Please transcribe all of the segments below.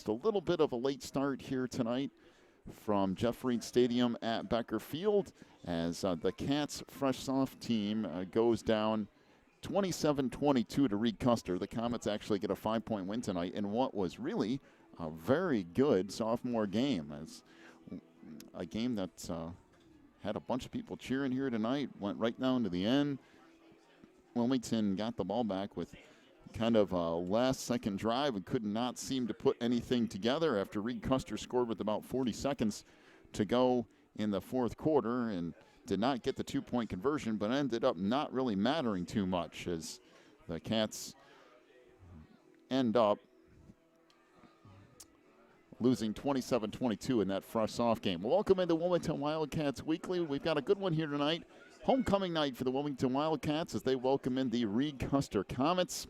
just a little bit of a late start here tonight from Jeff Reed Stadium at Becker Field as the Cats fresh soft team goes down 27-22 to Reed Custer. The Comets actually get a 5-point win tonight in what was really a very good sophomore game. As a game that had a bunch of people cheering here tonight, went right down to the end. Wilmington got the ball back with kind of a last-second drive and could not seem to put anything together after Reed Custer scored with about 40 seconds to go in the fourth quarter and did not get the two-point conversion, but ended up not really mattering too much as the Cats end up losing 27-22 in that fresh soft game. Welcome into Wilmington Wildcats Weekly. We've got a good one here tonight. Homecoming night for the Wilmington Wildcats as they welcome in the Reed Custer Comets.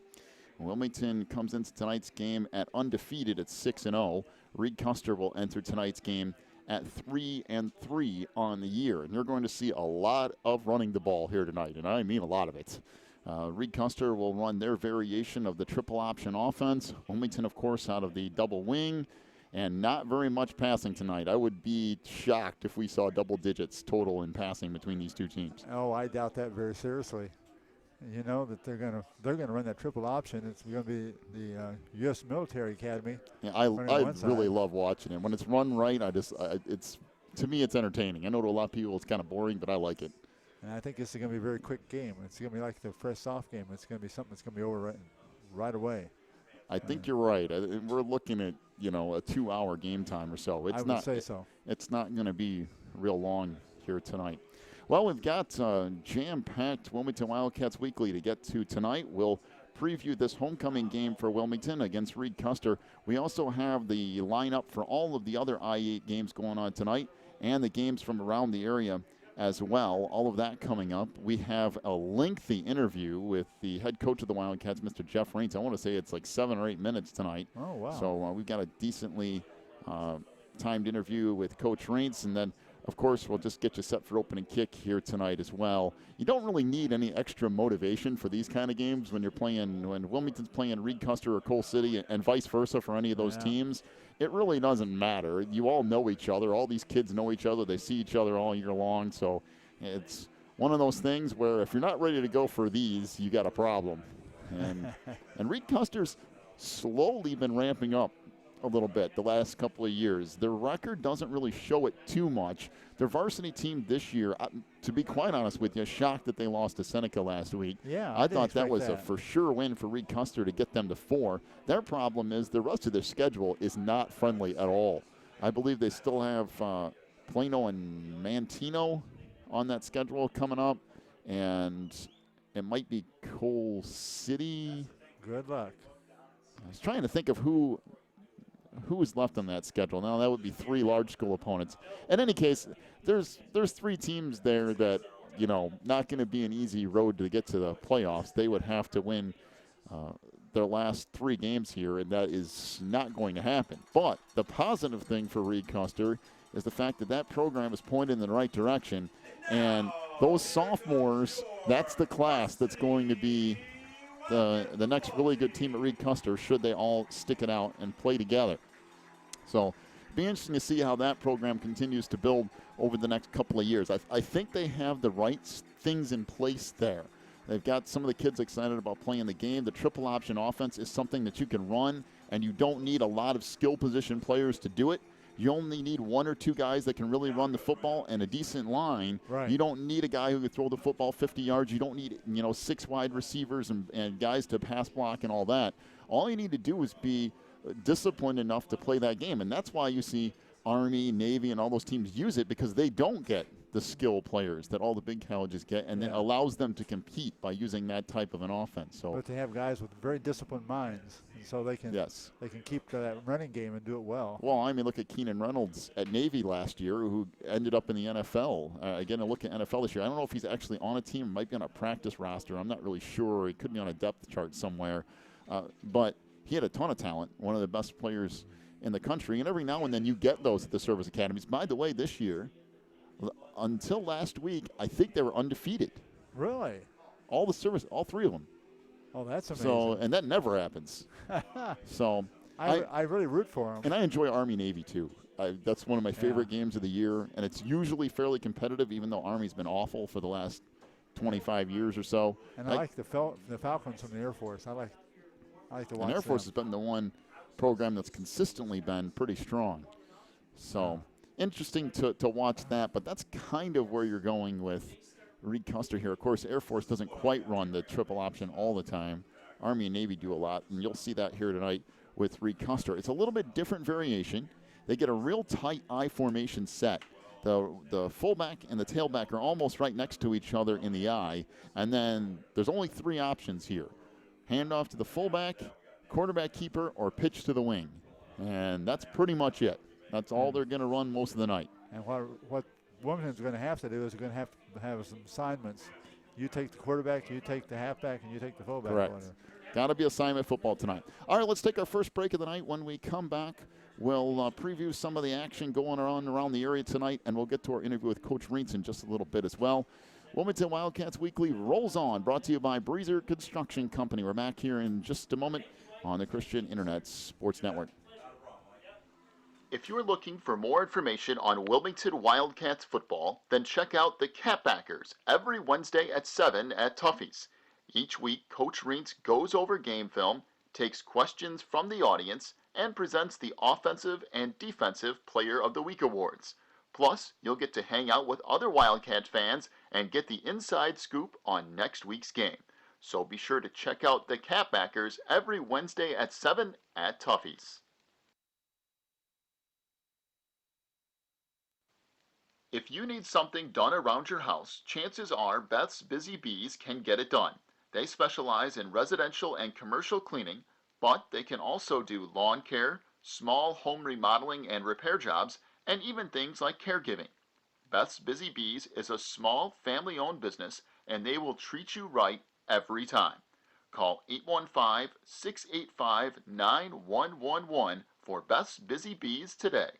Wilmington comes into tonight's game at undefeated at 6-0. Reed Custer will enter tonight's game at 3-3 on the year. And you're going to see a lot of running the ball here tonight, and I mean a lot of it. Reed Custer will run their variation of the triple option offense. Wilmington, of course, out of the double wing. And not very much passing tonight. I would be shocked if we saw double digits total in passing between these two teams. Oh, I doubt that very seriously. You know that they're gonna run that triple option. It's going to be the U.S. Military Academy. Yeah, I really love watching it when it's run right. It's to me it's entertaining. I know to a lot of people it's kind of boring, but I like it. And I think this is going to be a very quick game. It's going to be like the fresh soft game. It's going to be something that's going to be over right away. I think you're right. We're looking at a 2-hour game time or so. I would say so. It's not going to be real long here tonight. Well, we've got jam-packed Wilmington Wildcats Weekly to get to tonight. We'll preview this homecoming game for Wilmington against Reed Custer. We also have the lineup for all of the other I-8 games going on tonight and the games from around the area as well. All of that coming up. We have a lengthy interview with the head coach of the Wildcats, Mr. Jeff Rein. I want to say it's like 7 or 8 minutes tonight. Oh, wow. So we've got a decently timed interview with Coach Rein, and then of course, we'll just get you set for opening kick here tonight as well. You don't really need any extra motivation for these kind of games when Wilmington's playing Reed Custer or Coal City and vice versa for any of those teams. It really doesn't matter. You all know each other. All these kids know each other. They see each other all year long. So it's one of those things where if you're not ready to go for these, you got a problem. And Reed Custer's slowly been ramping up a little bit the last couple of years. Their record doesn't really show it too much. Their varsity team this year, to be quite honest with you, shocked that they lost to Seneca last week. Yeah, I thought that was a for sure win for Reed Custer to get them to 4. Their problem is the rest of their schedule is not friendly at all. I believe they still have Plano and Mantino on that schedule coming up, and it might be Coal City. Good luck. I was trying to think of who is left on that schedule. Now that would be 3 large school opponents. In any case, there's 3 teams there that, not going to be an easy road to get to the playoffs. They would have to win their last 3 games here, and that is not going to happen. But the positive thing for Reed Custer is the fact that program is pointed in the right direction, and those sophomores, that's the class that's going to be the next really good team at Reed Custer should they all stick it out and play together. So it'll be interesting to see how that program continues to build over the next couple of years. I think they have the right things in place there. They've got some of the kids excited about playing the game. The triple option offense is something that you can run, and you don't need a lot of skill position players to do it. You only need 1 or 2 guys that can really run the football and a decent line. Right. You don't need a guy who can throw the football 50 yards. You don't need 6 wide receivers and guys to pass block and all that. All you need to do is be disciplined enough to play that game, and that's why you see Army, Navy, and all those teams use it, because they don't get the skill players that all the big colleges get, and it allows them to compete by using that type of an offense. So, but they have guys with very disciplined minds, and so they can keep to that running game and do it well. Well, I mean, look at Keenan Reynolds at Navy last year, who ended up in the NFL. Again, a look at NFL this year. I don't know if he's actually on a team, might be on a practice roster. I'm not really sure. He could be on a depth chart somewhere, but he had a ton of talent. One of the best players in the country, and every now and then you get those at the service academies. By the way, this year, until last week, I think they were undefeated. Really? All 3 of them. Oh, that's amazing. So, and that never happens. So, I really root for them. And I enjoy Army-Navy, too. That's one of my favorite games of the year, and it's usually fairly competitive, even though Army's been awful for the last 25 years or so. And I like the Falcons from the Air Force. I like to watch And Air Force them. has been the one program that's consistently been pretty strong. So interesting to watch that, but that's kind of where you're going with Reed Custer here. Of course, Air Force doesn't quite run the triple option all the time. Army and Navy do a lot, and you'll see that here tonight with Reed Custer. It's a little bit different variation. They get a real tight I formation set. The fullback and the tailback are almost right next to each other in the I, and then there's only 3 options here. Handoff to the fullback, quarterback keeper, or pitch to the wing. And that's pretty much it. That's all they're going to run most of the night. And what Wilmington's going to have to do is they're going to have some assignments. You take the quarterback, you take the halfback, and you take the fullback. Correct. Got to be assignment football tonight. All right, let's take our first break of the night. When we come back, we'll preview some of the action going on around the area tonight, and we'll get to our interview with Coach Rein in just a little bit as well. Wilmington Wildcats Weekly rolls on, brought to you by Breezer Construction Company. We're back here in just a moment on the Christian Internet Sports Network. If you're looking for more information on Wilmington Wildcats football, then check out the Catbackers every Wednesday at 7 at Tuffy's. Each week, Coach Rein goes over game film, takes questions from the audience, and presents the Offensive and Defensive Player of the Week awards. Plus, you'll get to hang out with other Wildcat fans and get the inside scoop on next week's game. So be sure to check out the Catbackers every Wednesday at 7 at Tuffy's. If you need something done around your house, chances are Beth's Busy Bees can get it done. They specialize in residential and commercial cleaning, but they can also do lawn care, small home remodeling and repair jobs, and even things like caregiving. Beth's Busy Bees is a small family-owned business, and they will treat you right every time. Call 815-685-9111 for Beth's Busy Bees today.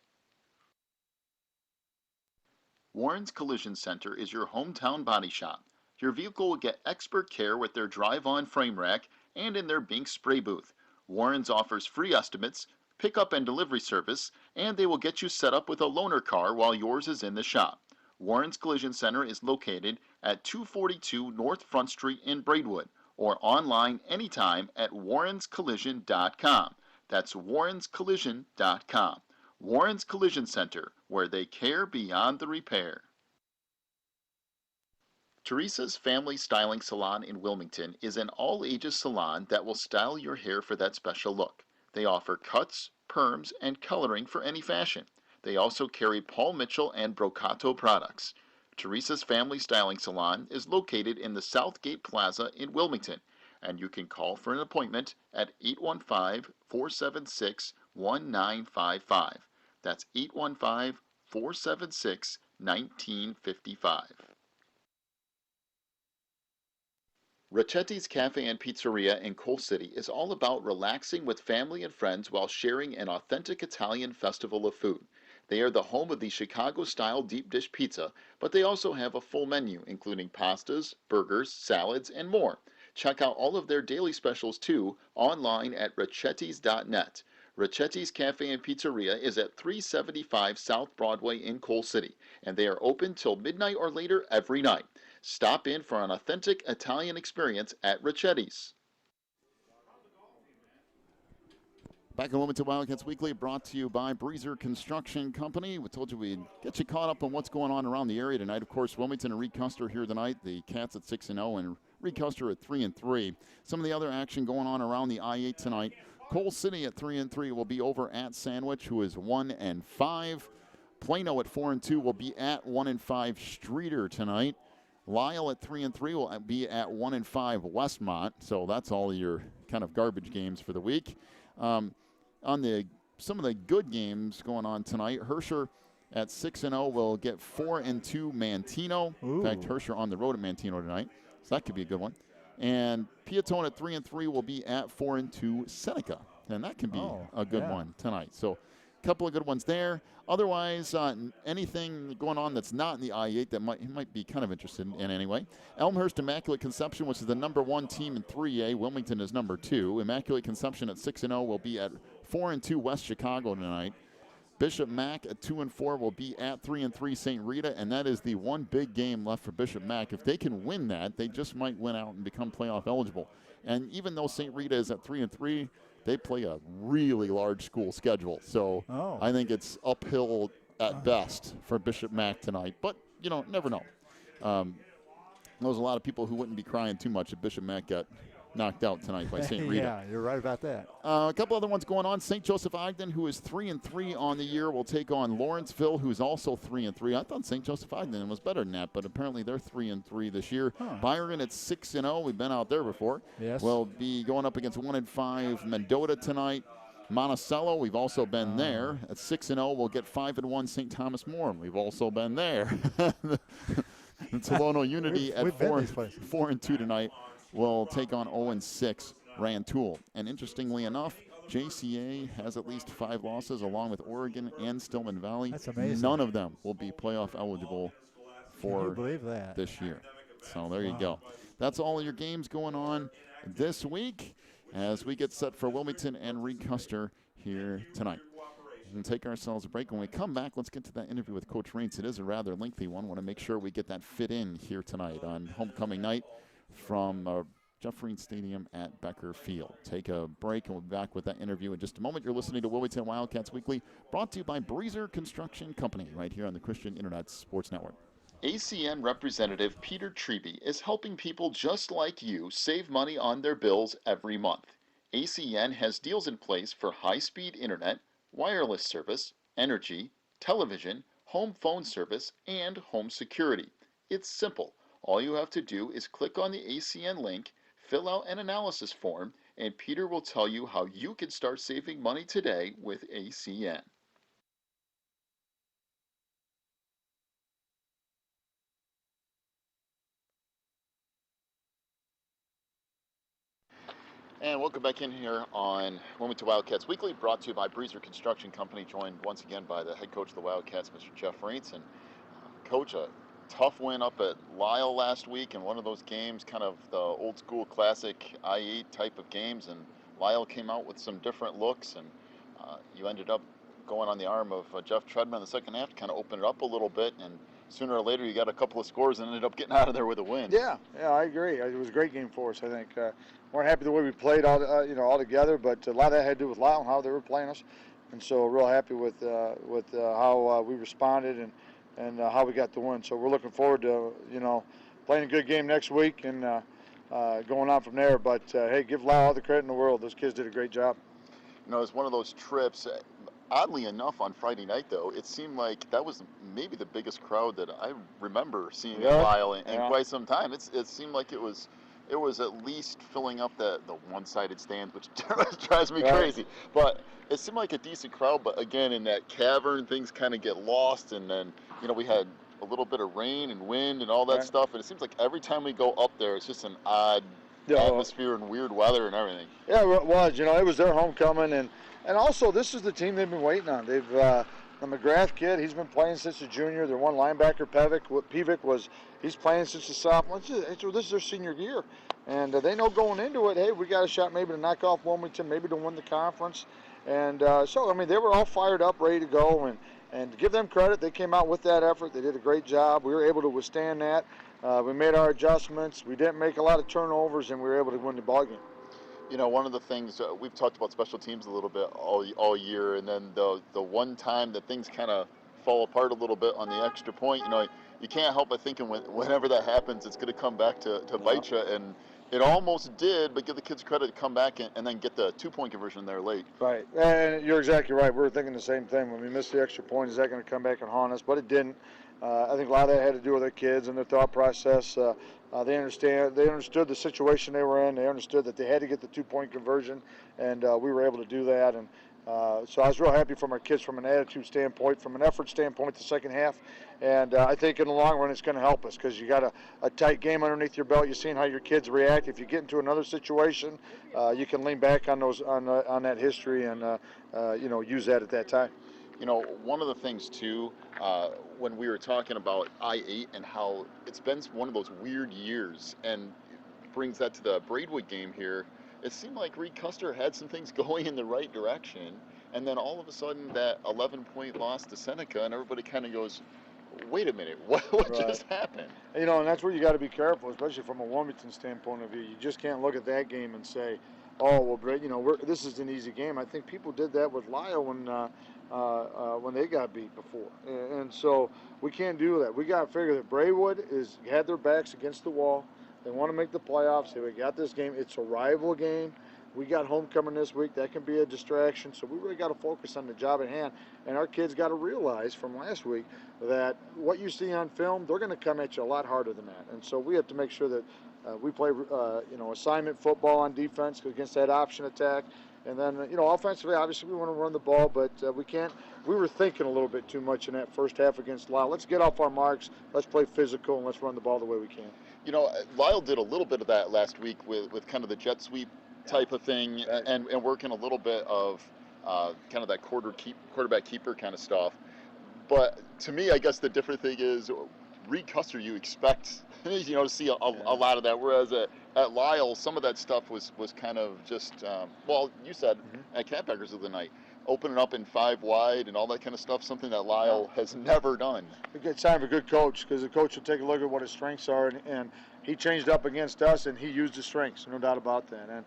Warren's Collision Center is your hometown body shop. Your vehicle will get expert care with their drive-on frame rack and in their Bink spray booth. Warren's offers free estimates, pickup and delivery service, and they will get you set up with a loaner car while yours is in the shop. Warren's Collision Center is located at 242 North Front Street in Braidwood, or online anytime at warrenscollision.com. That's warrenscollision.com. Warren's Collision Center, where they care beyond the repair. Teresa's Family Styling Salon in Wilmington is an all-ages salon that will style your hair for that special look. They offer cuts, perms, and coloring for any fashion. They also carry Paul Mitchell and Brocato products. Teresa's Family Styling Salon is located in the Southgate Plaza in Wilmington, and you can call for an appointment at 815-476-1955. That's 815-476-1955. Racchetti's Cafe and Pizzeria in Coal City is all about relaxing with family and friends while sharing an authentic Italian festival of food. They are the home of the Chicago-style deep dish pizza, but they also have a full menu including pastas, burgers, salads, and more. Check out all of their daily specials too online at racchettis.net. Racchetti's Cafe and Pizzeria is at 375 South Broadway in Coal City, and they are open till midnight or later every night. Stop in for an authentic Italian experience at Racchetti's. Back in Wilmington Wildcats Weekly, brought to you by Breezer Construction Company. We told you we'd get you caught up on what's going on around the area tonight. Of course, Wilmington and Reed Custer here tonight. The Cats at 6-0 and Reed Custer at 3-3. Some of the other action going on around the I-8 tonight. Coal City at 3-3 will be over at Sandwich, who is 1-5. Plano at 4-2 will be at 1-5 Streeter tonight. Lyle at 3-3 will be at 1-5 Westmont. So that's all your kind of garbage games for the week. On some of the good games going on tonight, Herscher at 6-0 will get 4-2 Mantino. Ooh. In fact, Herscher on the road at Mantino tonight, so that could be a good one. And Piatone at 3-3 will be at 4-2 Seneca, and that can be a good one tonight. So a couple of good ones there. Otherwise, anything going on that's not in the I-8 that might be kind of interested in anyway. Elmhurst Immaculate Conception, which is the number 1 team in 3A. Wilmington is number 2. Immaculate Conception at 6-0 will be at 4-2 West Chicago tonight. Bishop Mack at 2-4 will be at 3-3 St. Rita, and that is the one big game left for Bishop Mack. If they can win that, they just might win out and become playoff eligible. And even though St. Rita is at 3-3, they play a really large school schedule. So I think it's uphill at best for Bishop Mack tonight. But, never know. There's a lot of people who wouldn't be crying too much if Bishop Mack got knocked out tonight by St. Rita. Yeah, you're right about that. A couple other ones going on. St. Joseph Ogden, who is 3-3 on the year, will take on Lawrenceville, who's also 3-3. I thought St. Joseph Ogden was better than that, but apparently they're 3-3 this year. Byron at 6-0. We've been out there before. Yes. Will be going up against 1-5 Mendota tonight. Monticello, we've also been there. At 6-0, we'll get 5-1 St. Thomas More. We've also been there. And Tolono Unity at 4-2 tonight will take on 0-6 Rantoul. And interestingly enough, JCA has at least 5 losses along with Oregon and Stillman Valley. That's amazing. None of them will be playoff eligible for that? this year. So there you go. That's all of your games going on this week as we get set for Wilmington and Reed Custer here tonight. We'll take ourselves a break. When we come back, let's get to that interview with Coach Rein. It is a rather lengthy one. Want to make sure we get that fit in here tonight on homecoming night from Jeff Rein Stadium at Becker Field. Take a break, and we'll be back with that interview in just a moment. You're listening to Wilmington Wildcats Weekly, brought to you by Breezer Construction Company, right here on the Christian Internet Sports Network. ACN Representative Peter Treby is helping people just like you save money on their bills every month. ACN has deals in place for high-speed internet, wireless service, energy, television, home phone service, and home security. It's simple. All you have to do is click on the ACN link, fill out an analysis form, and Peter will tell you how you can start saving money today with ACN. And welcome back in here on Wilmington Wildcats Weekly, brought to you by Breezer Construction Company, joined once again by the head coach of the Wildcats, Mr. Jeff Rein. And Coach, a tough win up at Lyle last week in one of those games, kind of the old school classic I-8 type of games, and Lyle came out with some different looks, and you ended up going on the arm of Jeff Treadman in the second half to kind of open it up a little bit, and sooner or later you got a couple of scores and ended up getting out of there with a win. Yeah, I agree. It was a great game for us, I think. Weren't happy the way we played all together, but a lot of that had to do with Lyle and how they were playing us, and so real happy with how we responded and how we got the win. So we're looking forward to playing a good game next week and going on from there. But hey, give Lyle all the credit in the world. Those kids did a great job. It was one of those trips. Oddly enough, on Friday night, though, it seemed like that was maybe the biggest crowd that I remember seeing at Lyle in quite some time. It seemed like it was at least filling up the one-sided stands, which drives me crazy. But it seemed like a decent crowd. But again, in that cavern, things kind of get lost, and then we had a little bit of rain and wind and all that stuff. And it seems like every time we go up there, it's just an odd atmosphere and weird weather and everything. Yeah, it was. It was their homecoming, and also this is the team they've been waiting on. They've the McGrath kid, he's been playing since the junior. Their one linebacker, Pivic, he's playing since the sophomore. This is their senior year. And they know going into it, hey, we got a shot maybe to knock off Wilmington, maybe to win the conference. And so, they were all fired up, ready to go. And to give them credit, they came out with that effort. They did a great job. We were able to withstand that. We made our adjustments. We didn't make a lot of turnovers, and we were able to win the ballgame. One of the things we've talked about special teams a little bit all year, and then the one time that things kind of fall apart a little bit on the extra point, you can't help but thinking whenever that happens, it's going to come back to bite you, and it almost did, but give the kids credit to come back and then get the 2-point conversion there late. Right, and you're exactly right. We were thinking the same thing. When we missed the extra point, is that going to come back and haunt us? But it didn't. I think a lot of that had to do with their kids and their thought process. They understood the situation they were in. They understood that they had to get the 2-point conversion, and we were able to do that. And so I was real happy from our kids from an attitude standpoint, from an effort standpoint, the second half. And I think in the long run it's going to help us because you got a tight game underneath your belt. You're seeing how your kids react. If you get into another situation, you can lean back on that history and use that at that time. One of the things too, when we were talking about I-8 and how it's been one of those weird years, and brings that to the Braidwood game here. it seemed like Reed Custer had some things going in the right direction, and then all of a sudden that 11-point loss to Seneca, and everybody kind of goes, wait a minute, what Right. just happened? You know, and that's where you got to be careful, especially from a Wilmington standpoint of view. You just can't look at that game and say, "Oh, well, you know, this is an easy game." I think people did that with Lyle when they got beat before, and so we can't do that. We got to figure that Braywood had their backs against the wall. They want to make the playoffs. We got this game. It's a rival game. We got homecoming this week. That can be a distraction. So we really got to focus on the job at hand. And our kids got to realize from last week that what you see on film, they're going to come at you a lot harder than that. And so we have to make sure that we play, assignment football on defense against that option attack. And then, offensively, obviously we want to run the ball, but we can't. We were thinking a little bit too much in that first half against Lyle. Let's get off our marks. Let's play physical, and let's run the ball the way we can. Lyle did a little bit of that last week with kind of the jet sweep type of thing, and working a little bit of kind of that quarterback keeper kind of stuff. But to me, I guess the different thing is Reed Custer, you expect to see a lot of that, whereas at Lyle, some of that stuff was kind of just you said at Catbackers of the night, opening up in 5 wide and all that kind of stuff, something that Lyle has never done. It's time for a good coach, because the coach will take a look at what his strengths are, and he changed up against us, and he used his strengths, no doubt about that. And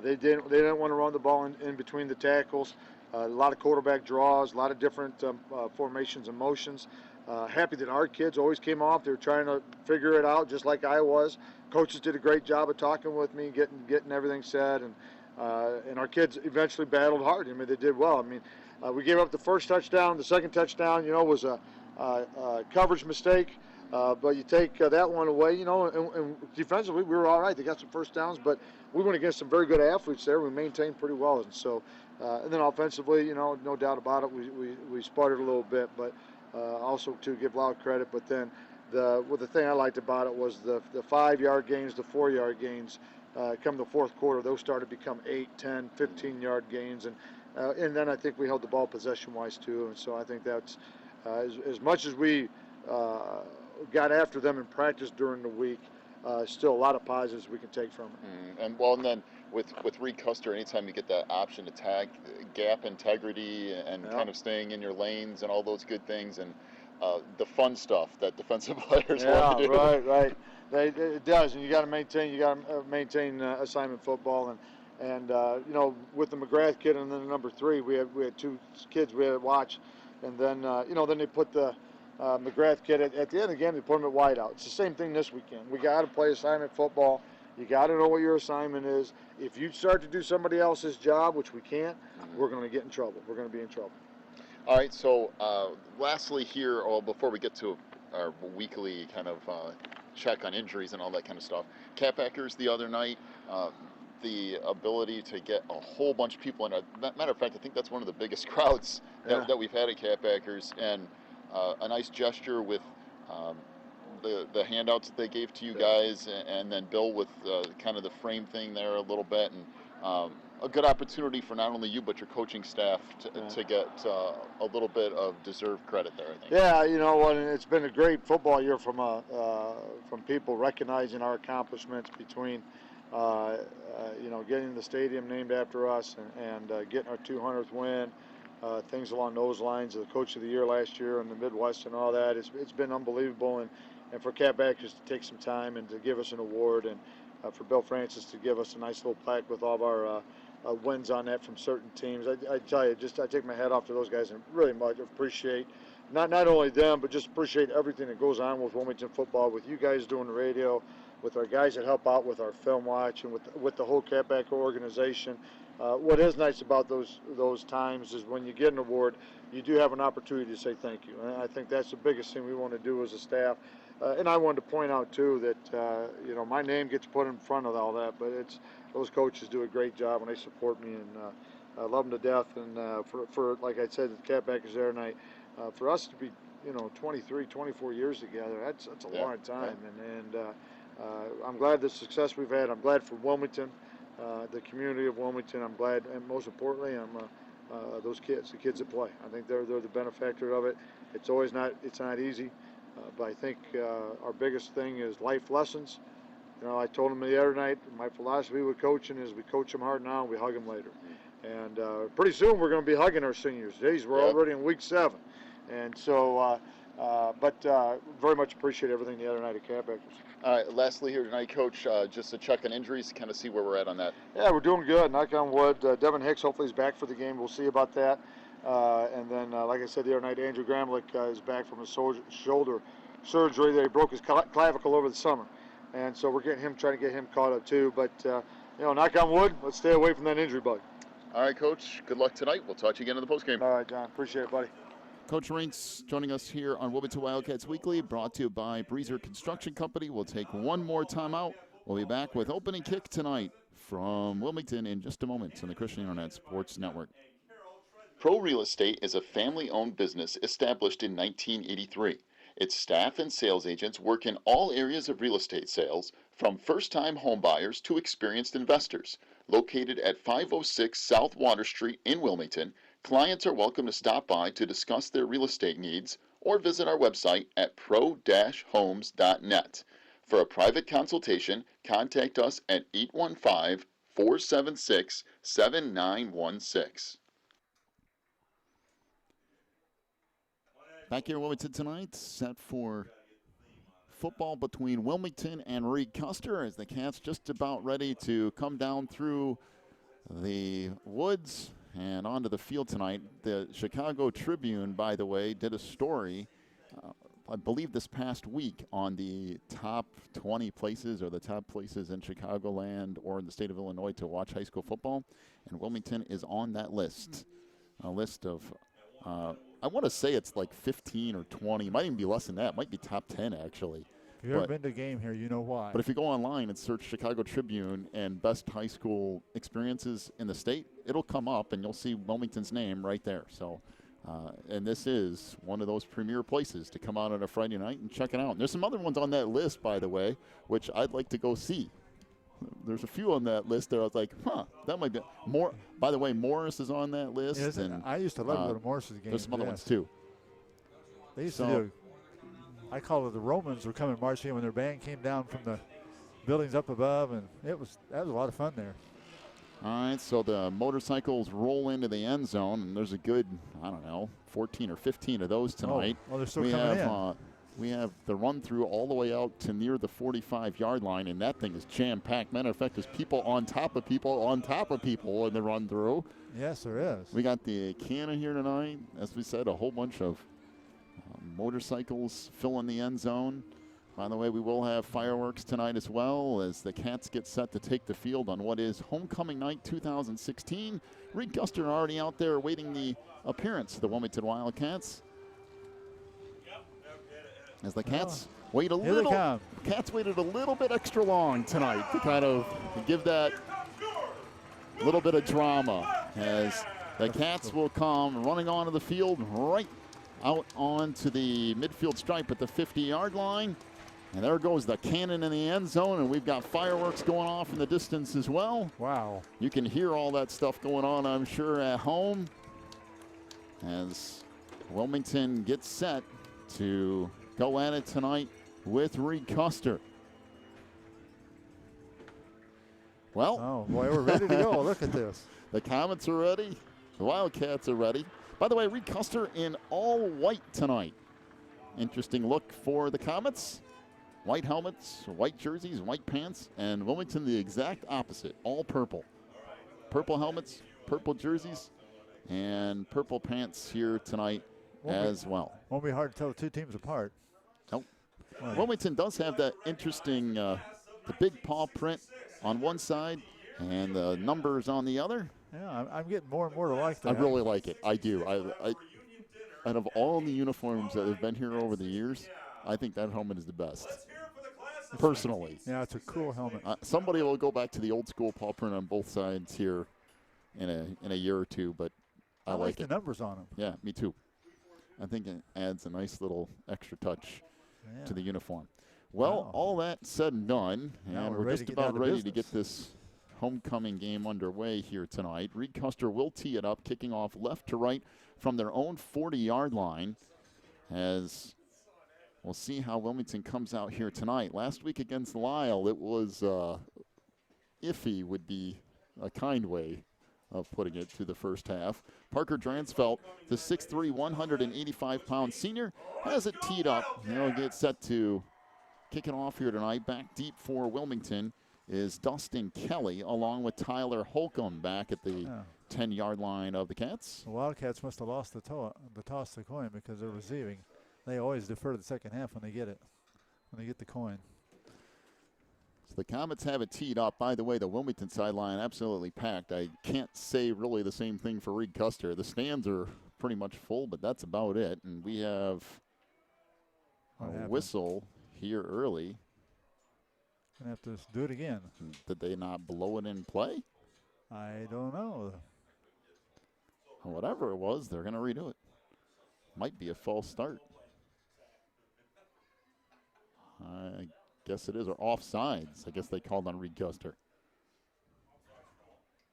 they didn't want to run the ball in between the tackles. A lot of quarterback draws, a lot of different formations and motions. Happy that our kids always came off. They were trying to figure it out, just like I was. Coaches did a great job of talking with me, getting everything said, and our kids eventually battled hard. I mean, they did well. I mean, we gave up the first touchdown. The second touchdown, was a coverage mistake. But you take that one away, and defensively we were all right. They got some first downs, but we went against some very good athletes there. We maintained pretty well, and so, and then offensively, no doubt about it, we sputtered a little bit, but also to give Lyle credit. But then the thing I liked about it was the 5-yard gains, the 4-yard gains. Come the fourth quarter, those started to become 8, 10, 15-yard gains, and then I think we held the ball possession-wise too, and so I think that's as much as we got after them in practice during the week. Still a lot of positives we can take from it. And then with Reed Custer, anytime you get that option attack, gap integrity, and kind of staying in your lanes and all those good things, and the fun stuff that defensive players want to do. Right. It does, and you got to maintain assignment football, and with the McGrath kid and then the number 3, we had 2 kids we had to watch, and then then they put the McGrath kid at the end again. They put him at wideout. It's the same thing this weekend. We got to play assignment football. You got to know what your assignment is. If you start to do somebody else's job, which we can't, we're going to get in trouble. We're going to be in trouble. All right. So lastly here, before we get to our weekly kind of check on injuries and all that kind of stuff, Catbackers the other night, the ability to get a whole bunch of people in. Matter of fact, I think that's one of the biggest crowds that we've had at Catbackers, and a nice gesture with the handouts that they gave to you guys, and then Bill with kind of the frame thing there a little bit, and a good opportunity for not only you but your coaching staff to get a little bit of deserved credit there, I think. Yeah, and it's been a great football year from people recognizing our accomplishments between getting the stadium named after us and getting our 200th win. Things along those lines, the Coach of the Year last year in the Midwest and all that. It's been unbelievable, and for Catbackers to take some time and to give us an award, and for Bill Francis to give us a nice little plaque with all of our wins on that from certain teams. I tell you, I take my hat off to those guys and really much appreciate not only them, but just appreciate everything that goes on with Wilmington football, with you guys doing the radio, with our guys that help out with our film watch, and with the whole Catbacker organization. What is nice about those times is when you get an award, you do have an opportunity to say thank you. And I think that's the biggest thing we want to do as a staff. And I wanted to point out too that my name gets put in front of all that, but those coaches do a great job and they support me, and I love them to death. And for like I said, the Catbackers there tonight, for us to be 23, 24 years together, that's a long time. And I'm glad the success we've had. I'm glad for Wilmington. The community of Wilmington, I'm glad, and most importantly, those kids, the kids that play. I think they're the benefactor of it. It's not easy, but I think our biggest thing is life lessons, You know, I told them the other night, my philosophy with coaching is we coach them hard now and we hug them later. And pretty soon we're going to be hugging our seniors. Days we're already in week 7. And so, very much appreciate everything the other night at Campbell. All right, lastly here tonight, Coach, just to check on injuries, kind of see where we're at on that. Yeah, we're doing good. Knock on wood. Devin Hicks hopefully is back for the game. We'll see about that. And then, like I said the other night, Andrew Gramlich is back from his shoulder surgery that he broke his clavicle over the summer. And so we're trying to get him caught up too. But, knock on wood, let's stay away from that injury bug. All right, Coach, good luck tonight. We'll talk to you again in the postgame. All right, John. Appreciate it, buddy. Coach Rein joining us here on Wilmington Wildcats Weekly, brought to you by Breezer Construction Company. We'll take one more timeout. We'll be back with opening kick tonight from Wilmington in just a moment on the Christian Internet Sports Network. Pro Real Estate is a family-owned business established in 1983. Its staff and sales agents work in all areas of real estate sales, from first-time home buyers to experienced investors. Located at 506 South Water Street in Wilmington, clients are welcome to stop by to discuss their real estate needs or visit our website at pro-homes.net. For a private consultation, contact us at 815-476-7916. Back here in Wilmington tonight, set for football between Wilmington and Reed Custer, as the Cats just about ready to come down through the woods and onto the field tonight. The Chicago Tribune, by the way, did a story, I believe this past week, on the top 20 places or the top places in Chicagoland or in the state of Illinois to watch high school football, and Wilmington is on that list. A list of, I want to say it's like 15 or 20. It might even be less than that. It might be top 10, actually. If you've ever been to a game here, you know why. But if you go online and search Chicago Tribune and best high school experiences in the state, it'll come up and you'll see Wilmington's name right there. So, and this is one of those premier places to come out on a Friday night and check it out. And there's some other ones on that list, by the way, which I'd like to go see. There's a few on that list there. I was like, that might be more. By the way, Morris is on that list. Yes, and I used to love to go to Morris's games. There's some other ones too. They used to do. I call it the Romans were coming marching when their band came down from the buildings up above, and that was a lot of fun there. All right, so the motorcycles roll into the end zone, and there's a good, 14 or 15 of those tonight. Oh, they're still coming in. We have the run-through all the way out to near the 45-yard line, and that thing is jam-packed. Matter of fact, there's people on top of people on top of people in the run-through. Yes, there is. We got the cannon here tonight. As we said, a whole bunch of motorcycles filling the end zone. By the way, we will have fireworks tonight as well as the Cats get set to take the field on what is Homecoming Night 2016. Reed Custer already out there awaiting the appearance of the Wilmington Wildcats. As the Cats wait a little, Cats waited a little bit extra long tonight to kind of give that little bit of drama as the Cats will come running onto the field right out onto the midfield stripe at the 50-yard line. And there goes the cannon in the end zone, and we've got fireworks going off in the distance as well. Wow. You can hear all that stuff going on, I'm sure, at home as Wilmington gets set to go at it tonight with Reed Custer. Well. Oh, boy, we're ready to go. Look at this. The Comets are ready. The Wildcats are ready. By the way, Reed Custer in all white tonight. Interesting look for the Comets. White helmets, white jerseys, white pants, and Wilmington the exact opposite, all purple. Purple helmets, purple jerseys, and purple pants here tonight as well. Won't be hard to tell the two teams apart. Nope. Wilmington does have that interesting, the big paw print on one side and the numbers on the other. Yeah, I'm getting more and more to like that. I really like it. I do. I out of all the uniforms that have been here over the years, I think that helmet is the best. Personally. Yeah, it's a cool helmet. Somebody will go back to the old school paw print on both sides here in a year or two, but I like the it. numbers on them. Yeah, me too. I think it adds a nice little extra touch to the uniform. Well, all that said and done, and we're just about ready to get this homecoming game underway here tonight. Reed Custer will tee it up, kicking off left to right from their own 40-yard line as we'll see how Wilmington comes out here tonight. Last week against Lisle, it was iffy would be a kind way of putting it to the first half. Parker Dransfeld, the 6'3", 185-pound senior, has it teed up. He'll get set to kick it off here tonight. Back deep for Wilmington is Dustin Kelly, along with Tyler Holcomb back at the 10-yard line of the Cats. The Wildcats must have lost the toss of the coin because they're receiving. They always defer to the second half when they get it, when they get the coin. So the Comets have it teed up. By the way, the Wilmington sideline absolutely packed. I can't say really the same thing for Reed Custer. The stands are pretty much full, but that's about it. And we have a whistle here early. Gonna have to do it again. Did they not blow it in play? I don't know. Whatever it was, they're going to redo it. Might be a false start. I guess it is, or offsides. I guess they called on Reed Custer.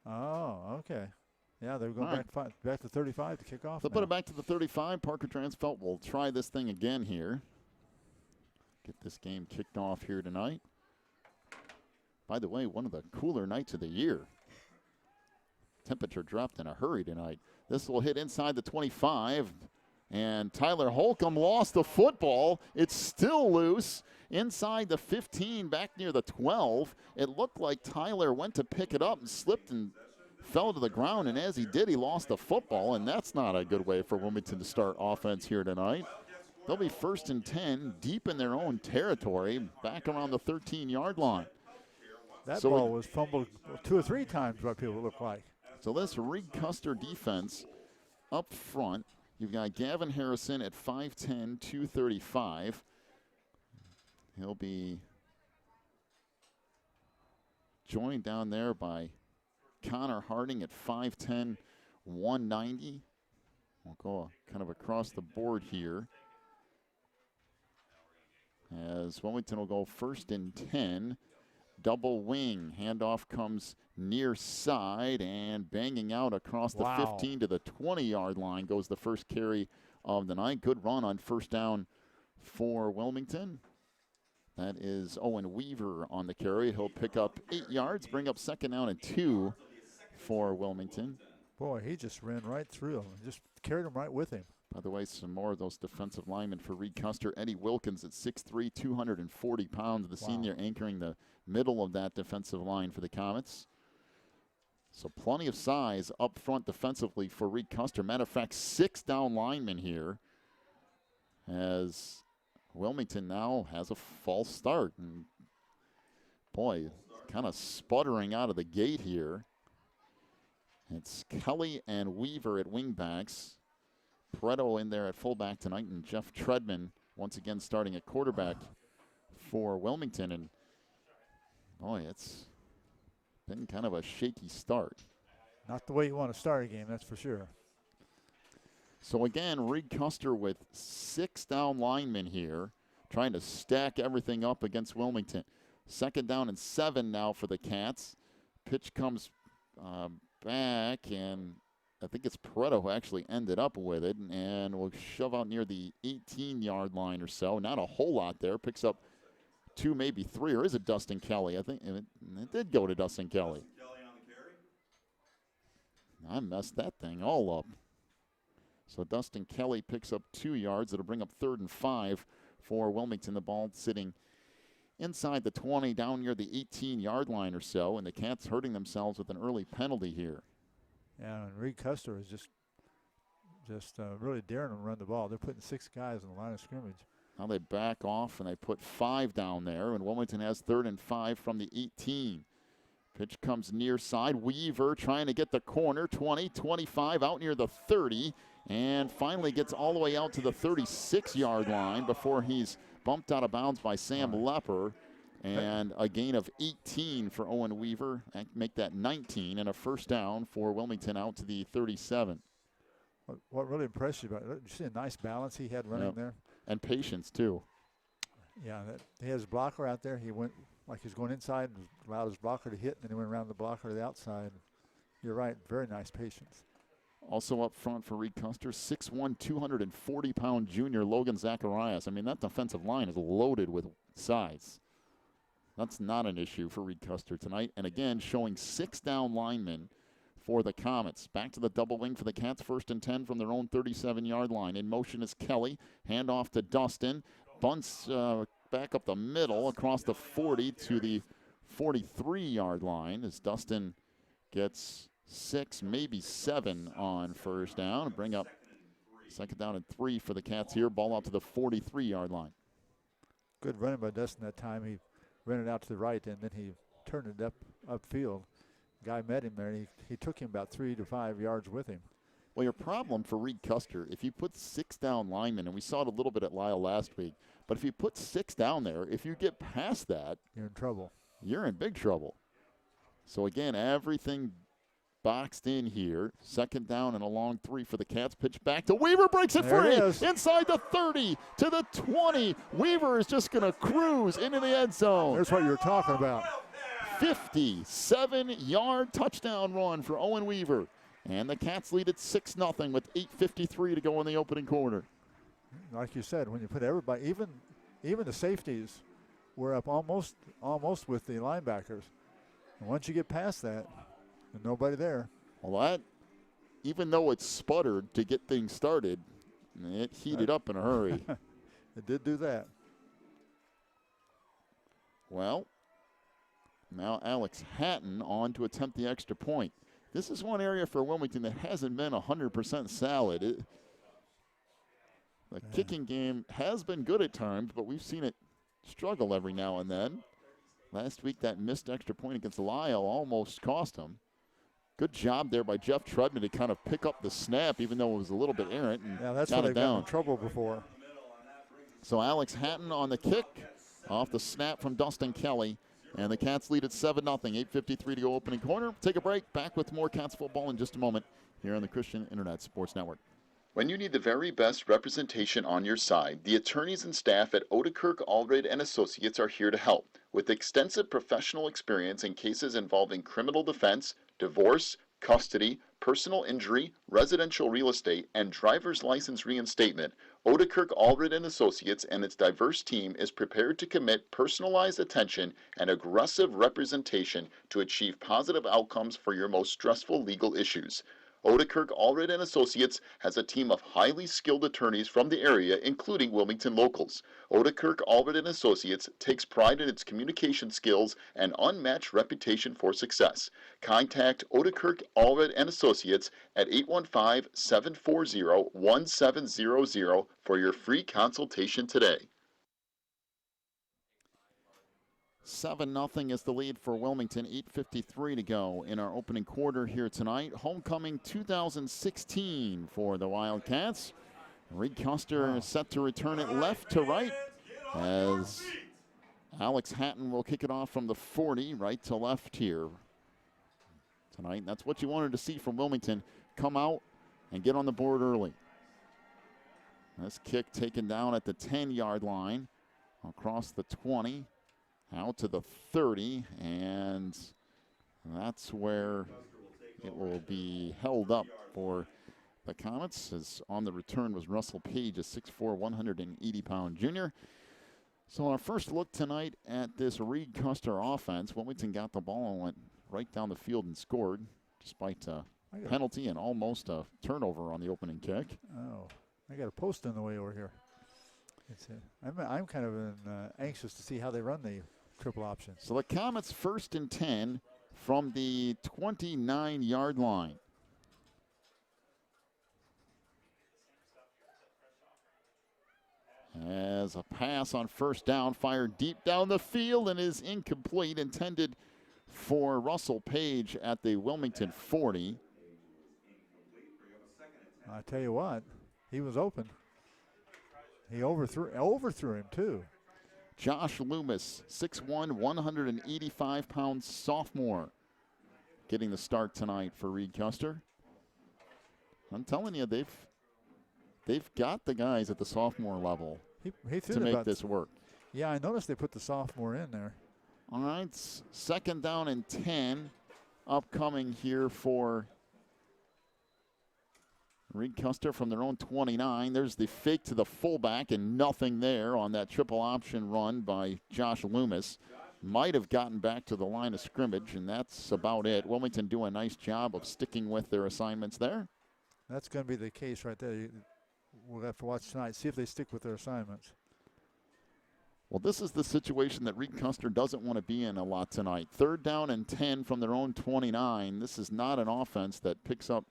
Oh, okay. Yeah, they're going back to 35 to kick off. They'll put it back to the 35. Parker Dransfeld will try this thing again here. Get this game kicked off here tonight. By the way, one of the cooler nights of the year. Temperature dropped in a hurry tonight. This will hit inside the 25. And Tyler Holcomb lost the football. It's still loose inside the 15, back near the 12. It looked like Tyler went to pick it up and slipped and fell to the ground. And as he did, he lost the football. And that's not a good way for Wilmington to start offense here tonight. They'll be 1st and 10, deep in their own territory, back around the 13-yard line. That ball was fumbled 2 or 3 times, what people look like. So this Reed Custer defense up front. You've got Gavin Harrison at 5'10", 235. He'll be joined down there by Connor Harding at 5'10", 190. We'll go kind of across the board here. As Wilmington will go 1st and 10. Double wing. Handoff comes near side and banging out across the 15 to the 20-yard line goes the first carry of the night. Good run on first down for Wilmington. That is Owen Weaver on the carry. He'll pick up 8 yards, bring up 2nd down and 2 for Wilmington. Boy, he just ran right through him. Just carried him right with him. By the way, some more of those defensive linemen for Reed Custer. Eddie Wilkins at 6'3", 240 pounds, the senior anchoring the middle of that defensive line for the Comets. So plenty of size up front defensively for Reed Custer. Matter of fact, 6 down linemen here as Wilmington now has a false start. And boy, kind of sputtering out of the gate here. It's Kelly and Weaver at wingbacks. Pareto in there at fullback tonight, and Jeff Treadman once again starting at quarterback for Wilmington. And boy, it's been kind of a shaky start. Not the way you want to start a game, that's for sure. So again, Reed Custer with 6 down linemen here, trying to stack everything up against Wilmington. 2nd down and 7 now for the Cats. Pitch comes back, and I think it's Pareto who actually ended up with it, and will shove out near the 18-yard line or so. Not a whole lot there. Picks up 2, maybe 3, or is it Dustin Kelly? I think it did go to Dustin Kelly. I messed that thing all up. So Dustin Kelly picks up 2 yards. It'll bring up 3rd and 5 for Wilmington. The ball sitting inside the 20, down near the 18-yard line or so, and the Cats hurting themselves with an early penalty here. Yeah, and Reed Custer is just really daring to run the ball. They're putting 6 guys in the line of scrimmage. Now they back off, and they put 5 down there, and Wilmington has 3rd and 5 from the 18. Pitch comes near side. Weaver trying to get the corner. 20, 25, out near the 30, and finally gets all the way out to the 36-yard line before he's bumped out of bounds by Sam Lepper. And a gain of 18 for Owen Weaver. Make that 19 and a first down for Wilmington out to the 37. What really impressed you about it? Did you see a nice balance he had running there? And patience, too. Yeah, he has his blocker out there. He went like he was going inside and allowed his blocker to hit, and then he went around the blocker to the outside. You're right, very nice patience. Also up front for Reed Custer, 6'1", 240-pound junior Logan Zacharias. I mean, that defensive line is loaded with size. That's not an issue for Reed Custer tonight. And again, showing 6 down linemen for the Comets. Back to the double wing for the Cats, 1st and 10 from their own 37-yard line. In motion is Kelly. Hand off to Dustin. Bunts back up the middle across the 40 to the 43-yard line as Dustin gets 6, maybe 7 on first down. Bring up 2nd down and 3 for the Cats here. Ball out to the 43-yard line. Good running by Dustin that time. He ran it out to the right, and then he turned it upfield. Guy met him there, and he took him about 3 to 5 yards with him. Well, your problem for Reed Custer, if you put 6 down linemen, and we saw it a little bit at Lyle last week, but if you put 6 down there, if you get past that, you're in trouble. You're in big trouble. So again, everything boxed in here. 2nd down and a long 3 for the Cats. Pitch back to Weaver, breaks it free. Inside the 30 to the 20. Weaver is just going to cruise into the end zone. That's what you're talking about. 57-yard touchdown run for Owen Weaver. And the Cats lead at 6-0 with 8:53 to go in the opening quarter. Like you said, when you put everybody, even the safeties were up almost with the linebackers. And once you get past that, there's nobody there. Well, that, even though it sputtered to get things started, it heated up in a hurry. It did do that. Well, now Alex Hatton on to attempt the extra point. This is one area for Wilmington that hasn't been 100% solid. The kicking game has been good at times, but we've seen it struggle every now and then. Last week, that missed extra point against Lyle almost cost him. Good job there by Jeff Trudman to kind of pick up the snap, even though it was a little bit errant. And yeah, that's got why it they've gotten down. in trouble before. So Alex Hatton on the kick, off the snap from Dustin Kelly. And the Cats lead at 7-0, 8:53 to go opening quarter. Take a break, back with more Cats football in just a moment here on the Christian Internet Sports Network. When you need the very best representation on your side, the attorneys and staff at Odekirk, Allred & Associates are here to help. With extensive professional experience in cases involving criminal defense, divorce, custody, personal injury, residential real estate, and driver's license reinstatement, Odekirk, Allred & Associates and its diverse team is prepared to commit personalized attention and aggressive representation to achieve positive outcomes for your most stressful legal issues. Odekirk, Allred & Associates has a team of highly skilled attorneys from the area, including Wilmington locals. Odekirk, Allred & Associates takes pride in its communication skills and unmatched reputation for success. Contact Odekirk, Allred & Associates at 815-740-1700 for your free consultation today. 7-0 is the lead for Wilmington. 8:53 to go in our opening quarter here tonight. Homecoming 2016 for the Wildcats. Reed Custer is set to return it left to right as Alex Hatton will kick it off from the 40 right to left here tonight. That's what you wanted to see from Wilmington. Come out and get on the board early. This kick taken down at the 10-yard line across the 20. Out to the 30, and that's where it will be held up for the Comets, as on the return was Russell Page, a 6'4", 180-pound junior. So our first look tonight at this Reed Custer offense, Wilmington got the ball and went right down the field and scored, despite a penalty and almost a turnover on the opening kick. Oh, I got a post in the way over here. I'm kind of anxious to see how they run the triple option. So the Comets 1st and 10 from the 29-yard line. As a pass on first down, fired deep down the field and is incomplete, intended for Russell Page at the Wilmington 40. I tell you what, he was open. He overthrew him too. Josh Loomis, 6'1", 185-pound sophomore, getting the start tonight for Reed Custer. I'm telling you, they've got the guys at the sophomore level to make this work. Yeah, I noticed they put the sophomore in there. All right, 2nd down and 10 upcoming here for Reed Custer from their own 29. There's the fake to the fullback and nothing there on that triple option run by Josh Loomis. Might have gotten back to the line of scrimmage, and that's about it. Wilmington doing a nice job of sticking with their assignments there. That's going to be the case right there. We'll have to watch tonight, see if they stick with their assignments. Well, this is the situation that Reed Custer doesn't want to be in a lot tonight. 3rd down and 10 from their own 29. This is not an offense that picks up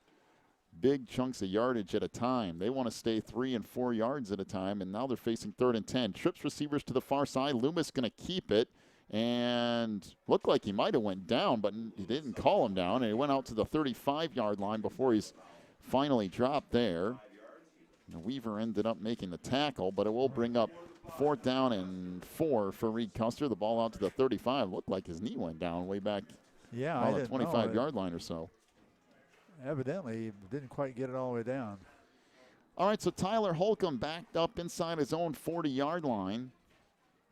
big chunks of yardage at a time. They want to stay 3 and 4 yards at a time, and now they're facing 3rd and 10. Trips receivers to the far side. Loomis going to keep it, and looked like he might have went down, but he didn't call him down, and he went out to the 35-yard line before he's finally dropped there. And Weaver ended up making the tackle, but it will bring up 4th down and 4 for Reed Custer. The ball out to the 35. Looked like his knee went down way back on the 25-yard line or so. Evidently, he didn't quite get it all the way down. All right, so Tyler Holcomb backed up inside his own 40-yard line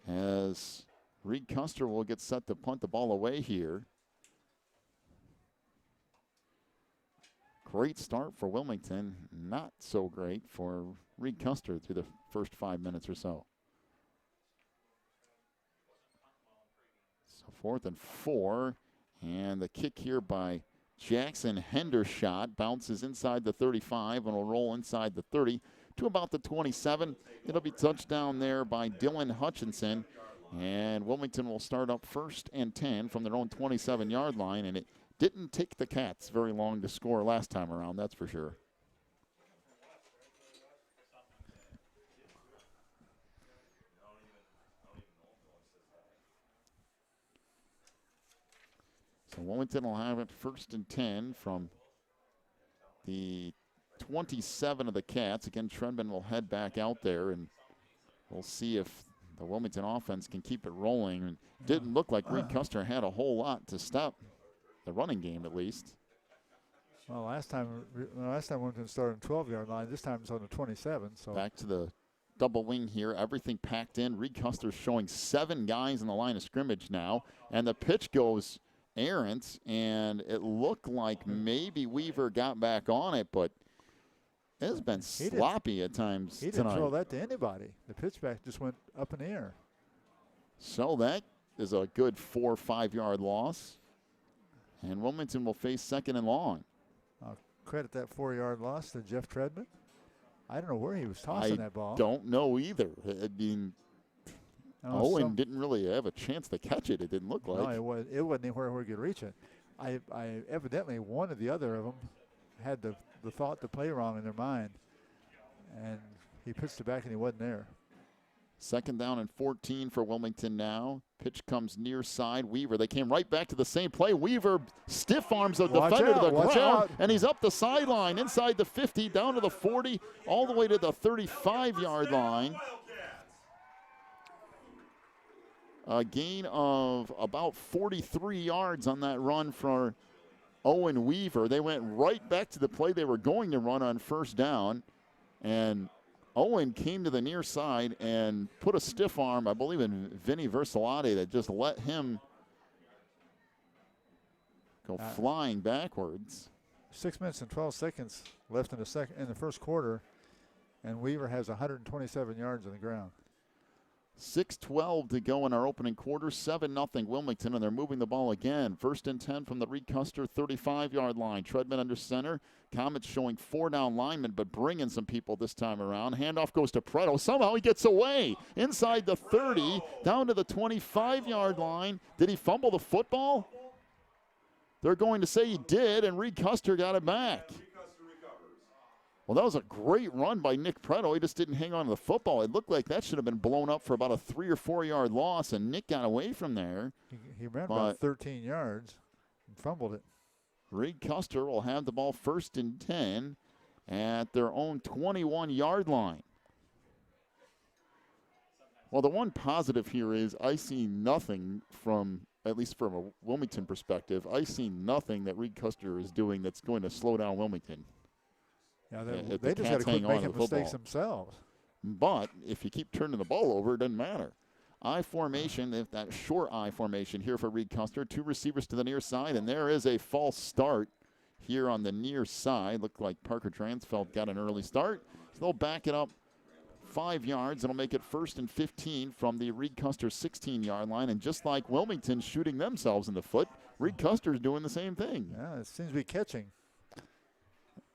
as Reed Custer will get set to punt the ball away here. Great start for Wilmington. Not so great for Reed Custer through the first 5 minutes or so. So 4th and 4. And the kick here by Jackson Hendershot bounces inside the 35 and will roll inside the 30 to about the 27. It'll be touchdown there by Dylan Hutchinson. And Wilmington will start up 1st and 10 from their own 27-yard line. And it didn't take the Cats very long to score last time around, that's for sure. So Wilmington will have it 1st and 10 from the 27 of the Cats. Again, Treadman will head back out there, and we'll see if the Wilmington offense can keep it rolling. And didn't look like Reed Custer had a whole lot to stop the running game, at least. Well, last time Wilmington started on 12-yard line. This time it's on the 27. So back to the double wing here. Everything packed in. Reed Custer's showing 7 guys in the line of scrimmage now, and the pitch goes errant, and it looked like maybe Weaver got back on it, but it's been sloppy at times tonight. He didn't throw that to anybody. The pitchback just went up in the air. So that is a good 4 or 5 yard loss. And Wilmington will face 2nd and long. I'll credit that 4-yard loss to Jeff Treadman. I don't know where he was tossing that ball. I don't know either. I mean, Owen didn't really have a chance to catch it, it didn't look like. No, it wasn't anywhere where he could reach it. I evidently one or the other of them had the thought to play wrong in their mind. And he pitched it back and he wasn't there. 2nd down and 14 for Wilmington now. Pitch comes near side. Weaver, they came right back to the same play. Weaver stiff arms the defender to the ground, and he's up the sideline, inside the 50, down to the 40, all the way to the 35-yard line. A gain of about 43 yards on that run for Owen Weaver. They went right back to the play they were going to run on 1st down, and Owen came to the near side and put a stiff arm, I believe, in Vinny Versalati that just let him go flying backwards. 6 minutes and 12 seconds left in the first quarter, and Weaver has 127 yards on the ground. 6:12 to go in our opening quarter. 7-0 Wilmington, and they're moving the ball again. 1st and 10 from the Reed Custer 35-yard line. Treadman under center. Comets showing 4 down linemen, but bringing some people this time around. Handoff goes to Preto. Somehow he gets away inside the 30, down to the 25-yard line. Did he fumble the football? They're going to say he did, and Reed Custer got it back. Well, that was a great run by Nick Preto. He just didn't hang on to the football. It looked like that should have been blown up for about a 3 or 4 yard loss, and Nick got away from there. He ran about 13 yards and fumbled it. Reed Custer will have the ball 1st and 10 at their own 21-yard line. Well, the one positive here is I see nothing from, at least from a Wilmington perspective, I see nothing that Reed Custer is doing that's going to slow down Wilmington. Yeah, they just got to quit making mistakes themselves. But if you keep turning the ball over, it doesn't matter. I formation, if that short I formation here for Reed Custer. 2 receivers to the near side, and there is a false start. here on the near side. Looked like Parker Dransfeld got an early start. So they'll back it up 5 yards. It'll make it 1st and 15 from the Reed Custer 16-yard line. And just like Wilmington shooting themselves in the foot, Reed Custer's doing the same thing. Yeah, it seems to be catching.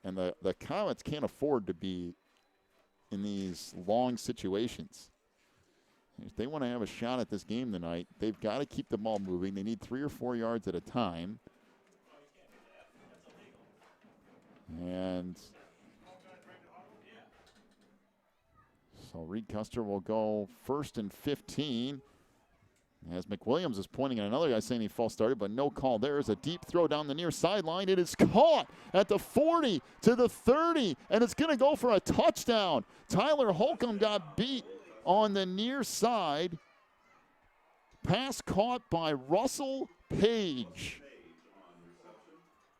And the Comets can't afford to be in these long situations. If they want to have a shot at this game tonight, they've got to keep the ball moving. They need 3 or 4 yards at a time. And so Reed Custer will go 1st and 15. As McWilliams is pointing at another guy saying he false started, but no call. There is a deep throw down the near sideline. It is caught at the 40 to the 30, and it's going to go for a touchdown. Tyler Holcomb got beat on the near side. Pass caught by Russell Page.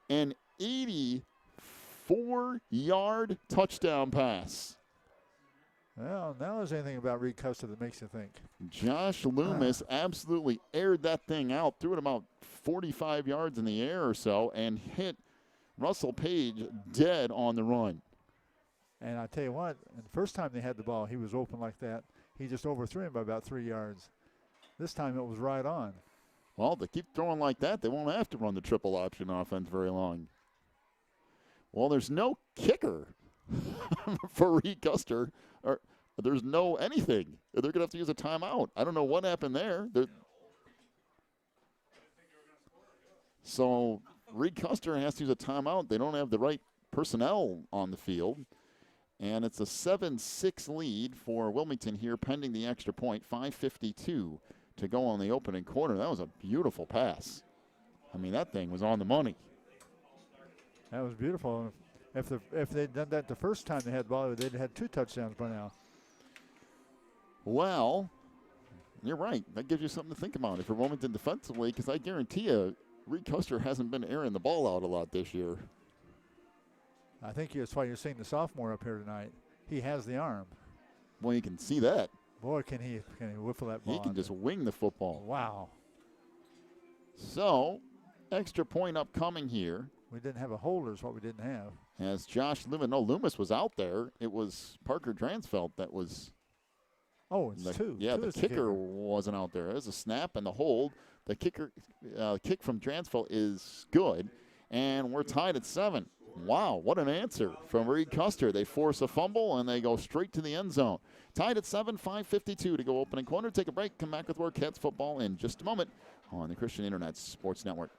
An 84-yard touchdown pass. Well, now there's anything about Reed Custer that makes you think. Josh Loomis absolutely aired that thing out, threw it about 45 yards in the air or so, and hit Russell Page dead on the run. And I tell you what, the first time they had the ball, he was open like that. He just overthrew him by about 3 yards. This time it was right on. Well, they keep throwing like that, they won't have to run the triple option offense very long. Well, there's no kicker for Reed Custer. Or there's no anything. They're going to have to use a timeout. I don't know what happened there. So Reed Custer has to use a timeout. They don't have the right personnel on the field. And it's a 7-6 lead for Wilmington here, pending the extra point. 5:52 to go on the opening quarter. That was a beautiful pass. I mean, that thing was on the money. That was beautiful. If they'd done that the first time they had the ball, they'd had 2 touchdowns by now. Well, you're right. That gives you something to think about if you're Wilmington defensively, because I guarantee you, Reed Custer hasn't been airing the ball out a lot this year. I think that's why you're seeing the sophomore up here tonight. He has the arm. Well, you can see that. Boy, can he whiffle that ball. He can just wing the football. Wow. So, extra point upcoming here. We didn't have a holder is what we didn't have. As Josh Loomis, no, Loomis was out there. It was Parker Dransfeld that was. Oh, it's 2. Yeah, 2 the is kicker wasn't out there. There's a snap and the hold. The kick from Dransfeld is good, and we're tied at 7. Wow, what an answer from Reed Custer. They force a fumble, and they go straight to the end zone. Tied at 7, 5:52 to go opening quarter. Take a break, come back with more Cats football in just a moment on the Christian Internet Sports Network.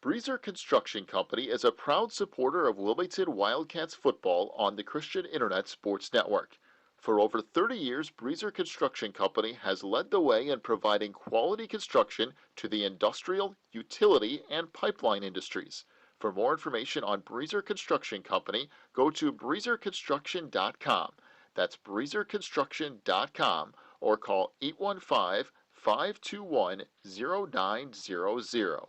Breezer Construction Company is a proud supporter of Wilmington Wildcats football on the Christian Internet Sports Network. For over 30 years, Breezer Construction Company has led the way in providing quality construction to the industrial, utility, and pipeline industries. For more information on Breezer Construction Company, go to breezerconstruction.com. That's breezerconstruction.com or call 815-521-0900.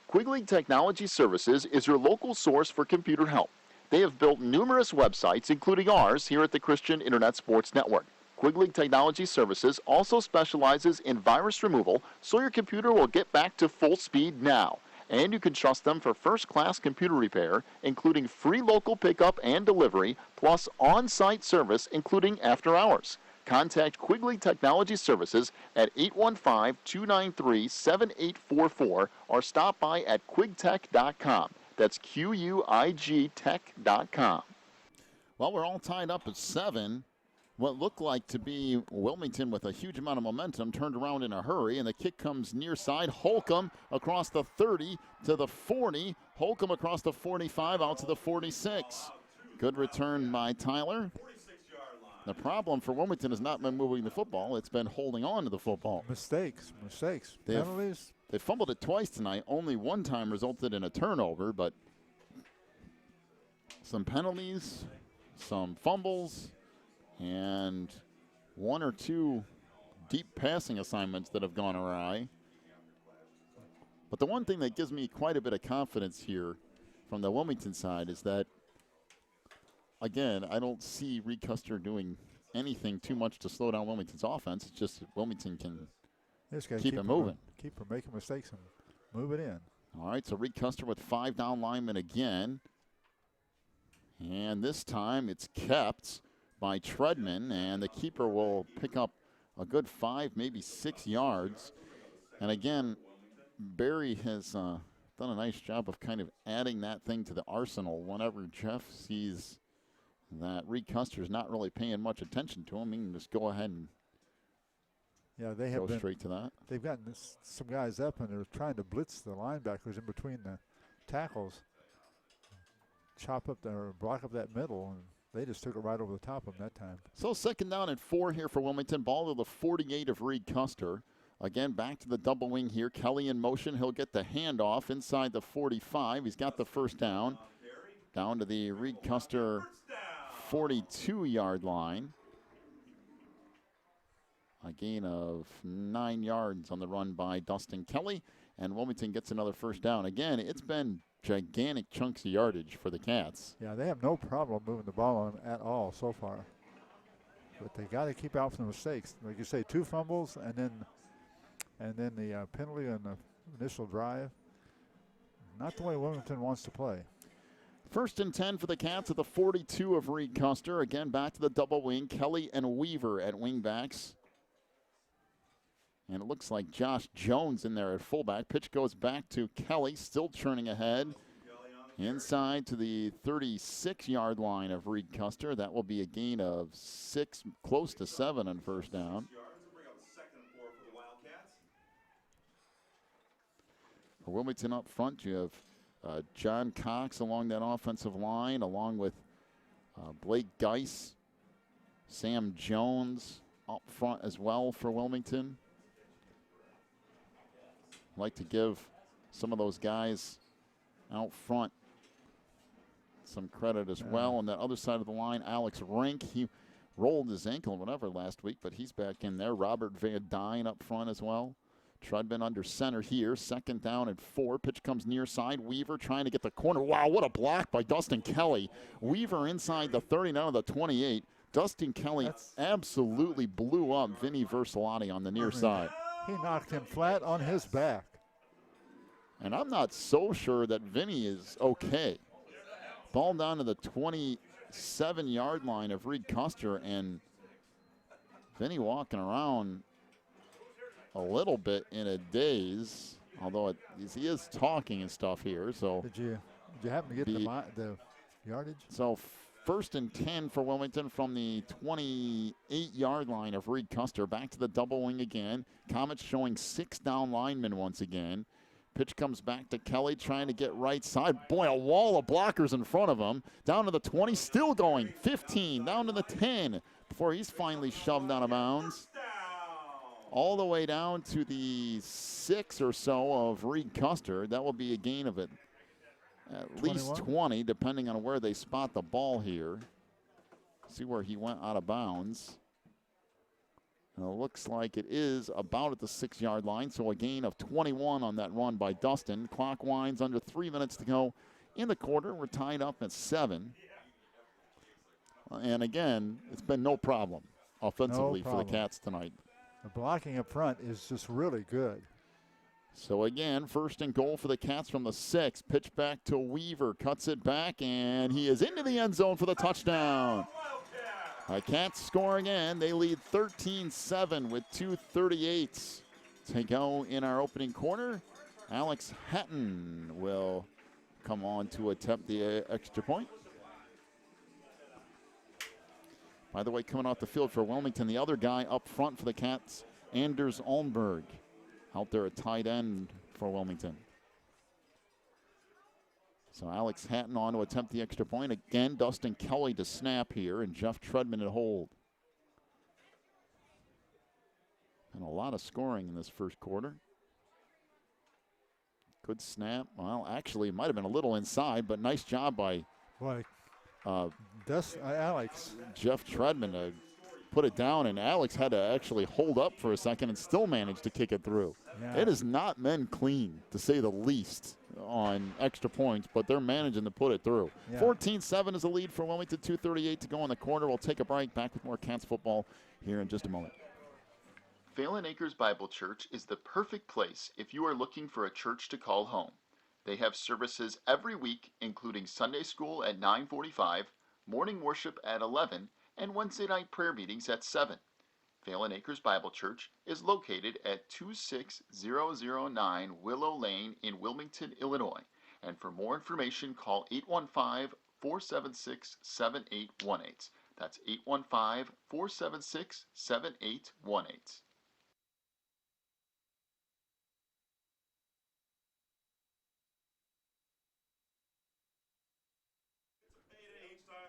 Quigley Technology Services is your local source for computer help. They have built numerous websites, including ours, here at the Christian Internet Sports Network. Quigley Technology Services also specializes in virus removal, so your computer will get back to full speed now. And you can trust them for first-class computer repair, including free local pickup and delivery, plus on-site service, including after hours. Contact Quigley Technology Services at 815-293-7844 or stop by at quigtech.com. That's QUIG-tech.com. Well, we're all tied up at 7. What looked like to be Wilmington with a huge amount of momentum turned around in a hurry, and the kick comes near side. Holcomb across the 30 to the 40. Holcomb across the 45 out to the 46. Good return by Tyler. The problem for Wilmington has not been moving the football. It's been holding on to the football. Mistakes. Penalties. They fumbled it twice tonight. Only one time resulted in a turnover, but some penalties, some fumbles, and 1 or 2 deep passing assignments that have gone awry. But the one thing that gives me quite a bit of confidence here from the Wilmington side is that, again, I don't see Reed Custer doing anything too much to slow down Wilmington's offense. It's just that Wilmington can Just gotta keep it moving. Keep from making mistakes and move it in. All right, so Reed Custer with 5 down linemen again. And this time it's kept by Treadman, and the keeper will pick up a good 5, maybe 6 yards. And again, Barry has done a nice job of kind of adding that thing to the arsenal. Whenever Jeff sees that Reed Custer's not really paying much attention to him, he can just go ahead and they have go straight to that. They've gotten some guys up, and they're trying to blitz the linebackers in between the tackles, block up that middle, and they just took it right over the top of them that time. So 2nd down and 4 here for Wilmington. Ball to the 48 of Reed Custer. Again, back to the double wing here. Kelly in motion. He'll get the handoff inside the 45. He's got the first down. Down to the Reed Custer 42-yard line. A gain of 9 yards on the run by Dustin Kelly. And Wilmington gets another first down. Again, it's been gigantic chunks of yardage for the Cats. Yeah, they have no problem moving the ball on them at all so far. But they got to keep out from the mistakes. Like you say, 2 fumbles and then the penalty on the initial drive. Not the way Wilmington wants to play. 1st and 10 for the Cats at the 42 of Reed Custer. Again, back to the double wing. Kelly and Weaver at wingbacks. And it looks like Josh Jones in there at fullback. Pitch goes back to Kelly, still churning ahead. Inside to the 36-yard line of Reed Custer. That will be a gain of 6, close to 7 on first down. For Wilmington up front, you have John Cox along that offensive line, along with Blake Geis, Sam Jones up front as well for Wilmington. I'd like to give some of those guys out front some credit as well. On the other side of the line, Alex Rink, he rolled his ankle or whatever last week, but he's back in there. Robert Van Dyne up front as well. Trudman under center here. 2nd down and 4. Pitch comes near side. Weaver trying to get the corner. Wow, what a block by Dustin Kelly. Weaver inside the 30, now to the 28. Dustin Kelly absolutely blew up Vinny Versalati on the near side. He knocked him flat on his back. And I'm not so sure that Vinny is okay. Ball down to the 27-yard line of Reed Custer, and Vinny walking around a little bit in a daze, although he is talking and stuff here. So did you happen to get the yardage? So 1st and 10 for Wilmington from the 28-yard line of Reed Custer. Back to the double wing again. Comets showing 6 down linemen once again. Pitch comes back to Kelly trying to get right side. Boy, a wall of blockers in front of him. Down to the 20, still going. 15, down to the 10 before he's finally shoved out of bounds. All the way down to the 6 or so of Reed Custer. That will be a gain of at least 20, depending on where they spot the ball here. See where he went out of bounds. And it looks like it is about at the 6-yard line, so a gain of 21 on that run by Dustin. Clock winds, under 3 minutes to go in the quarter. We're tied up at 7. And again, it's been no problem offensively for the Cats tonight. The blocking up front is just really good. So again, 1st and goal for the Cats from the 6. Pitch back to Weaver, cuts it back, and he is into the end zone for the touchdown. The Cats score again. They lead 13-7 with 2:38 to go in our opening quarter. Alex Hatton will come on to attempt the extra point. By the way, coming off the field for Wilmington, the other guy up front for the Cats, Anders Olmberg, out there at tight end for Wilmington. So Alex Hatton on to attempt the extra point. Again, Dustin Kelly to snap here, and Jeff Trudman at hold. And a lot of scoring in this first quarter. Good snap. Well, actually, it might have been a little inside, but nice job by Alex. Jeff Trudman to put it down, and Alex had to actually hold up for a second and still managed to kick it through. Yeah. It has not been clean, to say the least, on extra points, but they're managing to put it through. 14-7 is the lead for Wilmington, 2:38 to go in the quarter. We'll take a break. Back with more Cats football here in just a moment. Phelan Acres Bible Church is the perfect place if you are looking for a church to call home. They have services every week, including Sunday school at 9:45, morning worship at 11, and Wednesday night prayer meetings at 7. Phelan Acres Bible Church is located at 26009 Willow Lane in Wilmington, Illinois. And for more information, call 815-476-7818. That's 815-476-7818.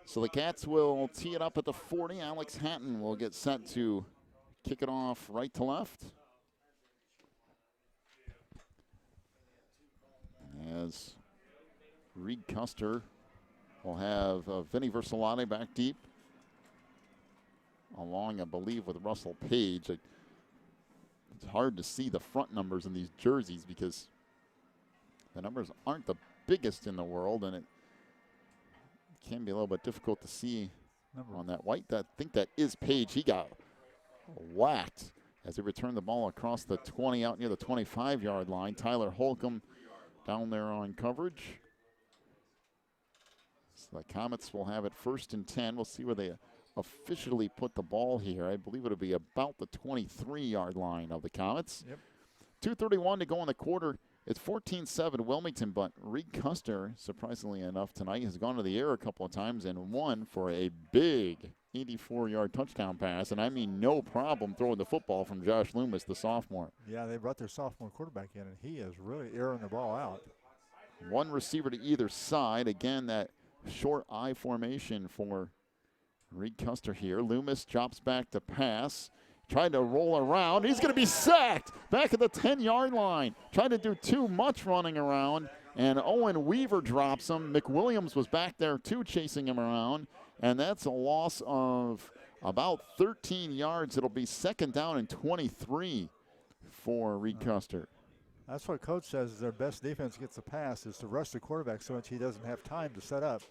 So the Cats will tee it up at the 40. Alex Hatton will get set to kick it off right to left. As Reed Custer will have Vinny Versalate back deep, along, I believe, with Russell Page. It's hard to see the front numbers in these jerseys because the numbers aren't the biggest in the world, and it can be a little bit difficult to see on that white. I think that is Page. He got whacked as he returned the ball across the 20 out near the 25-yard line. Tyler Holcomb down there on coverage. So the Comets will have it 1st and 10. We'll see where they officially put the ball here. I believe it'll be about the 23-yard line of the Comets. Yep. 2:31 to go in the quarter. It's 14-7 Wilmington, but Reed Custer, surprisingly enough, tonight has gone to the air a couple of times and won for a big 84-yard touchdown pass. And I mean no problem throwing the football from Josh Loomis, the sophomore. Yeah, they brought their sophomore quarterback in, and he is really airing the ball out. One receiver to either side. Again, that short I formation for Reed Custer here. Loomis drops back to pass. Trying to roll around. He's going to be sacked back at the 10-yard line. Trying to do too much running around, and Owen Weaver drops him. McWilliams was back there, too, chasing him around, and that's a loss of about 13 yards. It'll be 2nd down and 23 for Reed Custer. That's what Coach says is their best defense gets the pass is to rush the quarterback so much he doesn't have time to set up.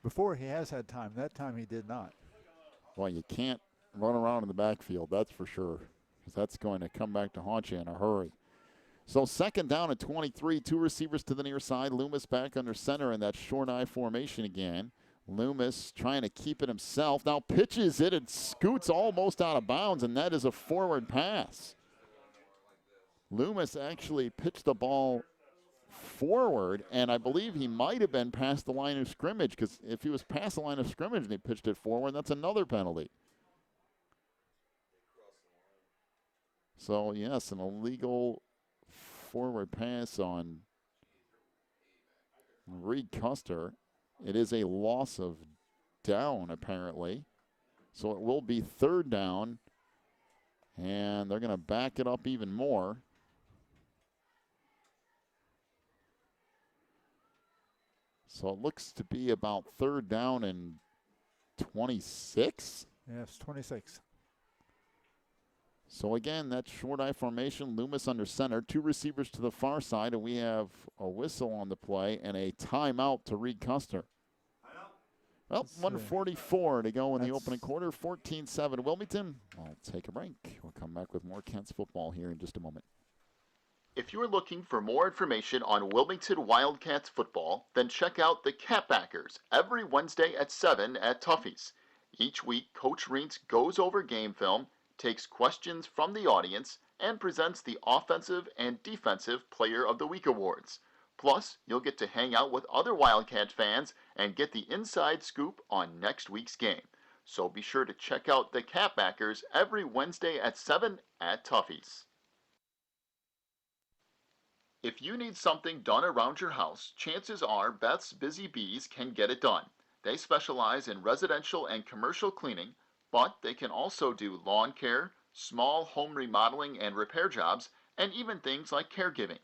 Before, he has had time. That time, he did not. Well, you can't run around in the backfield, that's for sure, because that's going to come back to haunt you in a hurry. So 2nd down at 23, 2 receivers to the near side. Loomis back under center in that short I formation again. Loomis trying to keep it himself. Now pitches it and scoots almost out of bounds, and that is a forward pass. Loomis actually pitched the ball forward, and I believe he might have been past the line of scrimmage, because if he was past the line of scrimmage and he pitched it forward, that's another penalty. So, yes, an illegal forward pass on Reed Custer. It is a loss of down, apparently. So it will be 3rd down, and they're going to back it up even more. So it looks to be about 3rd down and 26? Yes, 26. So again, that short I formation, Loomis under center, 2 receivers to the far side, and we have a whistle on the play and a timeout to Reed Custer. Well, 1:44 to go in the opening quarter, 14-7 Wilmington. I'll take a break. We'll come back with more Cats football here in just a moment. If you're looking for more information on Wilmington Wildcats football, then check out the Catbackers every Wednesday at 7 at Tuffy's. Each week, Coach Rein goes over game film, takes questions from the audience, and presents the Offensive and Defensive Player of the Week awards. Plus, you'll get to hang out with other Wildcat fans and get the inside scoop on next week's game. So be sure to check out the Catbackers every Wednesday at 7 at Tuffy's. If you need something done around your house, chances are Beth's Busy Bees can get it done. They specialize in residential and commercial cleaning, but they can also do lawn care, small home remodeling and repair jobs, and even things like caregiving.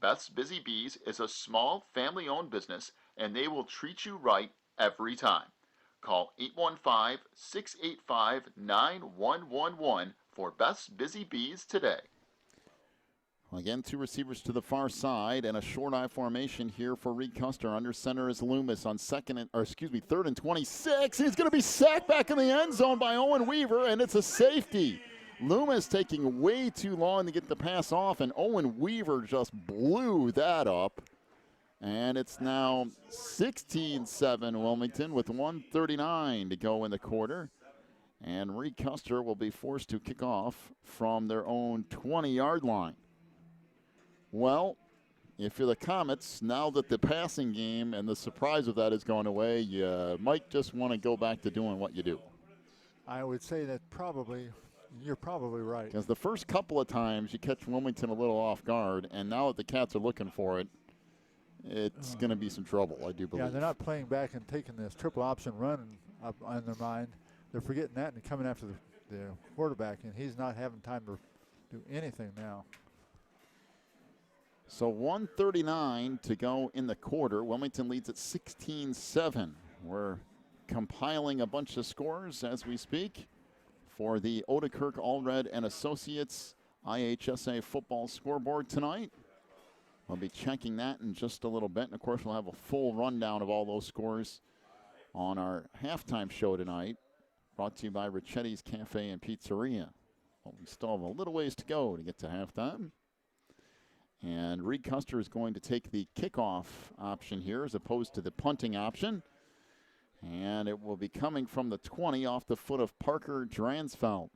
Beth's Busy Bees is a small family-owned business, and they will treat you right every time. Call 815-685-9111 for Beth's Busy Bees today. Again, 2 receivers to the far side and a short I formation here for Reed Custer. Under center is Loomis on 3rd and 26. He's going to be sacked back in the end zone by Owen Weaver, and it's a safety. Loomis taking way too long to get the pass off, and Owen Weaver just blew that up. And it's now 16-7 Wilmington with 1:39 to go in the quarter. And Reed Custer will be forced to kick off from their own 20-yard line. Well, if you're the Comets, now that the passing game and the surprise of that is going away, you might just want to go back to doing what you do. I would say that you're probably right. Because the first couple of times you catch Wilmington a little off guard, and now that the Cats are looking for it, it's going to be some trouble, I do believe. Yeah, they're not playing back and taking this triple option run up on their mind. They're forgetting that and coming after the quarterback, and he's not having time to do anything now. So 1:39 to go in the quarter. Wilmington leads at 16-7. We're compiling a bunch of scores as we speak for the Odekirk Allred and Associates IHSA football scoreboard tonight. We'll be checking that in just a little bit. And, of course, we'll have a full rundown of all those scores on our halftime show tonight, brought to you by Ricchetti's Cafe and Pizzeria. Well, we still have a little ways to go to get to halftime. And Reed Custer is going to take the kickoff option here as opposed to the punting option. And it will be coming from the 20 off the foot of Parker Dransfeld.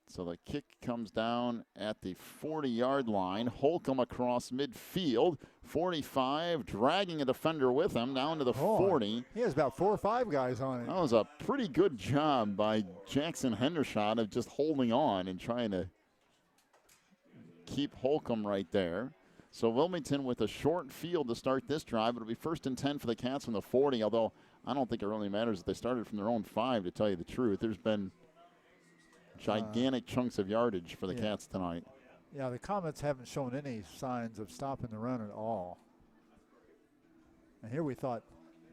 So the kick comes down at the 40-yard line. Holcomb across midfield. 45, dragging a defender with him down to the 40. He has about 4 or 5 guys on it. That was a pretty good job by Jackson Hendershot of just holding on and trying to keep Holcomb right there. So Wilmington with a short field to start this drive. It'll be 1st and 10 for the Cats from the 40, although I don't think it really matters if they started from their own 5, to tell you the truth. There's been gigantic chunks of yardage for the Cats tonight. Yeah, the Comets haven't shown any signs of stopping the run at all. And here we thought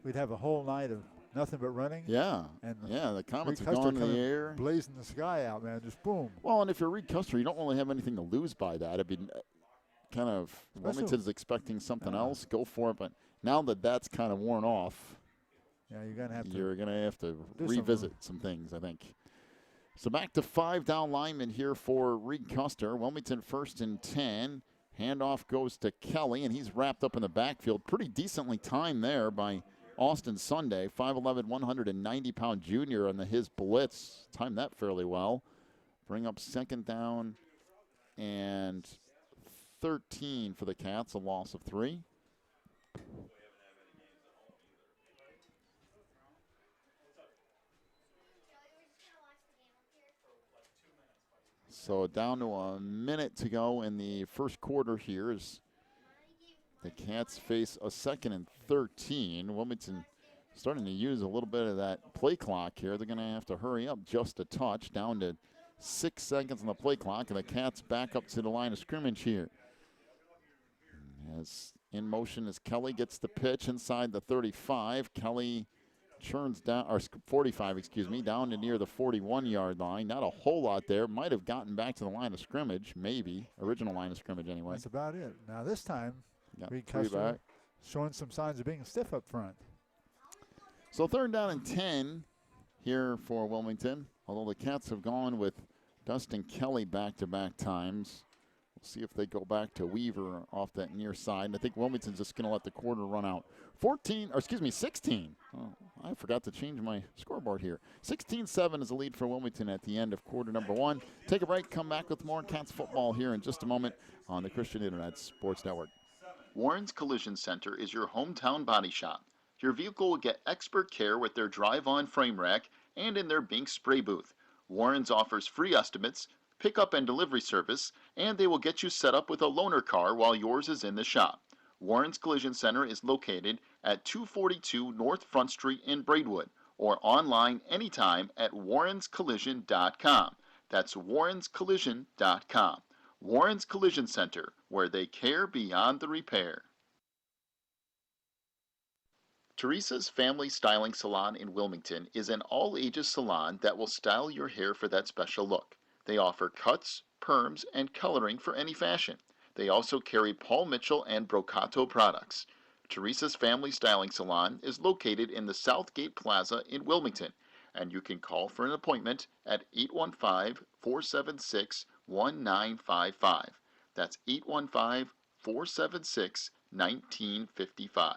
we'd have a whole night of nothing but running. Yeah, and the Comets Reed have Custer gone in the air. Blazing the sky out, man, just boom. Well, and if you're Reed Custer, you don't really have anything to lose by that. It'd be kind of, Wilmington's expecting something else, go for it. But now that that's kind of worn off, you're going to have to revisit some things, I think. So back to 5 down linemen here for Reed Custer. Wilmington 1st and 10. Handoff goes to Kelly, and he's wrapped up in the backfield. Pretty decently timed there by Austin Sunday, 5'11", 190-pound junior on his blitz. Timed that fairly well. Bring up 2nd down and 13 for the Cats, a loss of 3. So down to a minute to go in the first quarter here as the Cats face a 2nd and 13. Wilmington starting to use a little bit of that play clock here. They're going to have to hurry up just a touch, down to 6 seconds on the play clock, and the Cats back up to the line of scrimmage here. As in motion as Kelly gets the pitch inside the 35. Kelly churns down, or 45, excuse me, down to near the 41-yard line. Not a whole lot there. Might have gotten back to the line of scrimmage, maybe. Original line of scrimmage anyway. That's about it. Now this time, Reed Custer showing some signs of being stiff up front. So 3rd down and 10 here for Wilmington. Although the Cats have gone with Dustin Kelly back-to-back times. We'll see if they go back to Weaver off that near side. I think Wilmington's just going to let the quarter run out. 16. Oh, I forgot to change my scoreboard here. 16-7 is the lead for Wilmington at the end of quarter number 1. Take a break, come back with more Cats football here in just a moment on the Christian Internet Sports Network. Warren's Collision Center is your hometown body shop. Your vehicle will get expert care with their drive-on frame rack and in their Bink spray booth. Warren's offers free estimates, pickup and delivery service, and they will get you set up with a loaner car while yours is in the shop. Warren's Collision Center is located at 242 North Front Street in Braidwood, or online anytime at warrenscollision.com. That's warrenscollision.com. Warren's Collision Center, where they care beyond the repair. Teresa's Family Styling Salon in Wilmington is an all-ages salon that will style your hair for that special look. They offer cuts, perms, and coloring for any fashion. They also carry Paul Mitchell and Brocato products. Teresa's Family Styling Salon is located in the Southgate Plaza in Wilmington. And you can call for an appointment at 815-476-1955. That's 815-476-1955.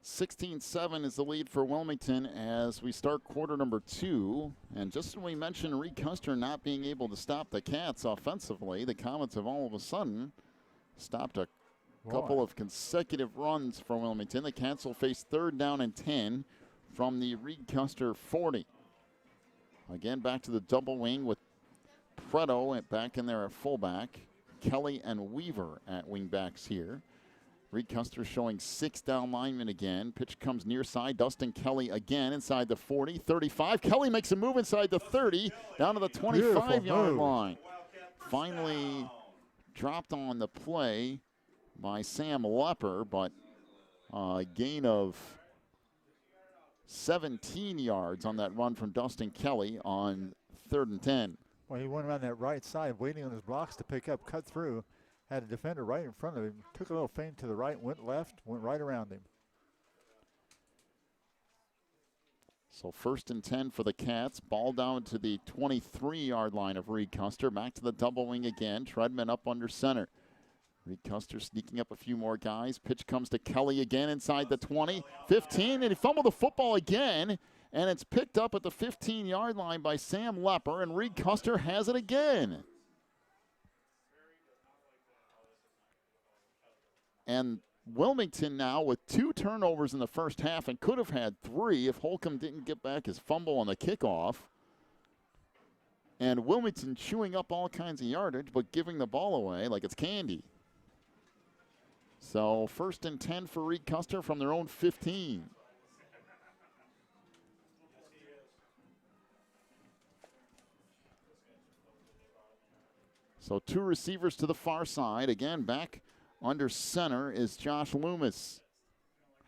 16-7 is the lead for Wilmington as we start quarter number 2. And just when we mentioned Reed Custer not being able to stop the Cats offensively, the Comets have all of a sudden stopped a couple of consecutive runs for Wilmington. The Cats will face 3rd down and 10 from the Reed Custer 40. Again, back to the double wing with Preto back in there at fullback. Kelly and Weaver at wingbacks here. Reed Custer showing 6 down linemen again. Pitch comes near side. Dustin Kelly again inside the 40, 35. Kelly makes a move inside the 30, down to the 25-yard line. Finally dropped on the play by Sam Lepper, but a gain of 17 yards on that run from Dustin Kelly on 3rd and 10. Well, he went around that right side, waiting on his blocks to pick up, cut through. Had a defender right in front of him. Took a little feint to the right, went left, went right around him. So 1st and 10 for the Cats. Ball down to the 23-yard line of Reed Custer. Back to the double wing again. Treadman up under center. Reed Custer sneaking up a few more guys. Pitch comes to Kelly again inside the 20, 15, and he fumbled the football again. And it's picked up at the 15-yard line by Sam Lepper, and Reed Custer has it again. And Wilmington now with 2 turnovers in the first half and could have had 3 if Holcomb didn't get back his fumble on the kickoff. And Wilmington chewing up all kinds of yardage but giving the ball away like it's candy. So 1st and 10 for Reed Custer from their own 15. So 2 receivers to the far side. Again, back under center is Josh Loomis.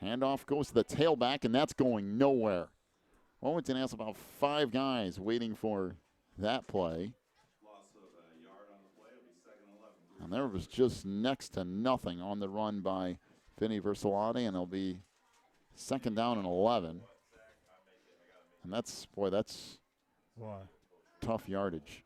Handoff goes to the tailback, and that's going nowhere. Wilmington has about 5 guys waiting for that play. And there was just next to nothing on the run by Vinny Versalati, and it'll be 2nd down and 11. And that's tough yardage.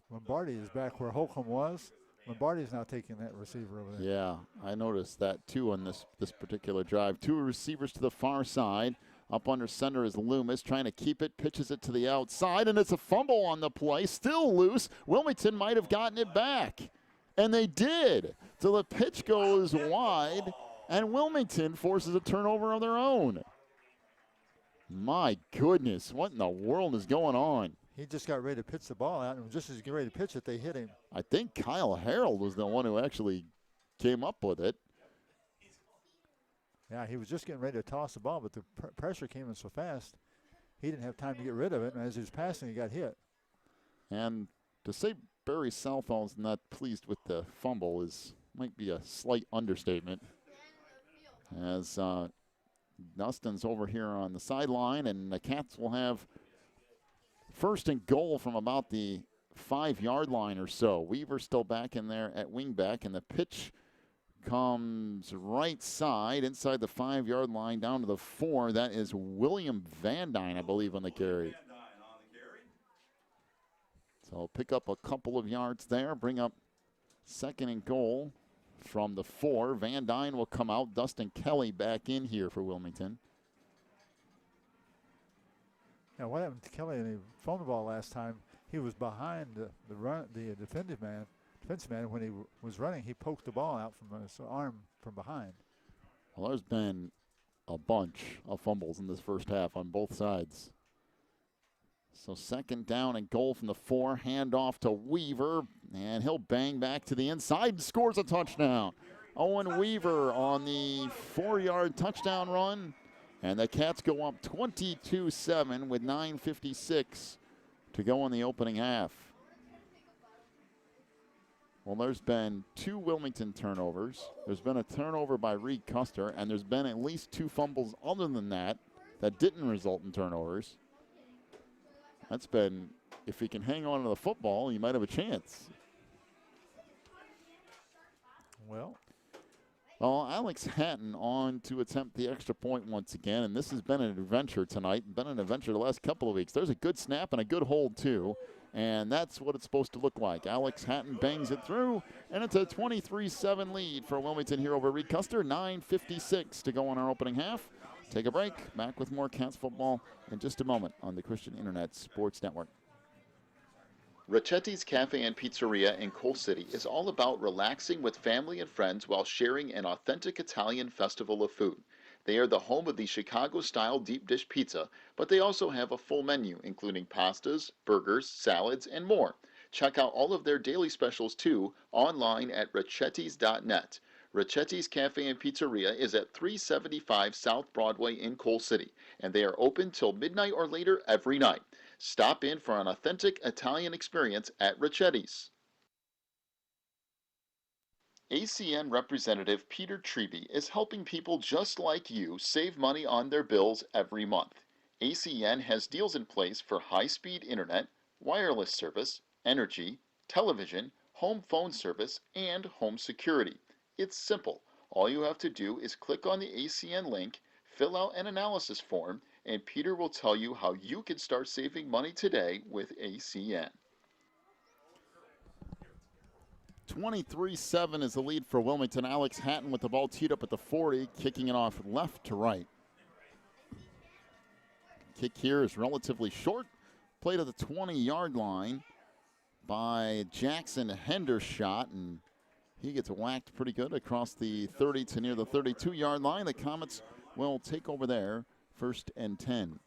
Lombardi is back where Holcomb was. Lombardi's now taking that receiver over there. Yeah, I noticed that too on this particular drive. 2 receivers to the far side. Up under center is Loomis trying to keep it, pitches it to the outside, and it's a fumble on the play. Still loose. Wilmington might have gotten it back. And they did. So the pitch goes wide, and Wilmington forces a turnover of their own. My goodness, what in the world is going on? He just got ready to pitch the ball out, and just as he got ready to pitch it, they hit him. I think Kyle Harold was the one who actually came up with it. Yeah, he was just getting ready to toss the ball, but the pressure came in so fast, he didn't have time to get rid of it, and as he was passing, he got hit. And to say Barry Southall's not pleased with the fumble might be a slight understatement. As Dustin's over here on the sideline, and the Cats will have 1st and goal from about the 5-yard line or so. Weaver still back in there at wingback, and the pitch comes right side inside the 5-yard line down to the 4. That is William Van Dyne, I believe, on the carry. So pick up a couple of yards there, bring up 2nd and goal from the 4. Van Dyne will come out. Dustin Kelly back in here for Wilmington. Now, what happened to Kelly? And he fumbled the ball last time. He was behind the defensive man. When he was running, he poked the ball out from his arm from behind. Well, there's been a bunch of fumbles in this first half on both sides. So 2nd down and goal from the 4. Handoff to Weaver, and he'll bang back to the inside and scores a touchdown. Owen Weaver on the 4-yard touchdown run. And the Cats go up 22-7 with 9:56 to go in the opening half. Well, there's been 2 Wilmington turnovers. There's been a turnover by Reed Custer, and there's been at least 2 fumbles other than that didn't result in turnovers. That's been, if he can hang on to the football, he might have a chance. Well, Alex Hatton on to attempt the extra point once again, and this has been an adventure tonight, been an adventure the last couple of weeks. There's a good snap and a good hold, too, and that's what it's supposed to look like. Alex Hatton bangs it through, and it's a 23-7 lead for Wilmington here over Reed Custer. 9:56 to go on our opening half. Take a break. Back with more Cats football in just a moment on the Christian Internet Sports Network. Racchetti's Cafe and Pizzeria in Coal City is all about relaxing with family and friends while sharing an authentic Italian festival of food. They are the home of the Chicago-style deep dish pizza, but they also have a full menu, including pastas, burgers, salads, and more. Check out all of their daily specials, too, online at racchettis.net. Racchetti's Cafe and Pizzeria is at 375 South Broadway in Coal City, and they are open till midnight or later every night. Stop in for an authentic Italian experience at Racchetti's. ACN Representative Peter Treby is helping people just like you save money on their bills every month. ACN has deals in place for high-speed internet, wireless service, energy, television, home phone service, and home security. It's simple. All you have to do is click on the ACN link, fill out an analysis form, and Peter will tell you how you can start saving money today with ACN. 23-7 is the lead for Wilmington. Alex Hatton with the ball teed up at the 40, kicking it off left to right. Kick here is relatively short. Played at the 20-yard line by Jackson Hendershot, and he gets whacked pretty good across the 30 to near the 32-yard line. The Comets will take over there, 1st and 10.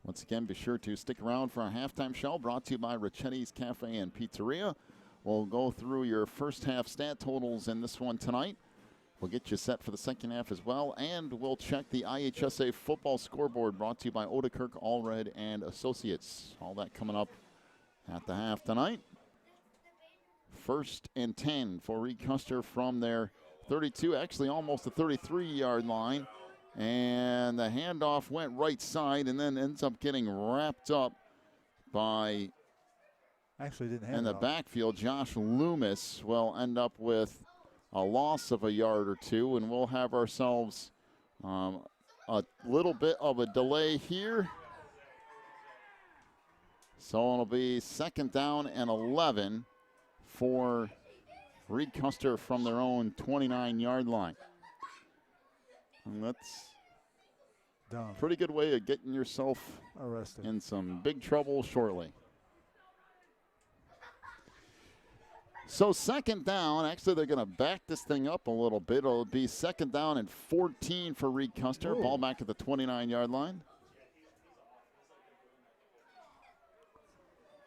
Once again, be sure to stick around for our halftime show brought to you by Racchetti's Cafe and Pizzeria. We'll go through your first half stat totals in this one tonight. We'll get you set for the second half as well, and we'll check the IHSA football scoreboard brought to you by Odekirk, Allred, and Associates. All that coming up at the half tonight. 1st and 10 for Reed Custer from their 32, actually almost the 33-yard line. And the handoff went right side and then ends up getting wrapped up by, actually didn't hand in it the off. backfield, Josh Loomis will end up with a loss of a yard or two, and we'll have ourselves a little bit of a delay here. So it'll be 2nd down and 11 for Reed Custer from their own 29-yard line. And that's Dumb. a pretty good way of getting yourself Arrested. in some big trouble shortly. So 2nd down, actually they're going to back this thing up a little bit. It'll be 2nd down and 14 for Reed Custer. Ooh. Ball back at the 29-yard line.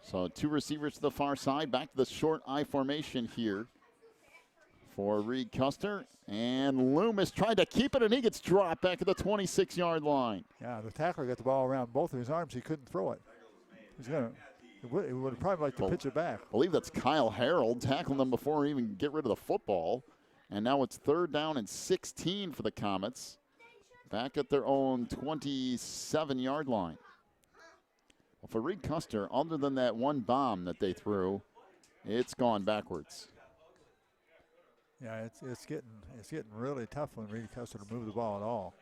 So 2 receivers to the far side. Back to the short I formation here for Reed Custer. And Loomis tried to keep it, and he gets dropped back at the 26-yard line. Yeah, the tackler got the ball around both of his arms. He couldn't throw it. He would probably like to pitch it back. I believe that's Kyle Harold tackling them before he even get rid of the football. And now it's 3rd down and 16 for the Comets. Back at their own 27-yard line. Well, for Reed Custer, other than that one bomb that they threw, it's gone backwards. Yeah, it's getting really tough when Reed Custer to move the ball at all.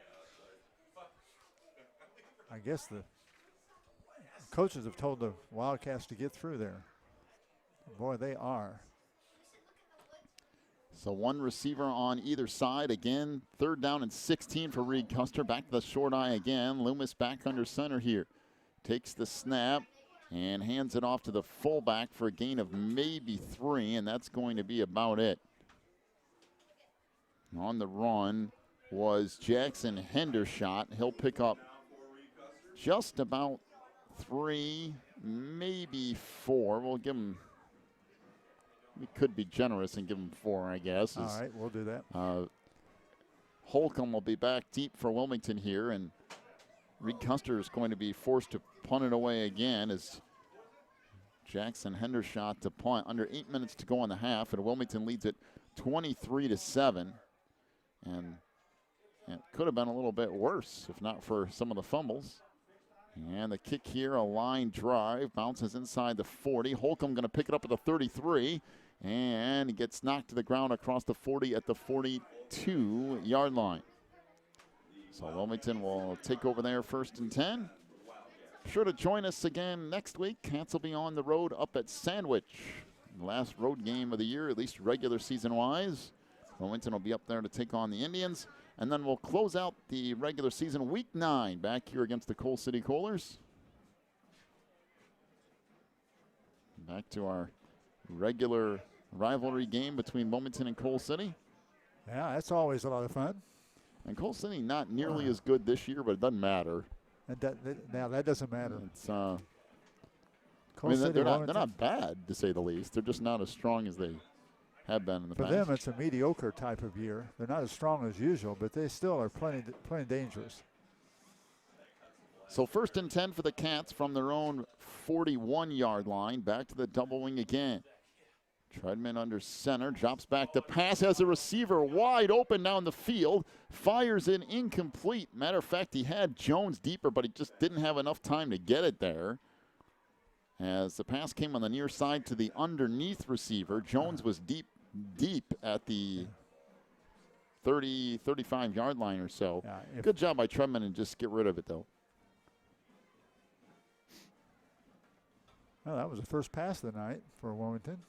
I guess the coaches have told the Wildcats to get through there. Boy, they are. So 1 receiver on either side. Again, 3rd down and 16 for Reed Custer. Back to the short I again. Loomis back under center here. Takes the snap and hands it off to the fullback for a gain of maybe 3, and that's going to be about it. On the run was Jackson Hendershot. He'll pick up just about 3, maybe 4. We'll give him, we could be generous and give him 4, I guess. All right, we'll do that. Holcomb will be back deep for Wilmington here, and Reed Custer is going to be forced to punt it away again as Jackson Hendershot to punt. Under 8 minutes to go on the half, and Wilmington leads it 23-7. And it could have been a little bit worse if not for some of the fumbles. And the kick here, a line drive, bounces inside the 40. Holcomb going to pick it up at the 33, and he gets knocked to the ground across the 40 at the 42-yard line. So Wilmington will take over there 1st and 10. Sure to join us again next week. Cats will be on the road up at Sandwich. Last road game of the year, at least regular season-wise. Wilmington will be up there to take on the Indians. And then we'll close out the regular season week 9 back here against the Coal City Coalers. Back to our regular rivalry game between Wilmington and Coal City. Yeah, that's always a lot of fun. And Coal City not nearly as good this year, but it doesn't matter. Now that doesn't matter. It's they're not bad, to say the least. They're just not as strong as they have been in the past. For them, it's a mediocre type of year. They're not as strong as usual, but they still are plenty dangerous. So 1st and 10 for the Cats from their own 41-yard line. Back to the double wing again. Treadman under center, drops back to pass, has a receiver wide open down the field, fires in incomplete. Matter of fact, he had Jones deeper, but he just didn't have enough time to get it there. As the pass came on the near side to the underneath receiver, Jones was deep at the 30, 35-yard line or so. Yeah, good job by Treadman and just get rid of it, though. Well, that was the first pass of the night for Wilmington.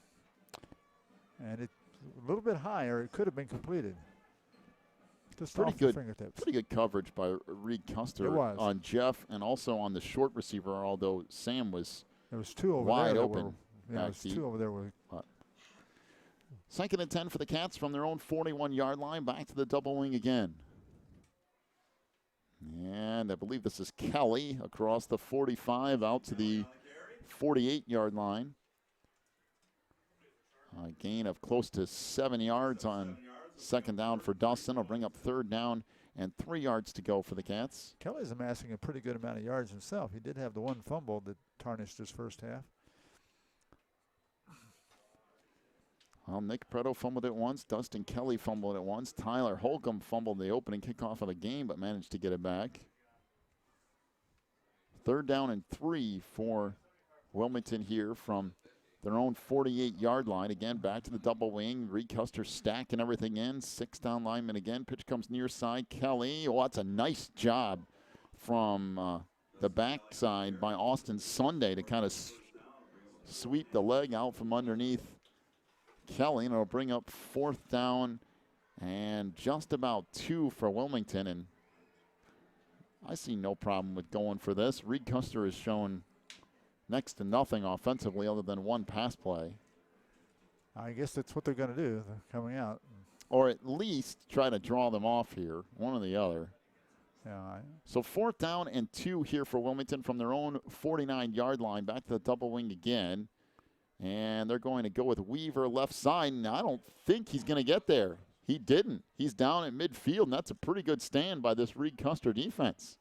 And it's a little bit higher. It could have been completed. Just pretty off good, the fingertips. Pretty good coverage by Reed Custer on Jeff and also on the short receiver, although Sam was there was two over wide there open. There was two over there. 2nd and 10 for the Cats from their own 41-yard line. Back to the double wing again. And I believe this is Kelly across the 45 out to the 48-yard line. A gain of close to 7 yards on 2nd down for Dustin. Will bring up 3rd down and 3 yards to go for the Cats. Kelly's amassing a pretty good amount of yards himself. He did have the one fumble that tarnished his first half. Well, Nick Preto fumbled it once. Dustin Kelly fumbled it once. Tyler Holcomb fumbled the opening kickoff of the game, but managed to get it back. 3rd down and 3 for Wilmington here from their own 48-yard line. Again, back to the double wing. Reed Custer stacking everything in. 6 down lineman again. Pitch comes near side. Kelly. Oh, that's a nice job from the backside by Austin Sunday to kind of sweep the leg out from underneath Kelly. And it'll bring up 4th down and just about 2 for Wilmington. And I see no problem with going for this. Reed Custer has shown next to nothing offensively other than one pass play. I guess that's what they're going to do. They're coming out. Or at least try to draw them off here, one or the other. Yeah. So 4th down and 2 here for Wilmington from their own 49-yard line. Back to the double wing again. And they're going to go with Weaver left side. And I don't think he's going to get there. He didn't. He's down at midfield, and that's a pretty good stand by this Reed Custer defense.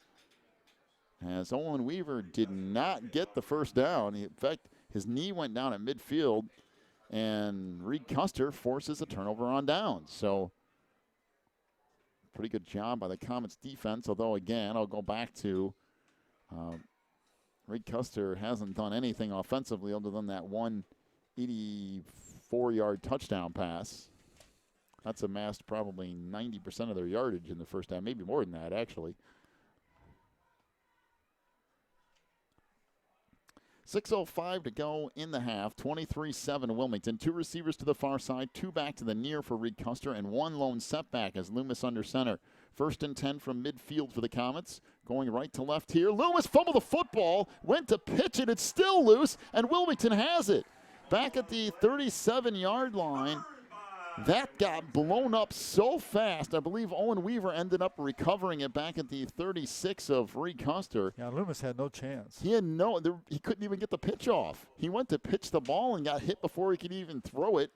As Olin Weaver did not get the 1st down. In fact, his knee went down at midfield, and Reed Custer forces a turnover on downs. So pretty good job by the Comets defense, although, again, I'll go back to Reed Custer hasn't done anything offensively other than that one 84-yard touchdown pass. That's amassed probably 90% of their yardage in the first half, maybe more than that, actually. 6:05 to go in the half. 23-7 Wilmington. 2 receivers to the far side, 2 back to the near for Reed Custer, and 1 lone setback as Loomis under center. 1st and 10 from midfield for the Comets. Going right to left here. Loomis fumbled the football, went to pitch it. It's still loose, and Wilmington has it. Back at the 37-yard line. That got blown up so fast. I believe Owen Weaver ended up recovering it back at the 36 of Reed Custer. Yeah, Loomis had no chance. He couldn't even get the pitch off. He went to pitch the ball and got hit before he could even throw it.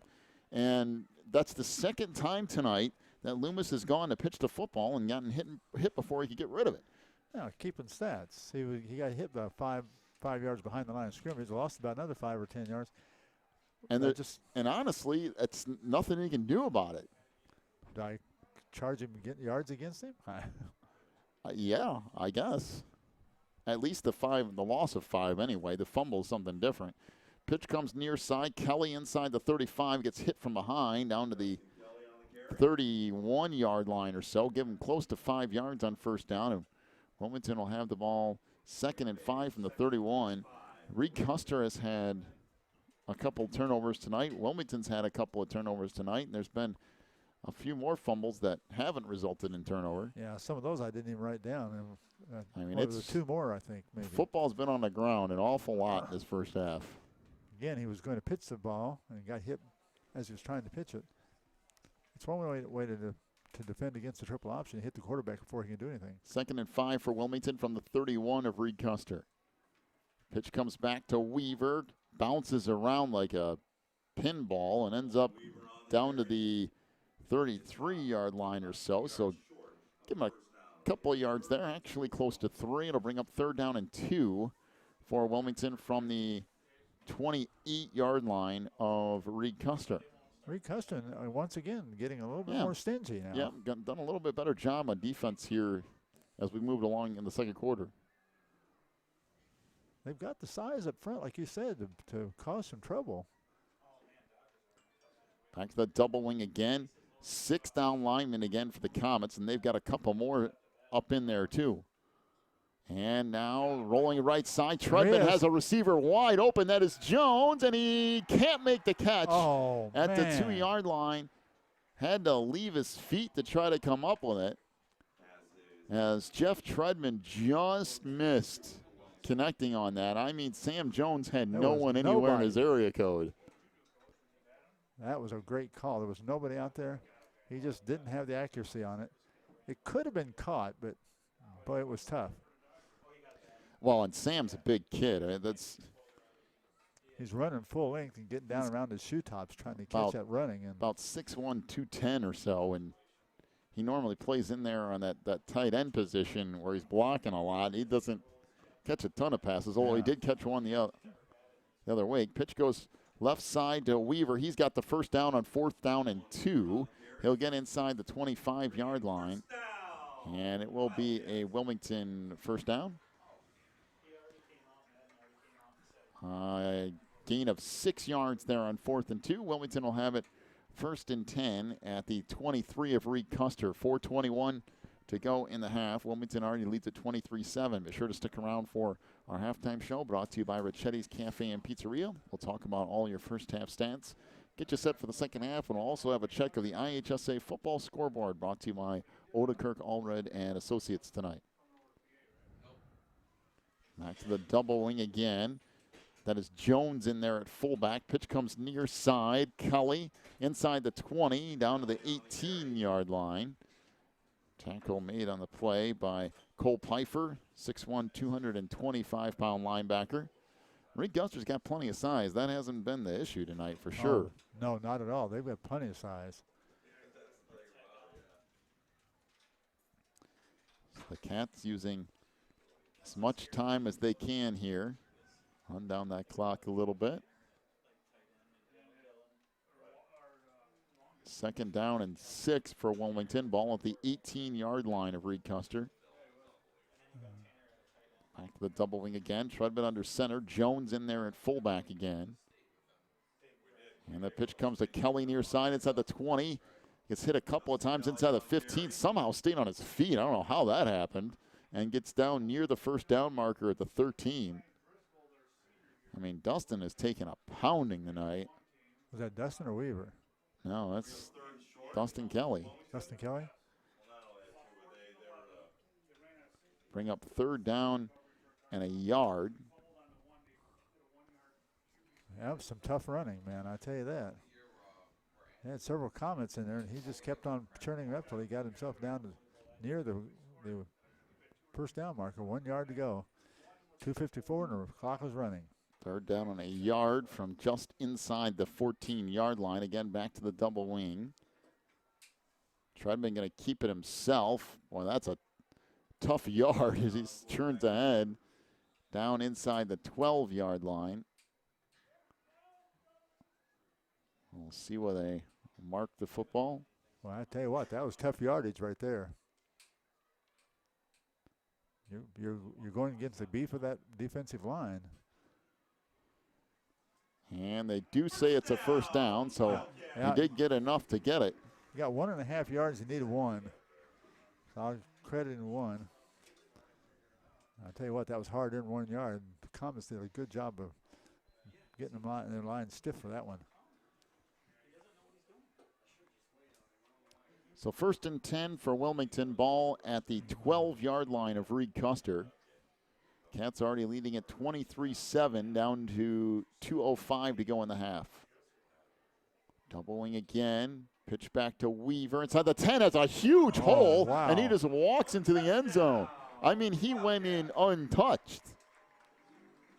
And that's the 2nd time tonight that Loomis has gone to pitch the football and gotten hit before he could get rid of it. Yeah, keeping stats. He got hit about five yards behind the line of scrimmage. Lost about another 5 or 10 yards. And honestly, it's nothing he can do about it. Did I charge him to get yards against him? Yeah, I guess. at least the loss of 5 anyway. The fumble is something different. Pitch comes near side. Kelly inside the 35, gets hit from behind down to the 31-yard line or so. Give him close to 5 yards on first down. And Wilmington will have the ball 2nd and 5 from the 31. Reed Custer has had a couple turnovers tonight. Wilmington's had a couple of turnovers tonight, and there's been a few more fumbles that haven't resulted in turnover. Yeah, some of those I didn't even write down. I mean, it's 2 more, I think, maybe. Football's been on the ground an awful lot this first half. Again, he was going to pitch the ball and got hit as he was trying to pitch it. It's one way to defend against the triple option, hit the quarterback before he can do anything. 2nd and 5 for Wilmington from the 31 of Reed Custer. Pitch comes back to Weaver, bounces around like a pinball and ends up down to the 33-yard line or so. So give him a couple of yards there, actually close to 3. It'll bring up 3rd down and 2 for Wilmington from the 28-yard line of Reed Custer. Reed Custer, once again, getting a little bit more stingy now. Yeah, done a little bit better job on defense here as we moved along in the second quarter. They've got the size up front, like you said, to cause some trouble. Back to the double wing again. 6 down linemen again for the Comets, and they've got a couple more up in there too. And now rolling right side. Trudman has a receiver wide open. That is Jones, and he can't make the catch at the 2-yard line. Had to leave his feet to try to come up with it, as Jeff Trudman just missed connecting on that. I mean, Sam Jones had no one anywhere in his area code. That was a great call. There was nobody out there. He just didn't have the accuracy on it. It could have been caught, but boy, it was tough. Well, and Sam's a big kid. I mean, he's running full length and getting down around his shoe tops trying to catch that running. And about 6'1", 210 or so, and he normally plays in there on that tight end position where he's blocking a lot. He doesn't catch a ton of passes, although he did catch one the other way. Pitch goes left side to Weaver. He's got the first down on 4th down and 2. He'll get inside the 25-yard line, and it will be a Wilmington first down. Gain of 6 yards there on 4th and 2. Wilmington will have it 1st and 10 at the 23 of Reed Custer. 4:21 to go in the half. Wilmington already leads at 23-7. Be sure to stick around for our halftime show brought to you by Ricchetti's Cafe and Pizzeria. We'll talk about all your first half stats. Get you set for the second half, and we'll also have a check of the IHSA football scoreboard brought to you by Odekirk, Allred, and Associates tonight. Back to the double wing again. That is Jones in there at fullback. Pitch comes near side. Kelly inside the 20, down to the 18-yard line. Tackle made on the play by Cole Pfeiffer, 6'1", 225-pound linebacker. Reed Custer's got plenty of size. That hasn't been the issue tonight for sure. No, not at all. They've got plenty of size. So the Cats using as much time as they can here. Run down that clock a little bit. 2nd down and 6 for Wilmington. Ball at the 18-yard line of Reed Custer. Back to the double wing again. Trudman under center. Jones in there at fullback again. And the pitch comes to Kelly near side inside the 20. Gets hit a couple of times inside the 15. Somehow stayed on his feet. I don't know how that happened. And gets down near the first down marker at the 13. I mean, Dustin has taken a pounding tonight. Was that Dustin or Weaver? No, that's Dustin Kelly. Dustin Kelly? Bring up 3rd down and a yard. Yeah, some tough running, man. I tell you that. He had several comments in there, and he just kept on churning up till he got himself down to near the first down marker. 1 yard to go. 2:54, and the clock was running. 3rd down and a yard from just inside the 14-yard line. Again, back to the double wing. Trudman going to keep it himself. Boy, that's a tough yard as he turns ahead. Down inside the 12-yard line. We'll see where they mark the football. Well, I tell you what, that was tough yardage right there. You're going against the beef of that defensive line. And they do say it's a first down, so he did get enough to get it. He got 1.5 yards. He needed 1. So I'll credit him 1. I'll tell you what, that was hard in 1 yard. The Comets did a good job of getting their line stiff for that one. So 1st and 10 for Wilmington. Ball at the 12-yard line of Reed Custer. Cats already leading at 23-7, down to 2:05 to go in the half. Doubling again. Pitch back to Weaver. Inside the 10 has a huge hole, wow. and he just walks into the end zone. I mean, he went in untouched.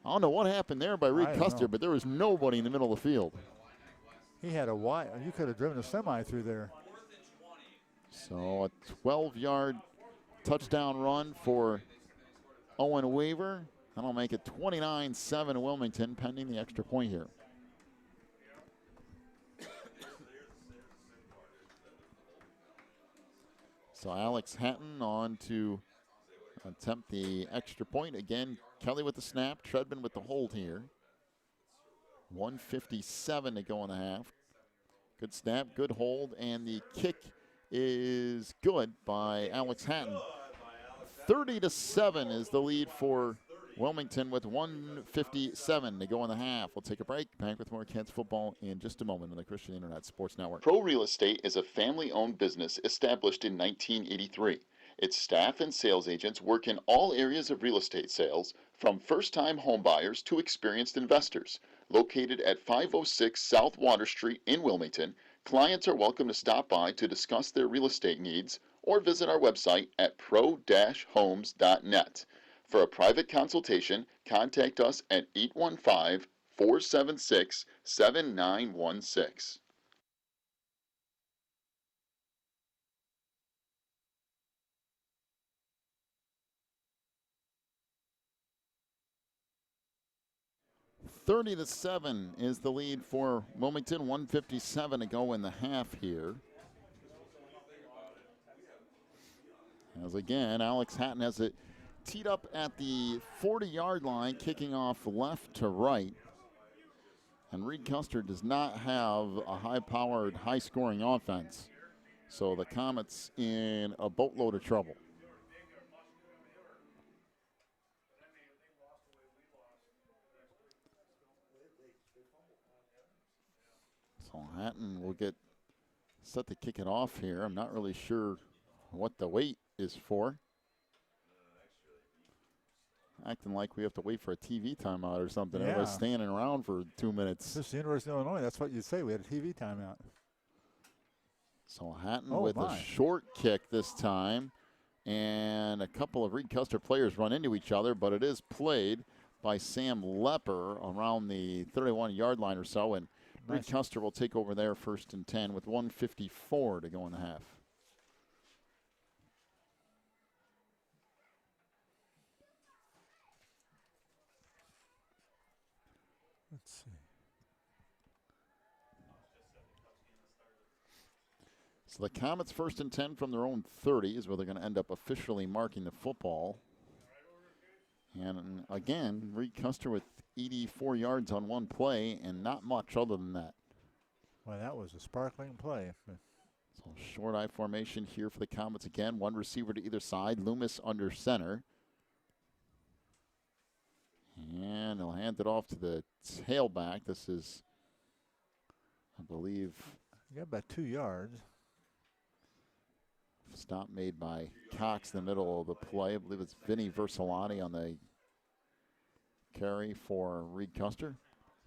I don't know what happened there by Reed Custer, but there was nobody in the middle of the field. He had a wide. You could have driven a semi through there. So a 12-yard touchdown run for Owen Weaver. That'll make it 29-7 Wilmington, pending the extra point here. So Alex Hatton on to attempt the extra point. Again, Kelly with the snap, Treadman with the hold here. 1:57 to go in the half. Good snap, good hold, and the kick is good by Alex Hatton. 30-7 is the lead for Wilmington with 1:57 to go in the half. We'll take a break. Back with more Cats football in just a moment on the Christian Internet Sports Network. Pro Real Estate is a family-owned business established in 1983. Its staff and sales agents work in all areas of real estate sales, from first-time home buyers to experienced investors. Located at 506 South Water Street in Wilmington, clients are welcome to stop by to discuss their real estate needs or visit our website at pro-homes.net. For a private consultation, contact us at 815-476-7916. $30-7 is the lead for Wilmington. 1:57 to go in the half here. As again, Alex Hatton has it teed up at the 40-yard line, kicking off left to right. And Reed Custer does not have a high-powered, high-scoring offense. So the Comets in a boatload of trouble. So Hatton will get set to kick it off here. I'm not really sure what the wait is for. Acting like we have to wait for a TV timeout or something. Yeah. Everybody's standing around for 2 minutes. This is the University of Illinois. That's what you'd say. We had a TV timeout. So Hatton with a short kick this time. And a couple of Reed Custer players run into each other, but it is played by Sam Lepper around the 31-yard line or so. And Reed Custer will take over there 1st and 10 with 1:54 to go in the half. Let's see. So the Comets 1st and 10 from their own 30 is where they're going to end up officially marking the football. And again, Reed Custer with 84 yards on one play and not much other than that. Well, that was a sparkling play. So short I formation here for the Comets again. One receiver to either side. Loomis under center. And he'll hand it off to the tailback. This is, I believe, You got about 2 yards. Stop made by Cox in the middle of the play. I believe it's Vinny Versalani on the carry for Reed Custer.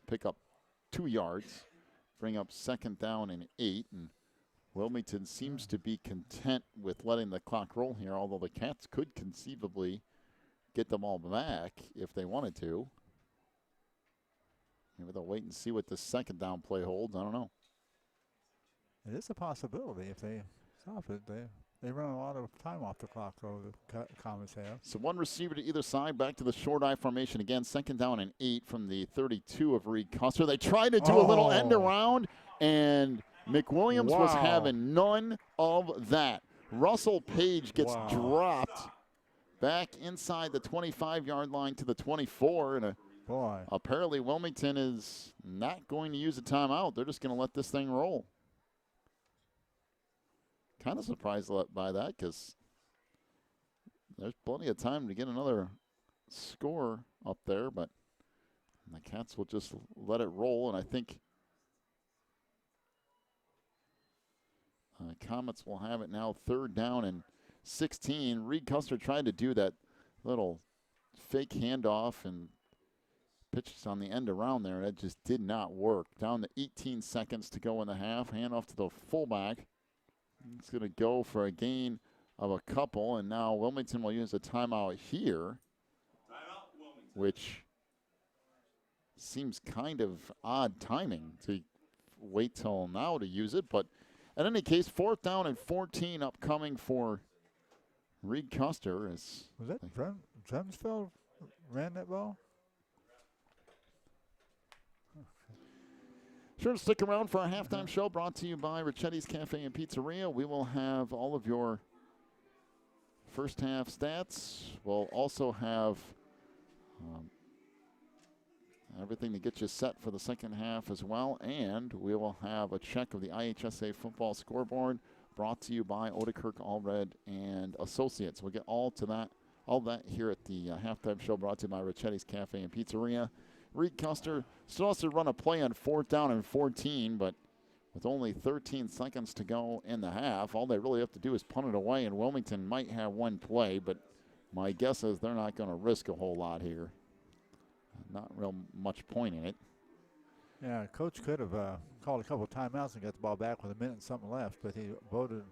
Pick up 2 yards. Bring up 2nd down and 8. And Wilmington seems to be content with letting the clock roll here, although the Cats could conceivably get them all back if they wanted to. Maybe they'll wait and see what the 2nd down play holds. I don't know. It is a possibility if they stop it. They run a lot of time off the clock, though, the Comets have. So one receiver to either side, back to the short I formation again. 2nd down and 8 from the 32 of Reed Custer. They tried to do a little end around, and McWilliams was having none of that. Russell Page gets dropped back inside the 25-yard line to the 24. And Boy. apparently Wilmington is not going to use a timeout. They're just going to let this thing roll. Kind of surprised by that because there's plenty of time to get another score up there, but the Cats will just let it roll. And I think Comets will have it now 3rd down and 16. Reed Custer tried to do that little fake handoff and pitches on the end around there. That just did not work. Down to 18 seconds to go in the half. Handoff to the fullback. It's going to go for a gain of a couple, and now Wilmington will use a timeout here, which seems kind of odd timing to wait till now to use it. But in any case, 4th down and 14 upcoming for Reed Custer. Was that Dremsfeld ran that ball? Sure to stick around for our halftime show brought to you by Ricchetti's Cafe and Pizzeria. We will have all of your first half stats. We'll also have everything to get you set for the second half as well. And we will have a check of the IHSA football scoreboard brought to you by Odekirk Allred and Associates. We'll get all that here at the halftime show brought to you by Ricchetti's Cafe and Pizzeria. Reed Custer still has to run a play on 4th down and 14, but with only 13 seconds to go in the half, all they really have to do is punt it away, and Wilmington might have one play, but my guess is they're not going to risk a whole lot here. Not real much point in it. Yeah, Coach could have called a couple of timeouts and got the ball back with a minute and something left, but he voted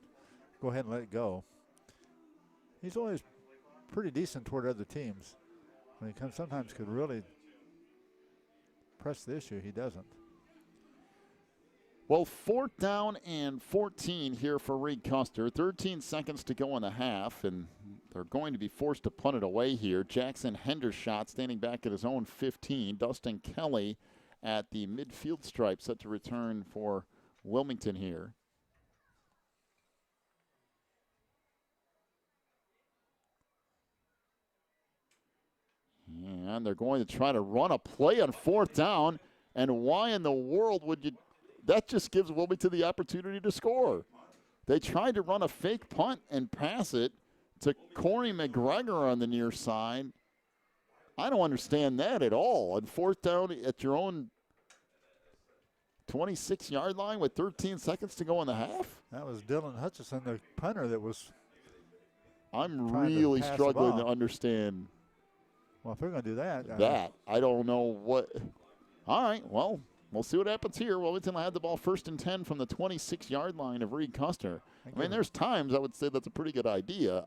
go ahead and let it go. He's always pretty decent toward other teams. When he comes, sometimes could really press the issue. He doesn't. Well, 4th down and 14 here for Reed Custer. 13 seconds to go in the half, and they're going to be forced to punt it away here. Jackson Hendershot standing back at his own 15. Dustin Kelly at the midfield stripe set to return for Wilmington here. And they're going to try to run a play on 4th down. And why in the world would you? That just gives Wilmington the opportunity to score. They tried to run a fake punt and pass it to Corey McGregor on the near side. I don't understand that at all. On 4th down at your own 26-yard line with 13 seconds to go in the half? That was Dylan Hutchison, the punter, that was. I'm really struggling to understand. Well, if they're going to do that. I don't know what. All right, well, we'll see what happens here. Wilmington will have the ball 1st and 10 from the 26-yard line of Reed Custer. I mean, there's times I would say that's a pretty good idea.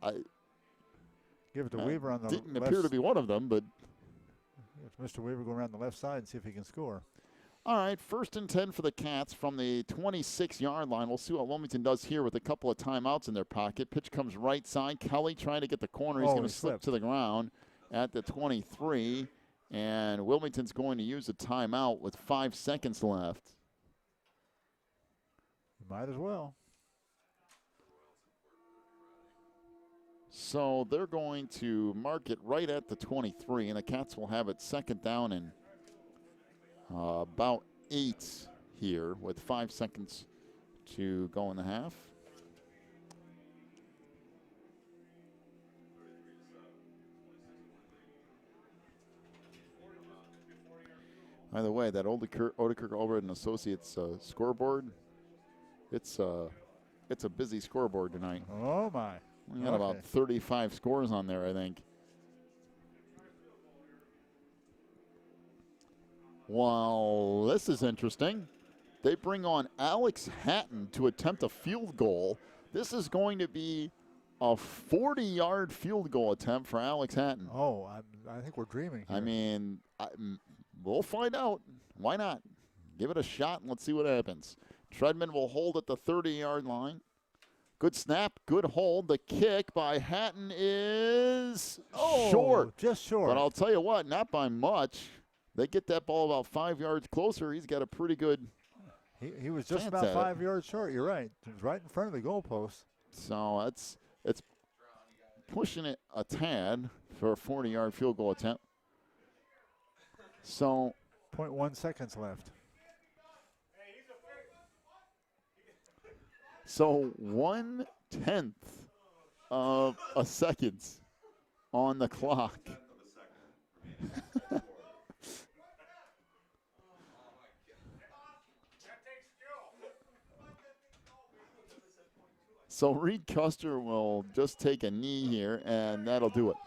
Give it to Weaver on the left. Didn't appear to be one of them, but. Mr. Weaver go around the left side and see if he can score. All right, 1st and 10 for the Cats from the 26-yard line. We'll see what Wilmington does here with a couple of timeouts in their pocket. Pitch comes right side. Kelly trying to get the corner. He's going to slip to the ground at the 23. And Wilmington's going to use a timeout with 5 seconds left. Might as well. So they're going to mark it right at the 23, and the Cats will have it 2nd down and about 8 here with 5 seconds to go in the half. By the way, that Odekirk Allred and Associates scoreboard, it's a busy scoreboard tonight. Oh, my. We got about 35 scores on there, I think. Well, this is interesting. They bring on Alex Hatton to attempt a field goal. This is going to be a 40-yard field goal attempt for Alex Hatton. Oh, I think we're dreaming here. I mean, we'll find out. Why not? Give it a shot and let's see what happens. Treadman will hold at the 30-yard line. Good snap, good hold. The kick by Hatton is short. Just short. But I'll tell you what, not by much. They get that ball about 5 yards closer. He's got a pretty good He was just about 5 yards short. You're right. It was right in front of the goalpost. So it's pushing it a tad for a 40-yard field goal attempt. So 0.1 seconds left. So 1/10 of a second on the clock. So Reed Custer will just take a knee here, and that'll do it.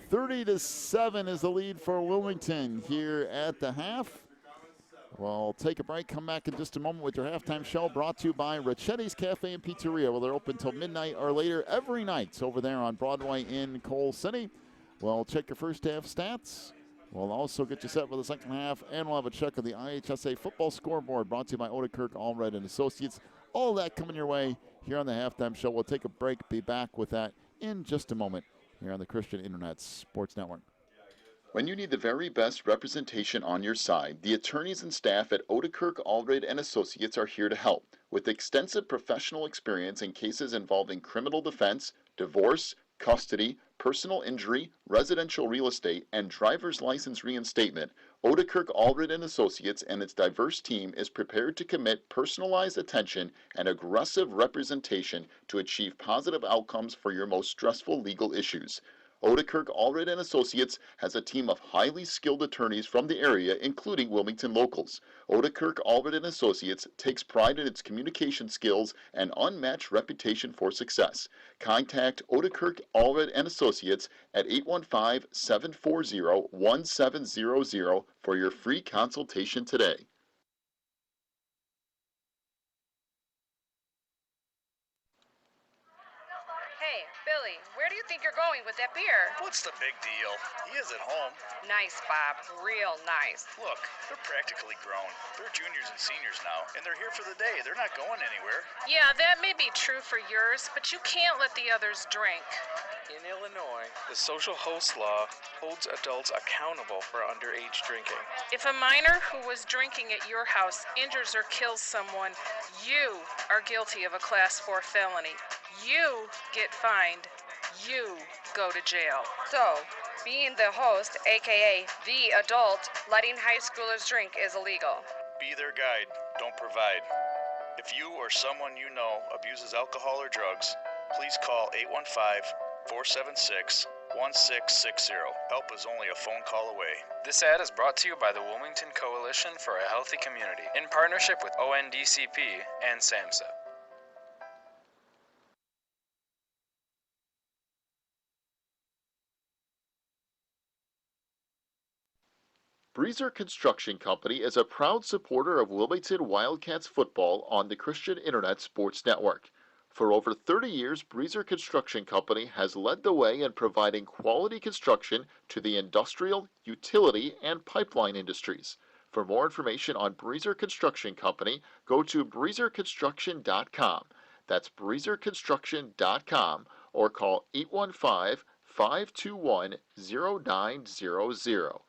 30-7 is the lead for Wilmington here at the half. We'll take a break, come back in just a moment with your halftime show brought to you by Ricchetti's Cafe and Pizzeria. Well, they're open until midnight or later every night over there on Broadway in Coal City. We'll check your first half stats. We'll also get you set for the second half, and we'll have a check of the IHSA football scoreboard brought to you by Odekirk Allred and Associates. All that coming your way here on the halftime show. We'll take a break, be back with that in just a moment here on the Christian Internet Sports Network. When you need the very best representation on your side, the attorneys and staff at Odekirk Allred and Associates are here to help. With extensive professional experience in cases involving criminal defense, divorce, custody, personal injury, residential real estate, and driver's license reinstatement, Odekirk Allred and Associates and its diverse team is prepared to commit personalized attention and aggressive representation to achieve positive outcomes for your most stressful legal issues. Odekirk Allred and Associates has a team of highly skilled attorneys from the area, including Wilmington locals. Odekirk Allred and Associates takes pride in its communication skills and unmatched reputation for success. Contact Odekirk Allred and Associates at 815-740-1700 for your free consultation today. Hey, Billy, where do you think you're going with that beer? What's the big deal? He is at home. Nice, Bob. Real nice. Look, they're practically grown. They're juniors and seniors now, and they're here for the day. They're not going anywhere. Yeah, that may be true for yours, but you can't let the others drink. In Illinois, the social host law holds adults accountable for underage drinking. If a minor who was drinking at your house injures or kills someone, you are guilty of a Class 4 felony. You get fined. You go to jail. So, being the host, aka the adult, letting high schoolers drink is illegal. Be their guide, don't provide. If you or someone you know abuses alcohol or drugs, please call 815-476-1660. Help is only a phone call away. This ad is brought to you by the Wilmington Coalition for a Healthy Community in partnership with ONDCP and SAMHSA. Breezer Construction Company is a proud supporter of Wilmington Wildcats football on the Christian Internet Sports Network. For over 30 years, Breezer Construction Company has led the way in providing quality construction to the industrial, utility, and pipeline industries. For more information on Breezer Construction Company, go to breezerconstruction.com. That's breezerconstruction.com, or call 815-521-0900.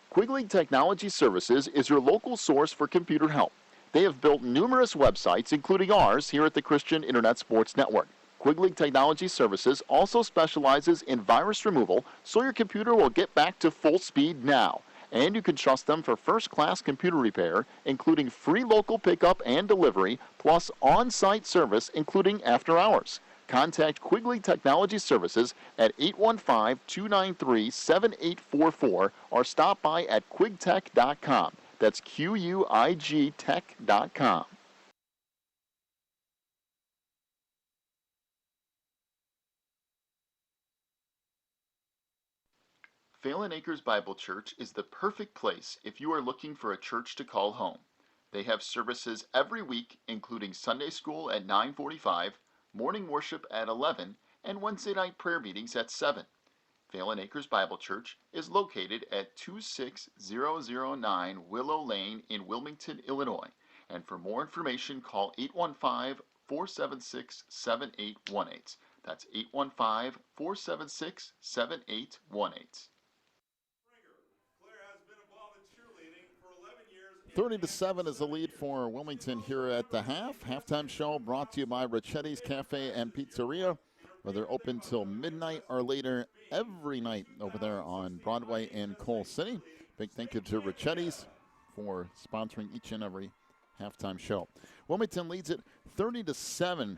Quigley Technology Services is your local source for computer help. They have built numerous websites, including ours here at the Christian Internet Sports Network. Quigley Technology Services also specializes in virus removal, so your computer will get back to full speed now. And you can trust them for first-class computer repair, including free local pickup and delivery, plus on-site service, including after hours. Contact Quigley Technology Services at 815-293-7844 or stop by at quigtech.com. That's QUIG tech.com. Phelan Acres Bible Church is the perfect place if you are looking for a church to call home. They have services every week, including Sunday school at 9:45, morning worship at 11, and Wednesday night prayer meetings at 7. Phelan Acres Bible Church is located at 26009 Willow Lane in Wilmington, Illinois. And for more information, call 815-476-7818. That's 815-476-7818. 30-7 is the lead for Wilmington here at the half. Halftime show brought to you by Ricchetti's Cafe and Pizzeria, where they're open till midnight or later every night over there on Broadway in Coal City. Big thank you to Ricchetti's for sponsoring each and every halftime show. Wilmington leads it 30-7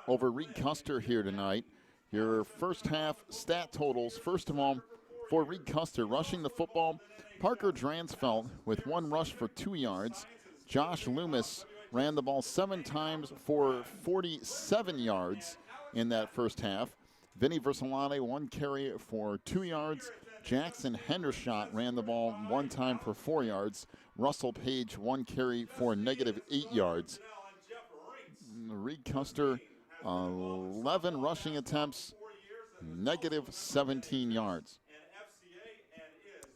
over Reed Custer here tonight. Your first half stat totals, first of all, for Reed Custer, rushing the football, Parker Dransfeld with 1 rush for 2 yards. Josh Loomis ran the ball 7 times for 47 yards in that first half. Vinny Versalane, 1 carry for 2 yards. Jackson Hendershot ran the ball 1 time for 4 yards. Russell Page, 1 carry for -8 yards. Reed Custer, 11 rushing attempts, -17 yards.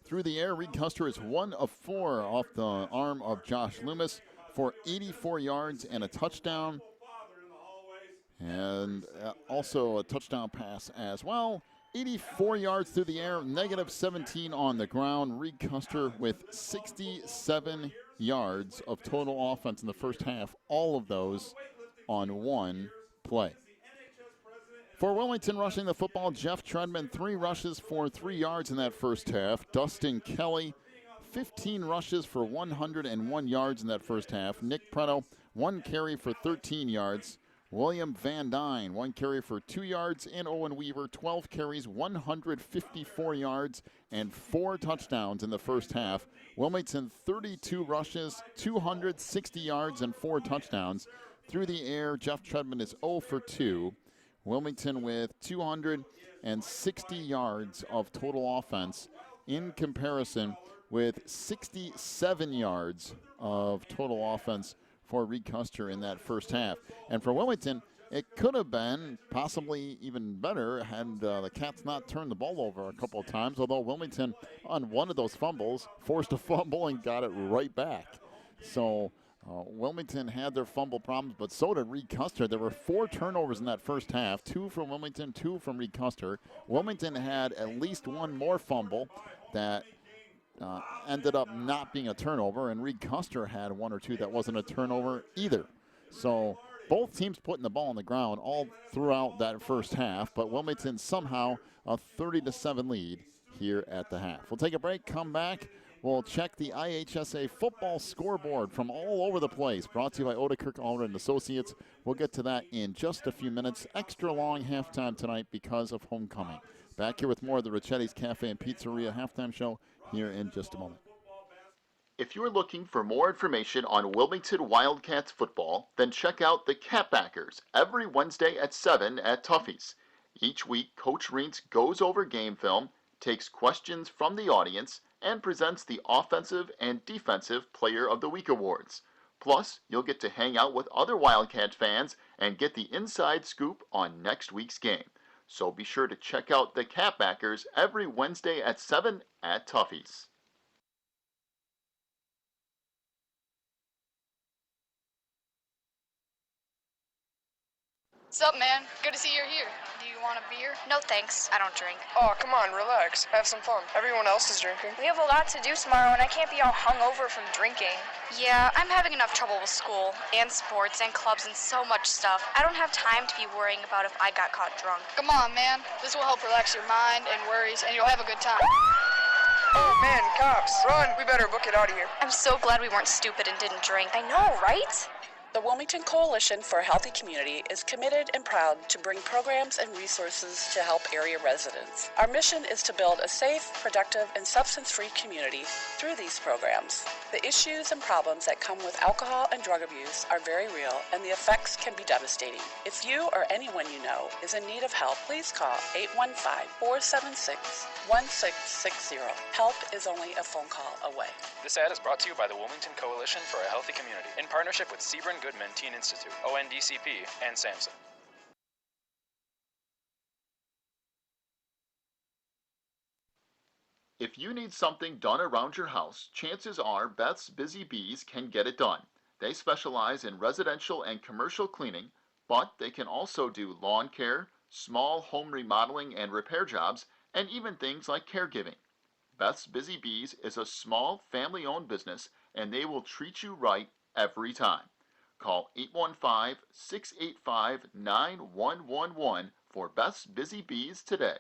Through the air, Reed Custer is 1 of 4 off the arm of Josh Loomis for 84 yards and a touchdown. And also a touchdown pass as well. 84 yards through the air, -17 on the ground. Reed Custer with 67 yards of total offense in the first half, all of those on 1 play. For Wilmington rushing the football, Jeff Treadman, 3 rushes for 3 yards in that first half. Dustin Kelly, 15 rushes for 101 yards in that first half. Nick Preto, 1 carry for 13 yards. William Van Dyne, 1 carry for 2 yards. And Owen Weaver, 12 carries, 154 yards, and 4 touchdowns in the first half. Wilmington, 32 rushes, 260 yards, and 4 touchdowns. Through the air, Jeff Treadman is 0 for 2. Wilmington with 260 yards of total offense in comparison with 67 yards of total offense for Reed Custer in that first half. And for Wilmington, it could have been possibly even better had the Cats not turned the ball over a couple of times, although Wilmington on one of those fumbles forced a fumble and got it right back. So Wilmington had their fumble problems, but so did Reed Custer. There were 4 turnovers in that first half, 2 from Wilmington, 2 from Reed Custer. Wilmington had at least 1 more fumble that ended up not being a turnover, and Reed Custer had 1 or 2 that wasn't a turnover either. So both teams putting the ball on the ground all throughout that first half, but Wilmington somehow a 30-7 lead here at the half. We'll take a break, come back. We'll check the IHSA football scoreboard from all over the place. Brought to you by Odekirk Allred and Associates. We'll get to that in just a few minutes. Extra long halftime tonight because of homecoming. Back here with more of the Ricchetti's Cafe and Pizzeria halftime show here in just a moment. If you're looking for more information on Wilmington Wildcats football, then check out the Catbackers every Wednesday at 7 at Tuffy's. Each week, Coach Rein goes over game film, takes questions from the audience, and presents the Offensive and Defensive Player of the Week awards. Plus, you'll get to hang out with other Wildcat fans and get the inside scoop on next week's game. So be sure to check out the Catbackers every Wednesday at 7 at Tuffy's. What's up, man? Good to see you're here. Do you want a beer? No thanks, I don't drink. Oh, come on, relax. Have some fun. Everyone else is drinking. We have a lot to do tomorrow, and I can't be all hungover from drinking. Yeah, I'm having enough trouble with school, and sports, and clubs, and so much stuff. I don't have time to be worrying about if I got caught drunk. Come on, man. This will help relax your mind and worries, and you'll have a good time. Oh, man, cops. Run. We better book it out of here. I'm so glad we weren't stupid and didn't drink. I know, right? The Wilmington Coalition for a Healthy Community is committed and proud to bring programs and resources to help area residents. Our mission is to build a safe, productive, and substance-free community through these programs. The issues and problems that come with alcohol and drug abuse are very real, and the effects can be devastating. If you or anyone you know is in need of help, please call 815-476-1660. Help is only a phone call away. This ad is brought to you by the Wilmington Coalition for a Healthy Community in partnership with Sebring Goodman Teen Institute, ONDCP, and SAMHSA. If you need something done around your house, chances are Beth's Busy Bees can get it done. They specialize in residential and commercial cleaning, but they can also do lawn care, small home remodeling and repair jobs, and even things like caregiving. Beth's Busy Bees is a small family-owned business and they will treat you right every time. Call 815-685-9111 for Best Busy Bees today.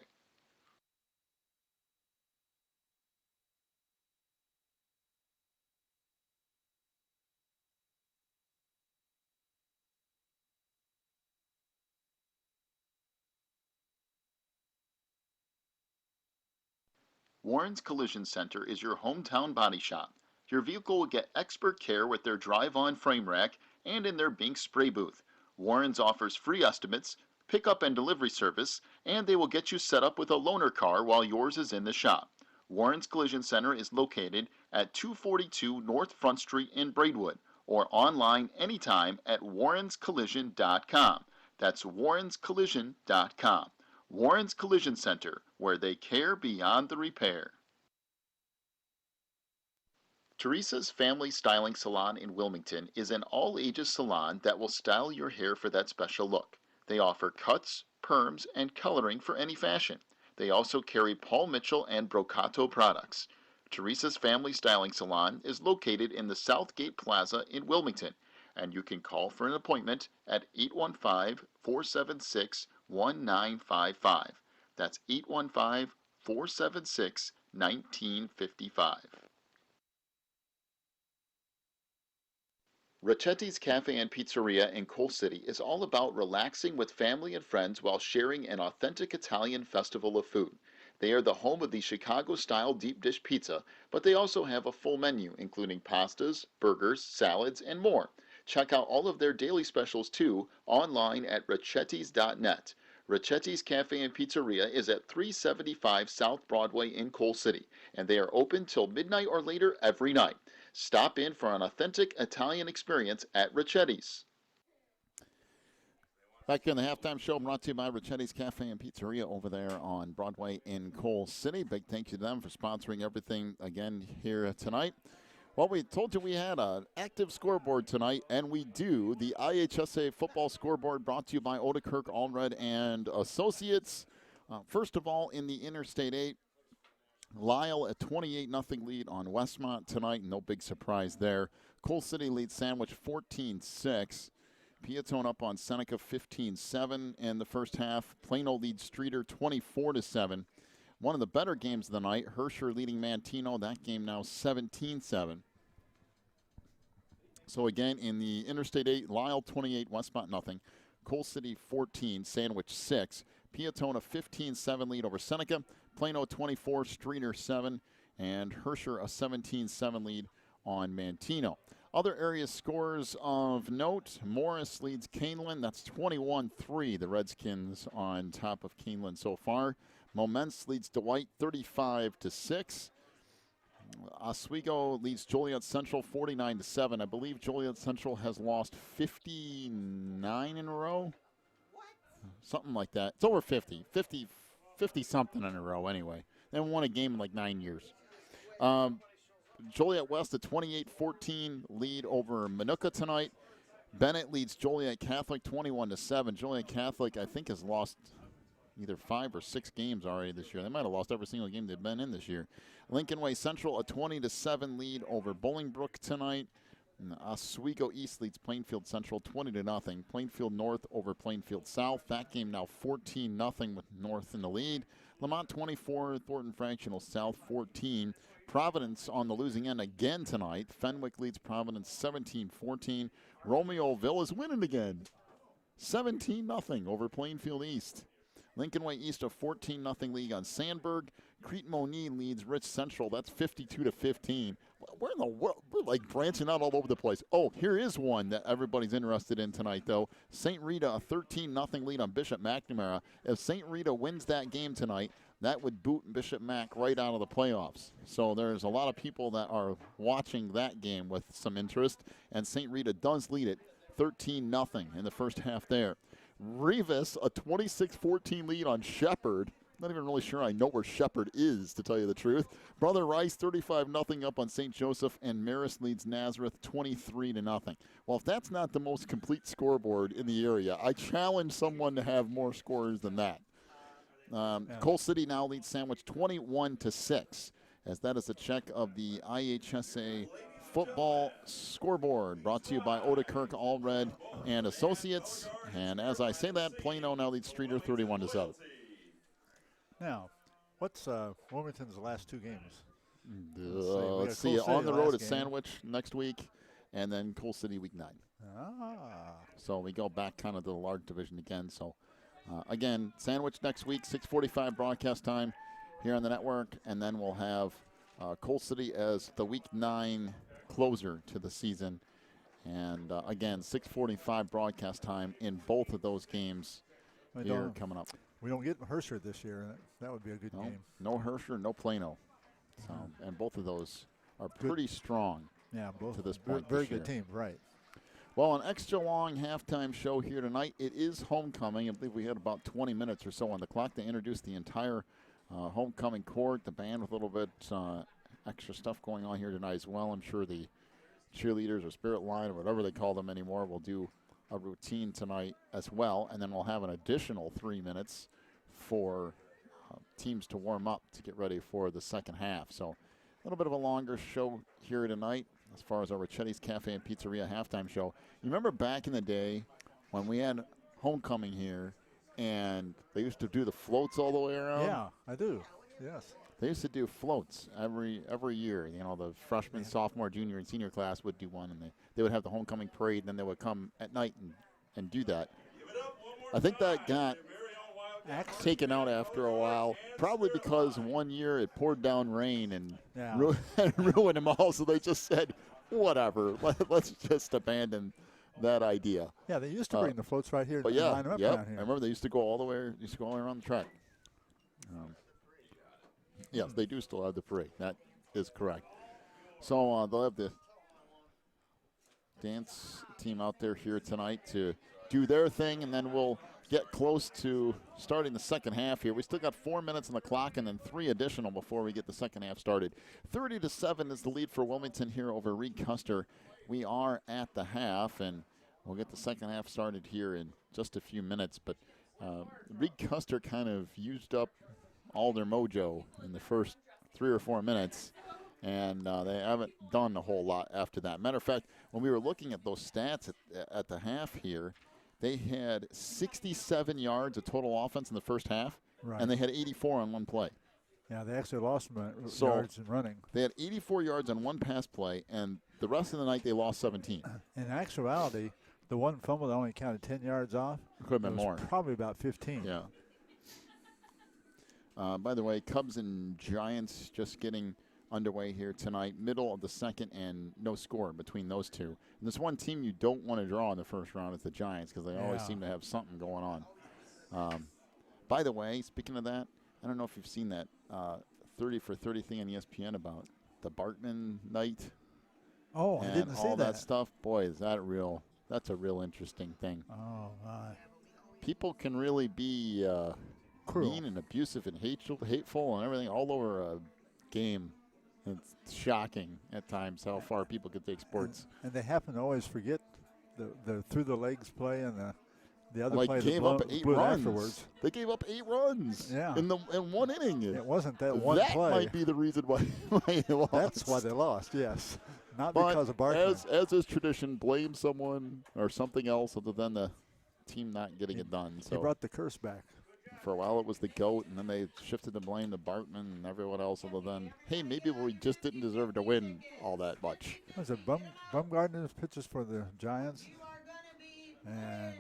Warren's Collision Center is your hometown body shop. Your vehicle will get expert care with their drive-on frame rack and in their Bink spray booth. Warren's offers free estimates, pickup and delivery service, and they will get you set up with a loaner car while yours is in the shop. Warren's Collision Center is located at 242 North Front Street in Braidwood, or online anytime at warrenscollision.com. That's warrenscollision.com. Warren's Collision Center, where they care beyond the repair. Teresa's Family Styling Salon in Wilmington is an all-ages salon that will style your hair for that special look. They offer cuts, perms, and coloring for any fashion. They also carry Paul Mitchell and Brocato products. Teresa's Family Styling Salon is located in the Southgate Plaza in Wilmington, and you can call for an appointment at 815-476-1955. That's 815-476-1955. Racchetti's Cafe and Pizzeria in Coal City is all about relaxing with family and friends while sharing an authentic Italian festival of food. They are the home of the Chicago-style deep dish pizza, but they also have a full menu including pastas, burgers, salads, and more. Check out all of their daily specials too online at racchettis.net. Racchetti's Cafe and Pizzeria is at 375 South Broadway in Coal City, and they are open till midnight or later every night. Stop in for an authentic Italian experience at Racchetti's. Back here in the halftime show, brought to you by Racchetti's Cafe and Pizzeria over there on Broadway in Coal City. Big thank you to them for sponsoring everything again here tonight. Well, we told you we had an active scoreboard tonight, and we do. The IHSA football scoreboard brought to you by Odekirk, Allred, and Associates. First of all, in the Interstate 8, Lyle a 28-0 lead on Westmont tonight. No big surprise there. Coal City leads Sandwich 14-6. Piatone up on Seneca 15-7 in the first half. Plano leads Streeter 24-7. One of the better games of the night, Herscher leading Mantino. That game now 17-7. So again, in the Interstate 8, Lyle 28, Westmont nothing. Coal City 14, Sandwich 6. Piatone a 15-7 lead over Seneca. Plano 24, Streeter 7. And Herscher a 17-7 lead on Mantino. Other area scores of note, Morris leads Canelan. That's 21-3. The Redskins on top of Canelan so far. Moments leads Dwight 35-6. Oswego leads Joliet Central 49-7. I believe Joliet Central has lost 59 in a row. Something like that. It's over 50. 50 something in a row anyway. They haven't won a game in like 9 years. Joliet West a 28-14 lead over Minooka tonight. Bennett leads Joliet Catholic 21-7. Joliet Catholic, I think, has lost either 5 or 6 games already this year. They might have lost every single game they've been in this year. Lincoln Way Central a 20-7 lead over Bolingbrook tonight. And Oswego East leads Plainfield Central 20-0. Plainfield North over Plainfield South. That game now 14-0 with North in the lead. Lamont 24, Thornton Fractional South 14. Providence on the losing end again tonight. Fenwick leads Providence 17-14. Romeoville is winning again. 17-0 over Plainfield East. Lincoln Way East a 14-0 lead on Sandburg. Crete Monee leads Rich Central. That's 52-15. We're in the world. We're like branching out all over the place. Oh, here is one that everybody's interested in tonight, though. St. Rita a 13-0 lead on Bishop McNamara. If St. Rita wins that game tonight, that would boot Bishop Mac right out of the playoffs. So there's a lot of people that are watching that game with some interest, and St. Rita does lead it 13-0 in the first half there. Rivas, a 26-14 lead on Shepherd. Not even really sure I know where Shepherd is, to tell you the truth. Brother Rice, 35-0 up on St. Joseph, and Marist leads Nazareth 23-0. Well, if that's not the most complete scoreboard in the area, I challenge someone to have more scores than that. Coal City now leads Sandwich 21-6, as that is a check of the IHSA football scoreboard brought to you by Odekirk Allred and Associates. And as I say that, Plano now leads Streeter 31-7. Now, what's Wilmington's last 2 games? Let's see. On the road at Sandwich next week, and then Coal City week 9. So we go back kind of to the large division again. So, again, Sandwich next week, 6:45 broadcast time here on the network, and then we'll have Coal City as the week 9 closer to the season. And, again, 6:45 broadcast time in both of those games here coming up. We don't get Herscher this year. That would be a good game. No Herscher, no Plano. So, and both of those are pretty strong. Yeah, both to this point. Very good teams, right? Well, an extra long halftime show here tonight. It is homecoming. I believe we had about 20 minutes or so on the clock to introduce the entire homecoming court, the band with a little bit extra stuff going on here tonight as well. I'm sure the cheerleaders or spirit line or whatever they call them anymore will do a routine tonight as well. And then we'll have an additional 3 minutes for teams to warm up to get ready for the second half. So a little bit of a longer show here tonight as far as our Ricetti's Cafe and Pizzeria halftime show. You remember back in the day when we had homecoming here and they used to do the floats all the way around? Yeah, I do. Yes. They used to do floats every year. You know, the freshman, sophomore, junior, and senior class would do one, and they would have the homecoming parade, and then they would come at night and do that. I think that got taken out after a while, probably because one year it poured down rain and ruined them all, so they just said, whatever, let's just abandon that idea. Yeah, they used to bring the floats right here. But and line them up down here. I remember they used to go all the way around the track. Yes, they do still have the parade. That is correct. So they'll have the dance team out there here tonight to do their thing, and then we'll get close to starting the second half here. We still got 4 minutes on the clock and then 3 additional before we get the second half started. 30-7 is the lead for Wilmington here over Reed Custer. We are at the half, and we'll get the second half started here in just a few minutes. But Reed Custer kind of used up all their mojo in the first 3 or 4 minutes, and they haven't done a whole lot after that. Matter of fact, when we were looking at those stats at the half here, they had 67 yards of total offense in the first half, and they had 84 on one play. Yeah, they actually lost yards in running. They had 84 yards on one pass play, and the rest of the night they lost 17. In actuality, the one fumble that only counted 10 yards off could have been more. Probably about 15. Yeah. By the way, Cubs and Giants just getting underway here tonight, middle of the second, and no score between those two. And there's one team you don't want to draw in the first round. It's the Giants, because they always seem to have something going on. By the way, speaking of that, I don't know if you've seen that 30 for 30 thing on ESPN about the Bartman night. Oh, I didn't see that. All that stuff. Boy, is that real. That's a real interesting thing. Oh, my. People can really be mean and abusive and hateful and everything all over a game. It's shocking at times how far people can take sports. And they happen to always forget the through the legs play and the other play gave up 8 runs afterwards. They gave up 8 runs in one inning. It wasn't that one play. That might be the reason why they lost. That's why they lost, yes. Not because of Bartman. As is tradition, blame someone or something else other than the team not getting it done. So he brought the curse back. For a while it was the GOAT, and then they shifted the blame to Bartman and everyone else other than, hey, maybe we just didn't deserve to win all that much. Was it Bumgarner pitches for the Giants? And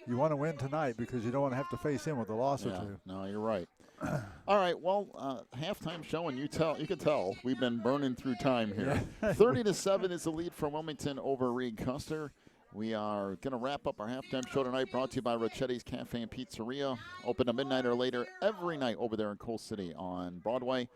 you want to win tonight because you don't want to have to face him with a loss or two. No, you're right. All right, well, halftime show, and you can tell we've been burning through time here. 30-7 is the lead for Wilmington over Reed Custer. We are going to wrap up our halftime show tonight, brought to you by Ricetti's Cafe and Pizzeria. Open to midnight or later every night over there in Coal City on Broadway.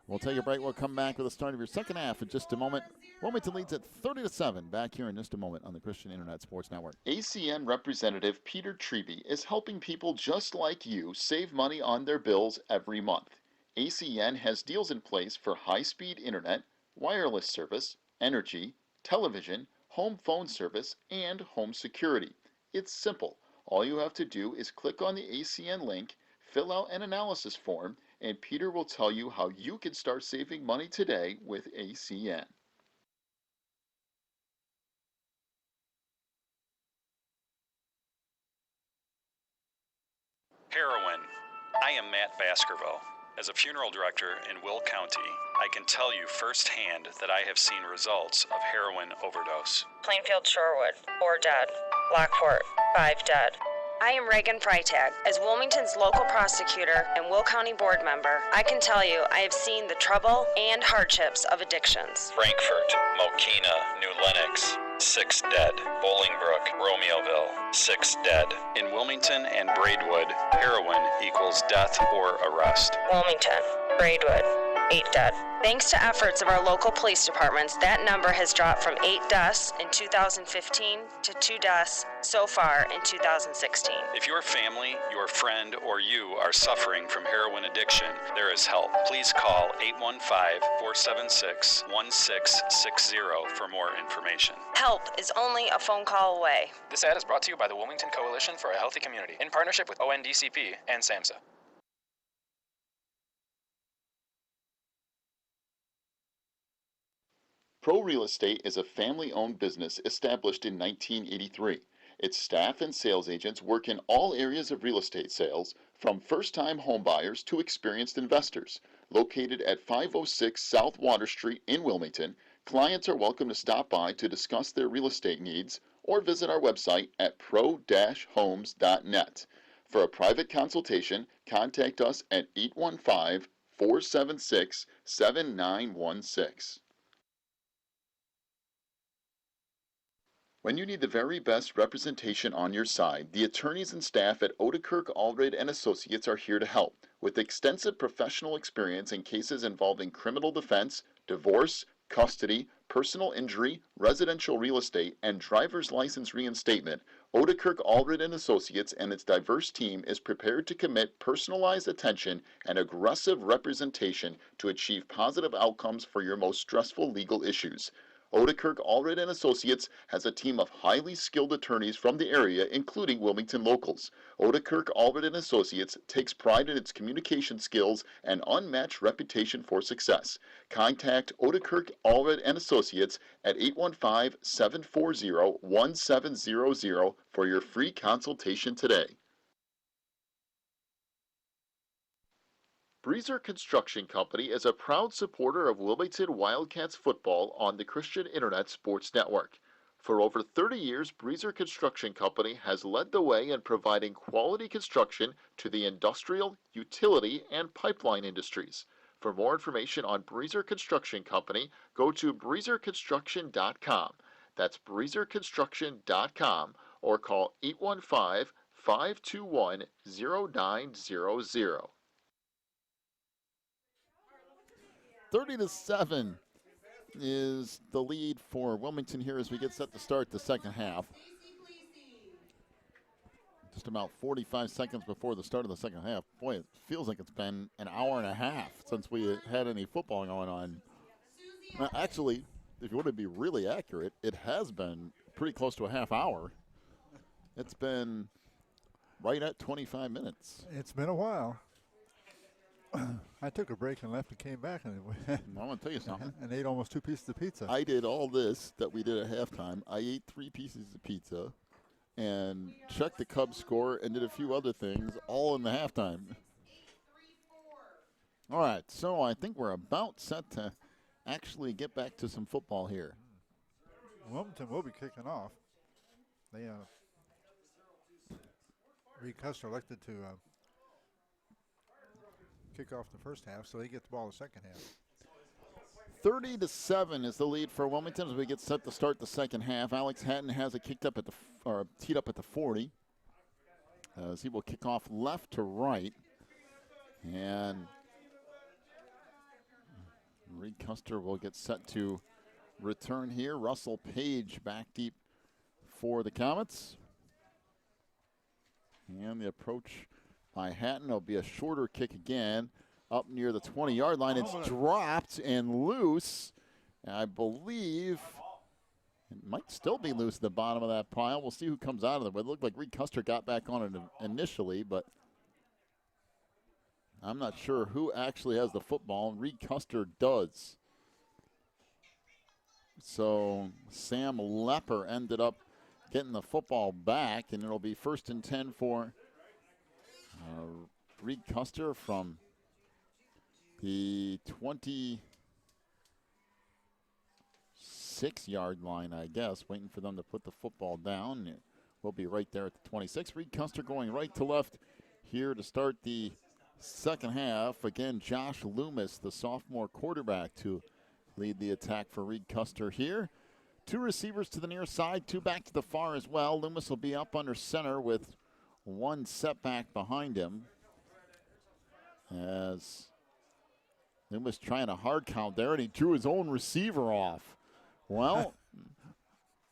We'll take a break. We'll come back with the start of your second half in just a moment. Wilmington leads at 30-7. Back here in just a moment on the Christian Internet Sports Network. ACN Representative Peter Treby is helping people just like you save money on their bills every month. ACN has deals in place for high-speed internet, wireless service, energy, television, home phone service, and home security. It's simple. All you have to do is click on the ACN link, fill out an analysis form, and Peter will tell you how you can start saving money today with ACN. Heroin. I am Matt Baskerville. As a funeral director in Will County, I can tell you firsthand that I have seen results of heroin overdose. Plainfield Shorewood, 4 dead. Lockport, 5 dead. I am Reagan Freitag. As Wilmington's local prosecutor and Will County board member, I can tell you I have seen the trouble and hardships of addictions. Frankfort, Mokina, New Lenox, 6 dead. Bolingbrook, Romeoville, 6 dead. In Wilmington and Braidwood, heroin equals death or arrest. Wilmington, Braidwood, 8 dead. Thanks to efforts of our local police departments, that number has dropped from 8 deaths in 2015 to 2 deaths so far in 2016. If your family, your friend, or you are suffering from heroin addiction, there is help. Please call 815-476-1660 for more information. Help is only a phone call away. This ad is brought to you by the Wilmington Coalition for a Healthy Community in partnership with ONDCP and SAMHSA. Pro Real Estate is a family-owned business established in 1983. Its staff and sales agents work in all areas of real estate sales, from first-time homebuyers to experienced investors. Located at 506 South Water Street in Wilmington, clients are welcome to stop by to discuss their real estate needs or visit our website at pro-homes.net. For a private consultation, contact us at 815-476-7916. When you need the very best representation on your side, the attorneys and staff at Odekirk, Allred & Associates are here to help. With extensive professional experience in cases involving criminal defense, divorce, custody, personal injury, residential real estate, and driver's license reinstatement, Odekirk, Allred & Associates and its diverse team is prepared to commit personalized attention and aggressive representation to achieve positive outcomes for your most stressful legal issues. Odekirk, Allred & Associates has a team of highly skilled attorneys from the area, including Wilmington locals. Odekirk, Allred & Associates takes pride in its communication skills and unmatched reputation for success. Contact Odekirk, Allred & Associates at 815-740-1700 for your free consultation today. Breezer Construction Company is a proud supporter of Wilmington Wildcats football on the Christian Internet Sports Network. For over 30 years, Breezer Construction Company has led the way in providing quality construction to the industrial, utility, and pipeline industries. For more information on Breezer Construction Company, go to breezerconstruction.com. That's breezerconstruction.com or call 815-521-0900. 30-7 is the lead for Wilmington here as we get set to start the second half. Just about 45 seconds before the start of the second half. Boy, it feels like it's been an hour and a half since we had any football going on. Now, actually, if you want to be really accurate, it has been pretty close to a half hour. It's been right at 25 minutes. It's been a while. I took a break and left and came back and I want to tell you something. and ate almost 2 pieces of pizza. I did all this that we did at halftime. I ate 3 pieces of pizza and checked the Cubs score and did a few other things all in the halftime. All right, so I think we're about set to actually get back to some football here. Wilmington will be kicking off. They Reed Custer elected to kick off the first half, so they get the ball the second half. 30-7 is the lead for Wilmington as we get set to start the second half. Alex Hatton has it kicked up at teed up at the 40. As he will kick off left to right. And Reed Custer will get set to return here. Russell Page back deep for the Comets. And the approach by Hatton will be a shorter kick again up near the 20-yard line. It's dropped and loose. And I believe it might still be loose at the bottom of that pile. We'll see who comes out of there. But it looked like Reed Custer got back on it initially, but I'm not sure who actually has the football. Reed Custer does. So Sam Lepper ended up getting the football back, and it'll be 1st and 10 for Reed Custer from the 26-yard line, I guess, waiting for them to put the football down. We'll be right there at the 26. Reed Custer going right to left here to start the second half. Again, Josh Loomis, the sophomore quarterback, to lead the attack for Reed Custer here. 2 receivers to the near side, 2 back to the far as well. Loomis will be up under center with 1 setback behind him, as Loomis trying a hard count there, and he drew his own receiver off. Well,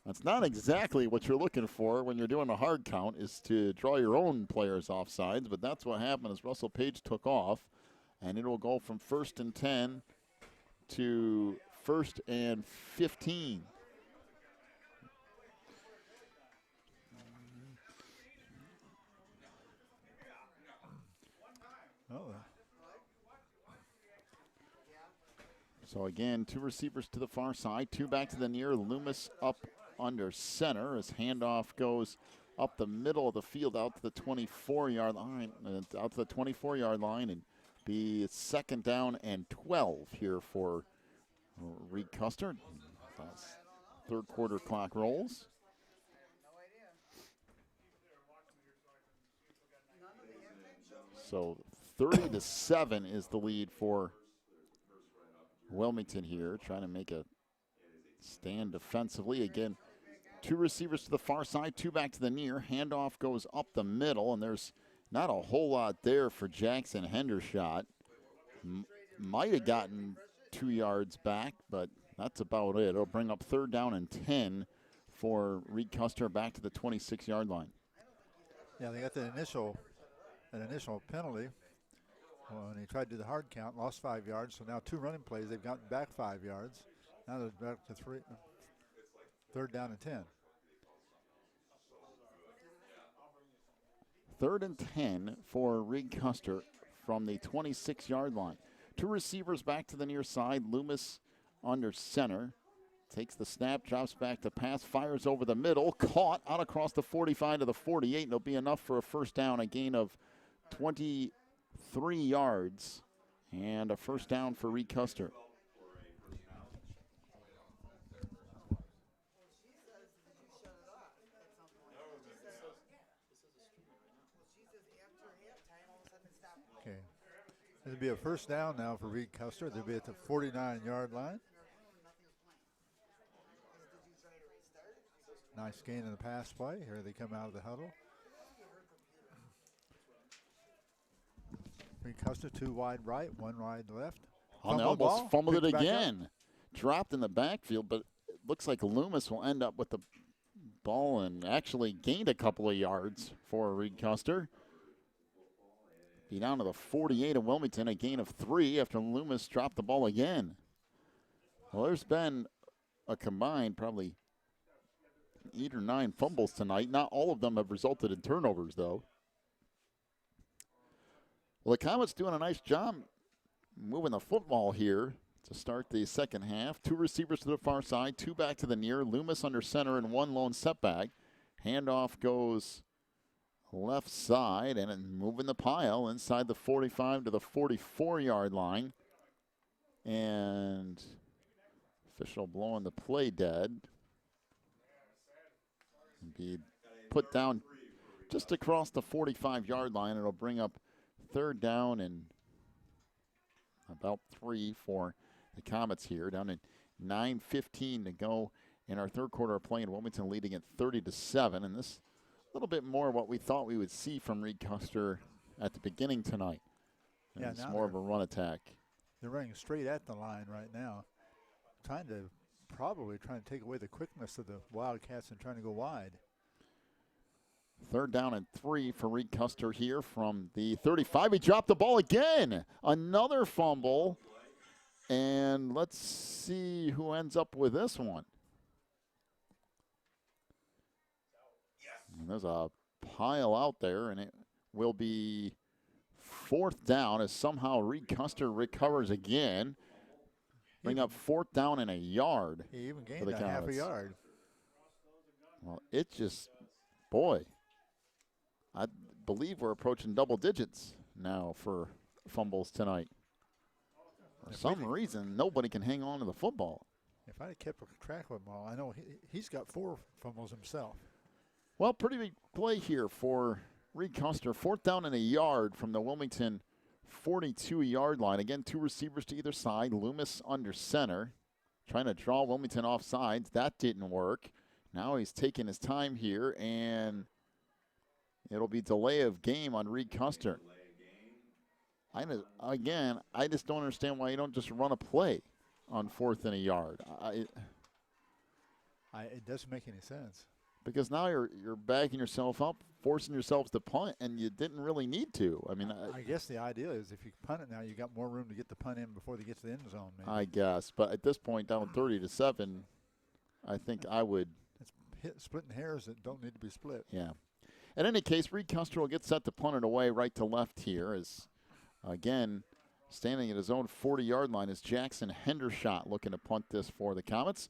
that's not exactly what you're looking for when you're doing a hard count, is to draw your own players off sides, but that's what happened as Russell Page took off, and it will go from 1st and 10 to 1st and 15. So again, 2 receivers to the far side, 2 back to the near. Loomis up under center as handoff goes up the middle of the field out to the 24-yard line, and be 2nd down and 12 here for Reed Custer. Third quarter clock rolls. So 30-7 is the lead for Wilmington here, trying to make a stand defensively. Again, 2 receivers to the far side, 2 back to the near. Handoff goes up the middle, and there's not a whole lot there for Jackson Hendershot. Might have gotten 2 yards back, but that's about it. It'll bring up 3rd down and 10 for Reed Custer back to the 26-yard line. Yeah, they got an initial penalty when he tried to do the hard count, lost 5 yards. So now 2 running plays, they've gotten back 5 yards. Now they're back to 3rd down and 10. 3rd and 10 for Reed Custer from the 26-yard line. 2 receivers back to the near side. Loomis under center. Takes the snap, drops back to pass, fires over the middle. Caught out across the 45 to the 48. And it'll be enough for a 1st down, a gain of 23 yards. And a 1st down for Reed Custer. Okay. It'll be a 1st down now for Reed Custer. They'll be at the 49-yard line. Nice gain in the pass play. Here they come out of the huddle. Reed Custer, 2 wide right, 1 wide left. On the almost fumbled it again. Dropped in the backfield, but it looks like Loomis will end up with the ball and actually gained a couple of yards for Reed Custer. Be down to the 48 of Wilmington, a gain of 3 after Loomis dropped the ball again. Well, there's been a combined probably 8 or 9 fumbles tonight. Not all of them have resulted in turnovers, though. Well, the Comets doing a nice job moving the football here to start the second half. 2 receivers to the far side, 2 back to the near. Loomis under center and 1 lone setback. Handoff goes left side and moving the pile inside the 45 to the 44-yard line. And official blowing the play dead. Be put down just across the 45-yard line. It'll bring up 3rd down and about 3 for the Comets here. Down to 9:15 to go in our third quarter of play, and Wilmington leading at 30-7. And this a little bit more what we thought we would see from Reed Custer at the beginning tonight. Yeah, it's more of a run attack. They're running straight at the line right now, probably trying to take away the quickness of the Wildcats and trying to go wide. 3rd down and 3 for Reed Custer here from the 35. He dropped the ball again. Another fumble. And let's see who ends up with this one. And there's a pile out there, and it will be 4th down as somehow Reed Custer recovers again. Bring up 4th down and a yard. He even gained a half a yard. Well, it just, boy, believe we're approaching double digits now for fumbles tonight. For some reason, nobody can hang on to the football. If I had kept track of them all, I know he's got 4 fumbles himself. Well, pretty big play here for Reed Custer. 4th down and a yard from the Wilmington 42-yard line. Again, 2 receivers to either side. Loomis under center, trying to draw Wilmington off sides. That didn't work. Now he's taking his time here, and it'll be delay of game on Reed Custer. I just don't understand why you don't just run a play on 4th and a yard. It doesn't make any sense. Because now you're backing yourself up, forcing yourselves to punt, and you didn't really need to. I mean, I guess the idea is if you punt it now, you got more room to get the punt in before they get to the end zone. Maybe. I guess, but at this point, down 30-7, I think I would. It's splitting hairs that don't need to be split. Yeah. In any case, Reed Custer will get set to punt it away right to left here. As again, standing at his own 40-yard line is Jackson Hendershot looking to punt this for the Comets.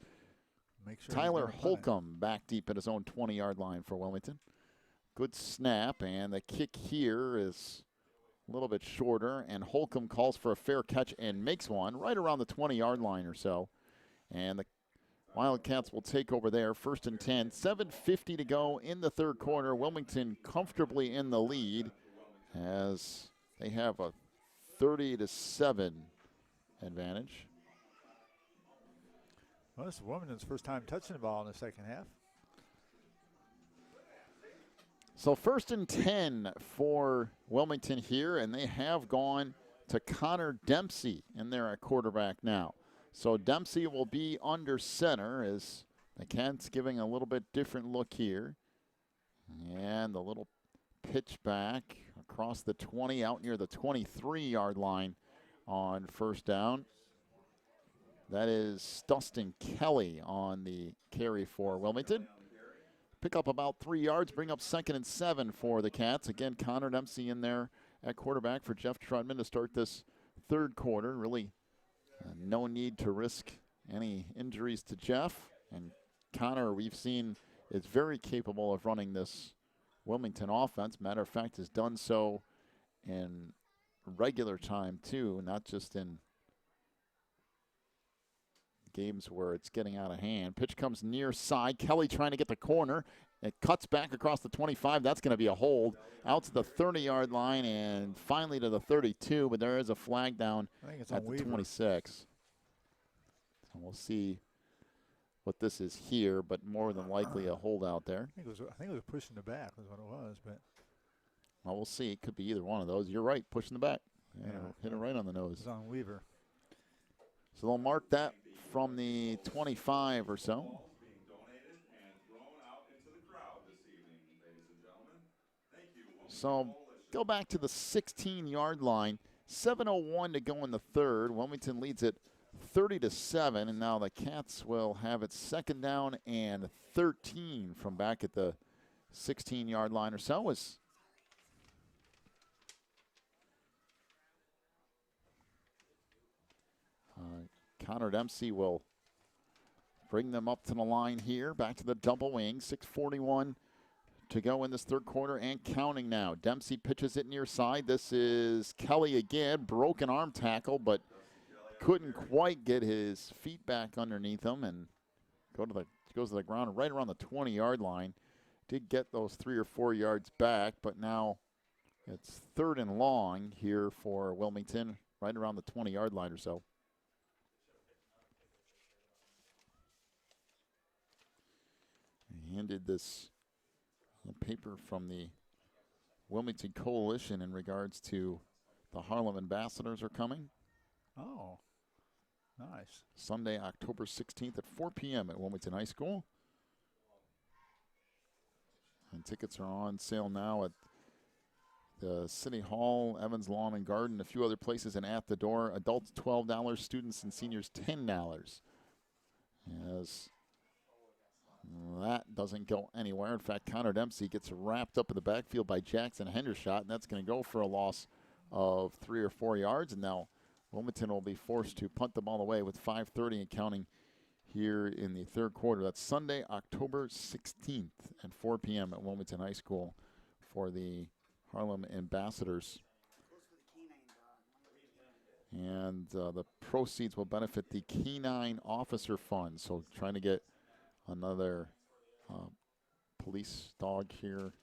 Make sure Tyler Holcomb back deep at his own 20-yard line for Wilmington. Good snap, and the kick here is a little bit shorter, and Holcomb calls for a fair catch and makes one right around the 20-yard line or so. And the Wildcats will take over there, 1st and 10. 7:50 to go in the 3rd quarter. Wilmington comfortably in the lead as they have a 30-7 advantage. Well, this is Wilmington's first time touching the ball in the second half. So 1st and 10 for Wilmington here, and they have gone to Connor Dempsey in there at quarterback now. So Dempsey will be under center as the Cats giving a little bit different look here. And the little pitch back across the 20 out near the 23-yard line on 1st down. That is Dustin Kelly on the carry for Wilmington. Pick up about 3 yards, bring up 2nd and 7 for the Cats. Again, Connor Dempsey in there at quarterback for Jeff Trudman to start this 3rd quarter. Really no need to risk any injuries to Jeff. And Connor, we've seen, is very capable of running this Wilmington offense. Matter of fact, has done so in regular time too, not just in games where it's getting out of hand. Pitch comes near side. Kelly trying to get the corner. It cuts back across the 25. That's going to be a hold. Out to the 30-yard line and finally to the 32, but there is a flag down at the 26. And we'll see what this is here, but more than likely a holdout there. I think it was pushing the back is what it was, but well, we'll see. It could be either one of those. You're right, pushing the back. Yeah, hit it right on the nose. It was on Weaver. So they'll mark that from the 25 or so. So go back to the 16-yard line. 7:01 to go in the 3rd. Wilmington leads it 30-7, and now the Cats will have it 2nd down and 13 from back at the 16-yard line or so. Connor Dempsey will bring them up to the line here, back to the double wing. 6:41 to go in this 3rd quarter and counting now. Dempsey pitches it near side. This is Kelly again, broken arm tackle, but couldn't quite get his feet back underneath him and goes to the ground right around the 20-yard line. Did get those 3 or 4 yards back, but now it's 3rd and long here for Wilmington, right around the 20-yard line or so. He handed this paper from the Wilmington Coalition in regards to the Harlem Ambassadors are coming. Oh, nice. Sunday, October 16th at 4 p.m. at Wilmington High School. And tickets are on sale now at the City Hall, Evans Lawn and Garden, a few other places, and at the door. Adults $12, students and seniors $10. As that doesn't go anywhere. In fact, Connor Dempsey gets wrapped up in the backfield by Jackson Hendershot, and that's going to go for a loss of 3 or 4 yards. And now Wilmington will be forced to punt the ball away with 5:30 and counting here in the 3rd quarter. That's Sunday, October 16th at 4 p.m. at Wilmington High School for the Harlem Ambassadors. And the proceeds will benefit the Canine Officer Fund. So trying to get another police dog here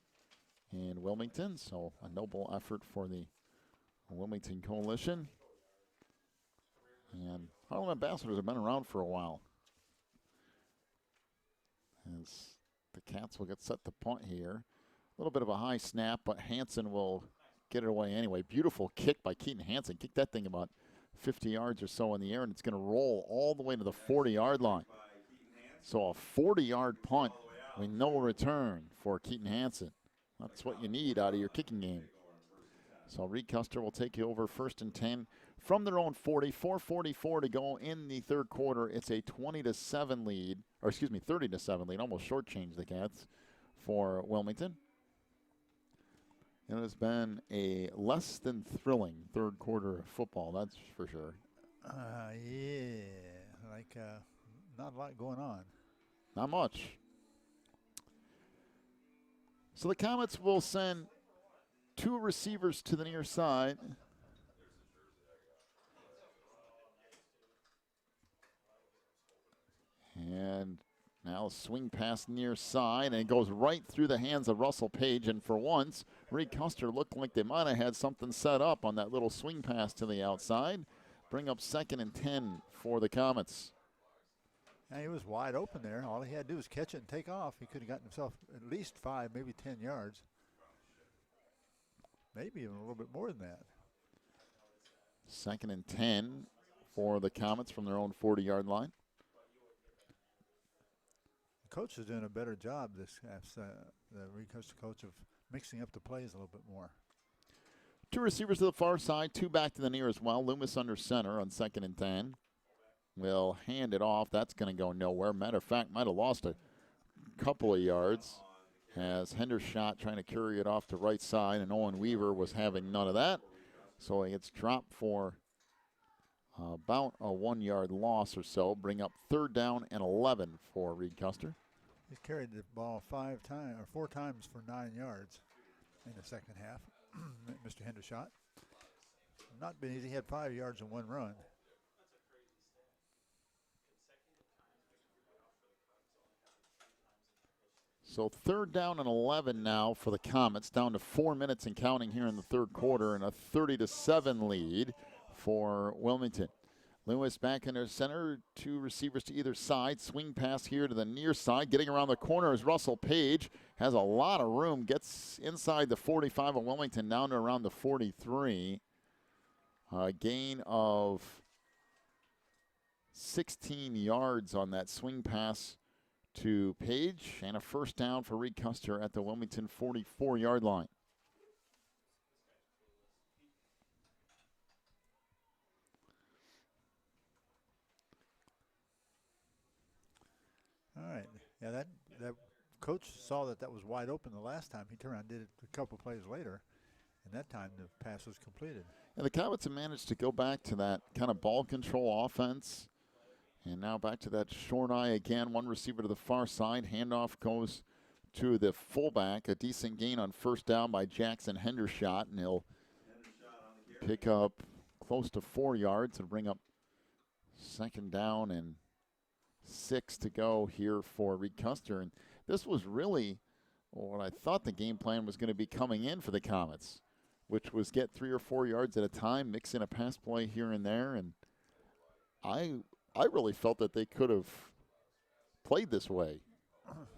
in Wilmington. So a noble effort for the Wilmington Coalition. And Harlem Ambassadors have been around for a while. As the Cats will get set to punt here. A little bit of a high snap, but Hansen will get it away anyway. Beautiful kick by Keaton Hansen. Kicked that thing about 50 yards or so in the air, and it's going to roll all the way to the 40-yard line. So a 40-yard punt with no return for Keaton Hansen. That's what you need out of your kicking game. So Reed Custer will take you over 1st and 10 from their own 40. 4:44 to go in the third quarter. It's a 20-7 lead, or excuse me, 30-7 lead. Almost shortchanged the Cats for Wilmington. It has been a less than thrilling third quarter of football, that's for sure. Not a lot going on. Not much. So the Comets will send 2 receivers to the near side. And now a swing pass near side, and it goes right through the hands of Russell Page. And for once, Reed Custer looked like they might have had something set up on that little swing pass to the outside. Bring up 2nd and 10 for the Comets. And he was wide open there. All he had to do was catch it and take off. He could have gotten himself at least 5, maybe 10 yards. Maybe even a little bit more than that. 2nd and 10 for the Comets from their own 40-yard line. The coach is doing a better job, the Reed Custer coach, of mixing up the plays a little bit more. 2 receivers to the far side, 2 back to the near as well. Loomis under center on 2nd and 10. Will hand it off. That's going to go nowhere. Matter of fact, might have lost a couple of yards as Hendershot trying to carry it off to right side, and Owen Weaver was having none of that. So it gets dropped for about a 1-yard loss or so. Bring up 3rd down and 11 for Reed Custer. He carried the ball 4 times for 9 yards in the second half. Mr. Hendershot. Not been easy. He had 5 yards in 1 run. So 3rd down and 11 now for the Comets, down to 4 minutes and counting here in the third quarter, and a 30-7 lead for Wilmington. Lewis back in their center, 2 receivers to either side. Swing pass here to the near side. Getting around the corner is Russell Page. Has a lot of room. Gets inside the 45 of Wilmington, down to around the 43. A gain of 16 yards on that swing pass to Page, and a 1st down for Reed Custer at the Wilmington 44-yard line. All right. Yeah, that coach saw that was wide open the last time. He turned around and did it a couple plays later, and that time the pass was completed. And the Comets have managed to go back to that kind of ball control offense. And now back to that short eye again. 1 receiver to the far side. Handoff goes to the fullback. A decent gain on 1st down by Jackson Hendershot. And he'll pick up close to 4 yards and bring up 2nd down and 6 to go here for Reed Custer. And this was really what I thought the game plan was going to be coming in for the Comets, which was get 3 or 4 yards at a time, mix in a pass play here and there. And I really felt that they could have played this way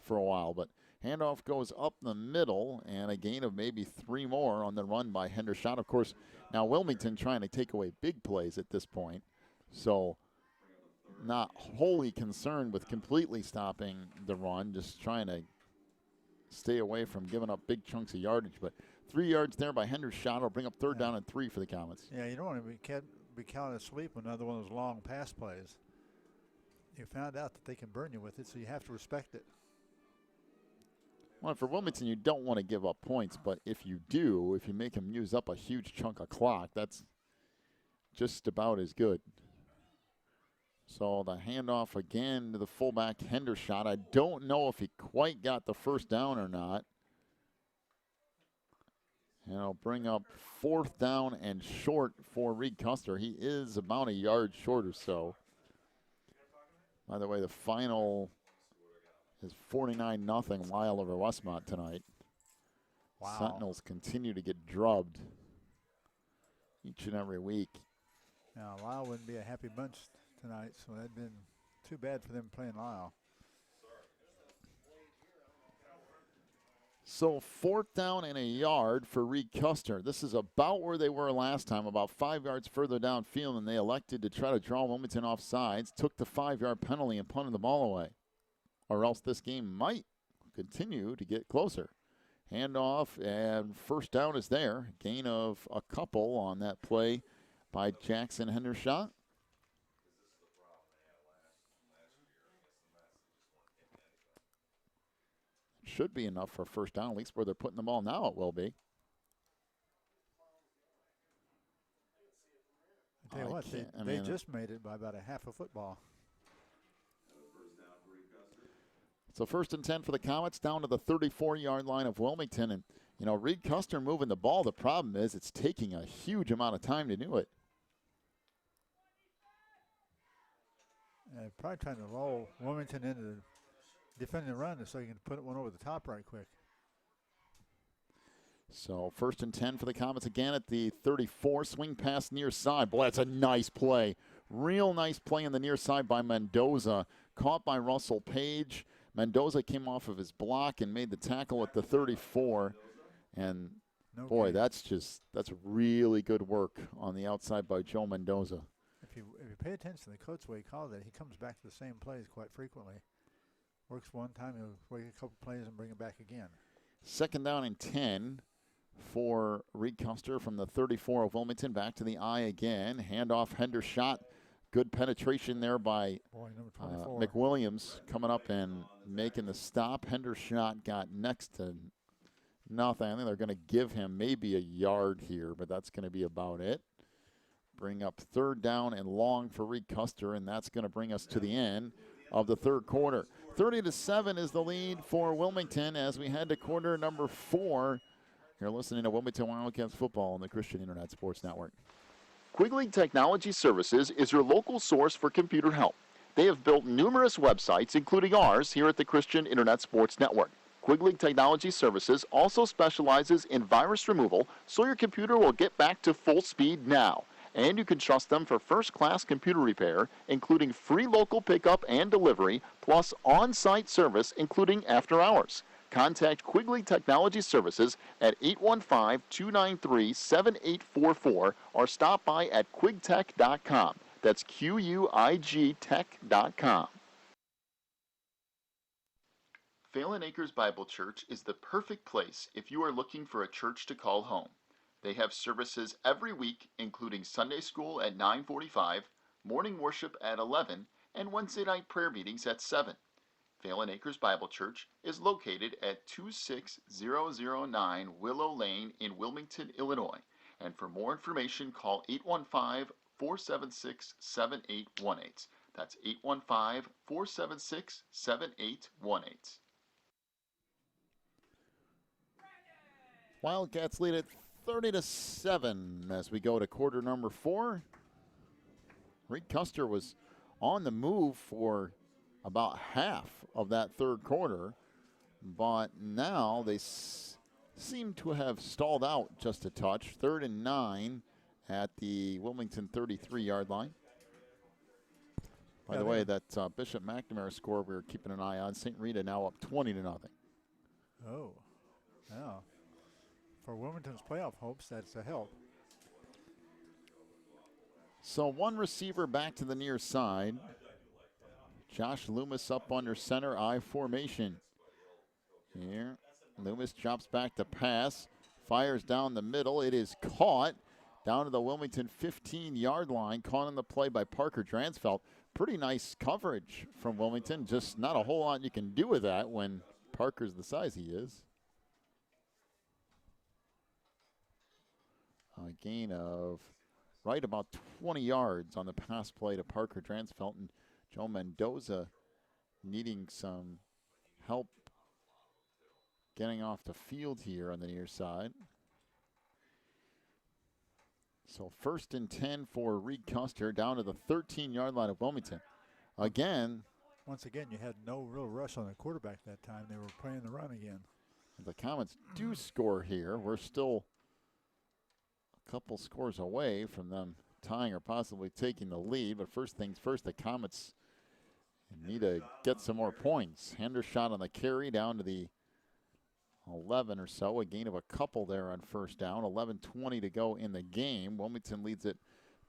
for a while, but handoff goes up the middle, and a gain of maybe 3 more on the run by Hendershot. Of course, now Wilmington trying to take away big plays at this point, so not wholly concerned with completely stopping the run, just trying to stay away from giving up big chunks of yardage. But 3 yards there by Hendershot will bring up 3rd down and 3 for the Comets. Yeah, you don't want to be counted asleep on another one of those long pass plays. You found out that they can burn you with it, so you have to respect it. Well, for Wilmington, you don't want to give up points, but if you do, if you make them use up a huge chunk of clock, that's just about as good. So the handoff again to the fullback, Hendershot. I don't know if he quite got the 1st down or not. And it'll bring up 4th down and short for Reed Custer. He is about a yard short or so. By the way, the final is 49-0 Lyle over Westmont tonight. Wow. Sentinels continue to get drubbed each and every week. Now, Lyle wouldn't be a happy bunch tonight, so that'd been too bad for them playing Lyle. So 4th down and a yard for Reed Custer. This is about where they were last time, about 5 yards further downfield, and they elected to try to draw Wilmington off sides, took the 5-yard penalty and punted the ball away. Or else this game might continue to get closer. Handoff, and 1st down is there. Gain of a couple on that play by Jackson Hendershot. Should be enough for 1st down, at least where they're putting the ball now it will be. I tell you what, they just made it by about a half a football. So 1st and 10 for the Comets down to the 34-yard line of Wilmington. And, you know, Reed Custer moving the ball. The problem is it's taking a huge amount of time to do it. Probably trying to roll Wilmington into the defending the run so you can put one over the top right quick. So 1st and 10 for the Comets again at the 34. Swing pass near side. Boy, that's a nice play. Real nice play in the near side by Mendoza. Caught by Russell Page. Mendoza came off of his block and made the tackle at the 34. And, boy, that's really good work on the outside by Joe Mendoza. If you pay attention to the coach way he called it, he comes back to the same plays quite frequently. Works one time, he'll work a couple plays and bring it back again. 2nd down and 10 for Reed Custer from the 34 of Wilmington. Back to the eye again. Handoff, Hendershot. Good penetration there by McWilliams coming up and making the stop. Hendershot got next to nothing. I think they're going to give him maybe a yard here, but that's going to be about it. Bring up 3rd down and long for Reed Custer, and that's going to bring us to the end of the 3rd quarter. 30-7 is the lead for Wilmington as we head to quarter number 4. You're listening to Wilmington Wildcats football on the Christian Internet Sports Network. Quigley Technology Services is your local source for computer help. They have built numerous websites, including ours, here at the Christian Internet Sports Network. Quigley Technology Services also specializes in virus removal, so your computer will get back to full speed now. And you can trust them for first-class computer repair, including free local pickup and delivery, plus on-site service, including after hours. Contact Quigley Technology Services at 815-293-7844 or stop by at quigtech.com. That's QUIG tech.com. Phelan Acres Bible Church is the perfect place if you are looking for a church to call home. They have services every week, including Sunday school at 9:45, morning worship at 11, and Wednesday night prayer meetings at 7. Phelan Acres Bible Church is located at 26009 Willow Lane in Wilmington, Illinois. And for more information, call 815-476-7818. That's 815-476-7818. Wildcats lead it 30-7 as we go to quarter number 4. Reed Custer was on the move for about half of that 3rd quarter, but now they seem to have stalled out just a touch. 3rd and 9 at the Wilmington 33-yard line. By the way, that Bishop McNamara score we were keeping an eye on. St. Rita now up 20-0. Oh, yeah. For Wilmington's playoff hopes, that's a help. So one receiver back to the near side. Josh Loomis up under center I formation. Here, Loomis drops back to pass, fires down the middle. It is caught down to the Wilmington 15-yard line. Caught on the play by Parker Dransfeld. Pretty nice coverage from Wilmington. Just not a whole lot you can do with that when Parker's the size he is. A gain of right about 20 yards on the pass play to Parker Dransfeld. And Joe Mendoza needing some help getting off the field here on the near side. So 1st and 10 for Reed Custer down to the 13-yard line of Wilmington. Again. Once again, you had no real rush on the quarterback that time. They were playing the run again. The Comets do score here. We're still a couple scores away from them tying or possibly taking the lead. But first things first, the Comets need to get some more points. Hendershot on the carry down to the 11 or so. A gain of a couple there on first down. 11:20 to go in the game. Wilmington leads it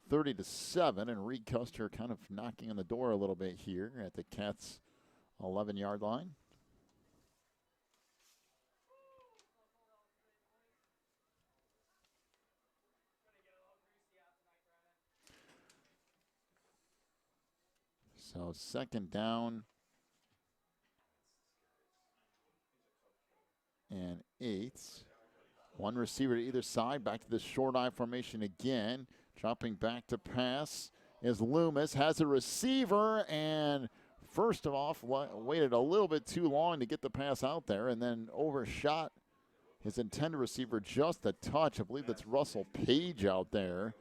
30-7, and Reed Custer kind of knocking on the door a little bit here at the Cats' 11-yard line. So 2nd down and 8. One receiver to either side. Back to the short I formation again. Dropping back to pass is Loomis. Has a receiver and first of all waited a little bit too long to get the pass out there and then overshot his intended receiver just a touch. I believe that's Russell Page out there.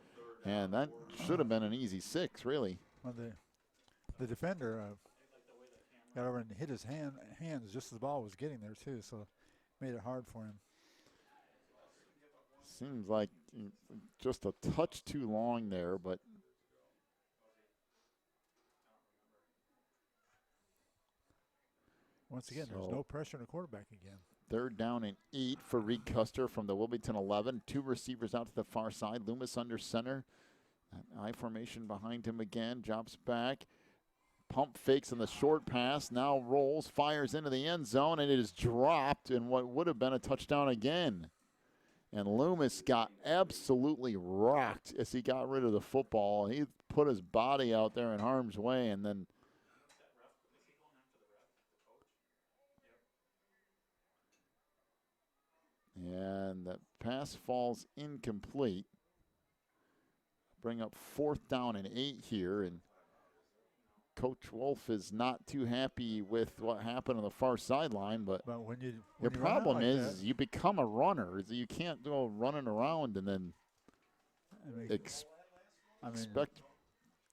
And that should have been an easy 6, really. Well, the defender got over and hit his hands just as the ball was getting there, too, so made it hard for him. Seems like just a touch too long there, but once again, there's no pressure on the quarterback again. 3rd down and 8 for Reed Custer from the Wilmington 11. 2 receivers out to the far side. Loomis under center. That I formation behind him again. Drops back. Pump fakes on the short pass. Now rolls, fires into the end zone, and it is dropped in what would have been a touchdown again. And Loomis got absolutely rocked as he got rid of the football. He put his body out there in harm's way, and then the pass falls incomplete. Bring up 4th down and 8 here, and Coach Wolf is not too happy with what happened on the far sideline, but when your problem is you become a runner. You can't go running around and then expect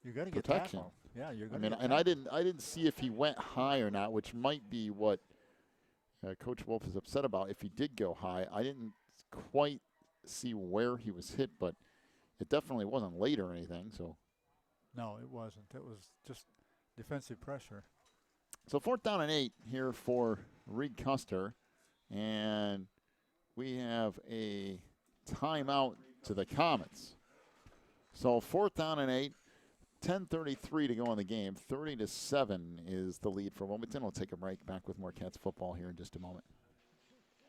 you got to get protection. Tackled. Yeah, you're going to. I didn't see if he went high or not, which might be what Coach Wolf is upset about. If he did go high, I didn't quite see where he was hit, but it definitely wasn't late or anything. So no, it wasn't. It was just defensive pressure. So 4th down and 8 here for Reed Custer. And we have a timeout to the Comets. So 4th down and 8, 10:33 to go in the game. 30-7 is the lead for Wilmington. We'll take a break. Back with more Cats football here in just a moment.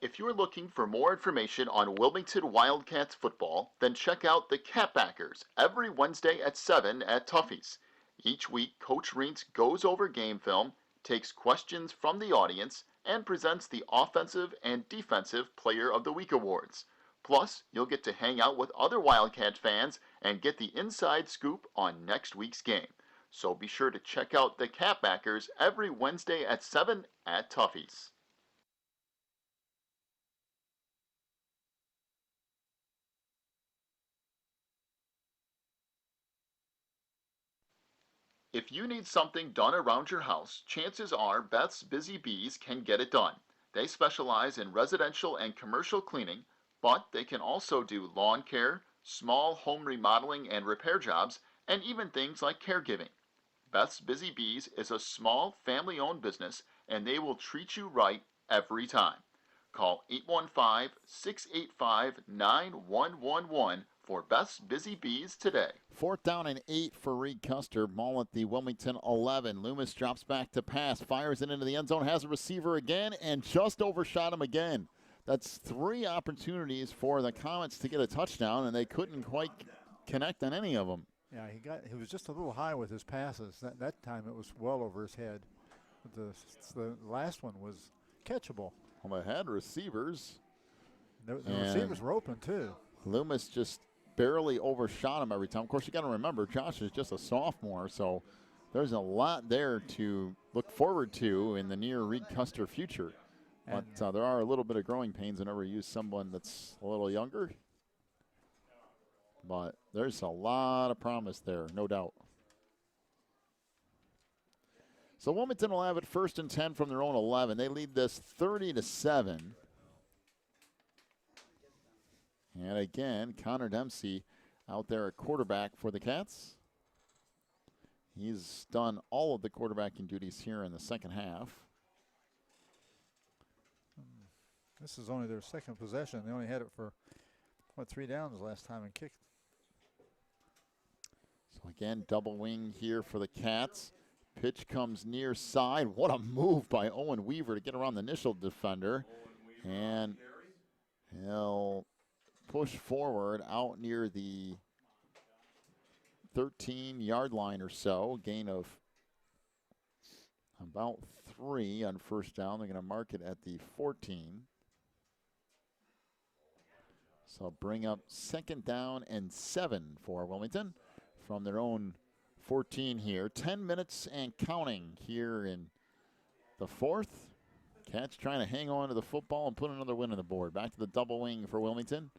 If you're looking for more information on Wilmington Wildcats football, then check out the Catbackers every Wednesday at 7 at Tuffy's. Each week, Coach Rein goes over game film, takes questions from the audience, and presents the Offensive and Defensive Player of the Week awards. Plus, you'll get to hang out with other Wildcat fans and get the inside scoop on next week's game. So be sure to check out the Catbackers every Wednesday at 7 at Tuffy's. If you need something done around your house, chances are Beth's Busy Bees can get it done. They specialize in residential and commercial cleaning, but they can also do lawn care, small home remodeling and repair jobs, and even things like caregiving. Beth's Busy Bees is a small family-owned business, and they will treat you right every time. Call 815-685-9111 for Beth's Busy Bees today. 4th down and 8 for Reed Custer. Ball at the Wilmington 11. Loomis drops back to pass, fires it into the end zone, has a receiver again, and just overshot him again. That's 3 opportunities for the Comets to get a touchdown, and they couldn't quite connect on any of them. Yeah, he was just a little high with his passes. That time it was well over his head. The last one was catchable. Well, they had receivers. The receivers were open, too. Loomis just barely overshot him every time. Of course, you got to remember, Josh is just a sophomore, so there's a lot there to look forward to in the near Reed Custer future. But there are a little bit of growing pains whenever you use someone that's a little younger. But there's a lot of promise there, no doubt. So Wilmington will have it 1st and 10 from their own 11. They lead this 30-7. And again, Connor Dempsey out there at quarterback for the Cats. He's done all of the quarterbacking duties here in the second half. This is only their second possession. They only had it for, 3 downs last time and kicked. So again, double wing here for the Cats. Pitch comes near side. What a move by Owen Weaver to get around the initial defender. And he'll push forward out near the 13-yard line or so. Gain of about 3 on first down. They're going to mark it at the 14. So bring up 2nd down and 7 for Wilmington from their own 14 here. 10 minutes and counting here in the 4th. Cats trying to hang on to the football and put another win on the board. Back to the double wing for Wilmington.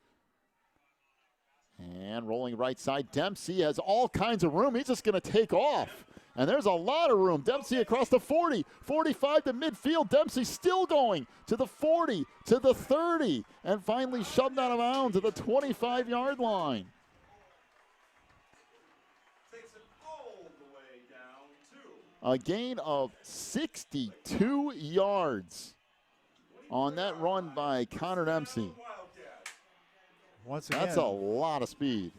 And rolling right side. Dempsey has all kinds of room. He's just going to take off. And there's a lot of room. Dempsey across the 40, 45 to midfield. Dempsey still going to the 40, to the 30, and finally shoved out of bounds at the 25-yard line. A gain of 62 yards on that run by Connor Dempsey. Once again, that's a lot of speed.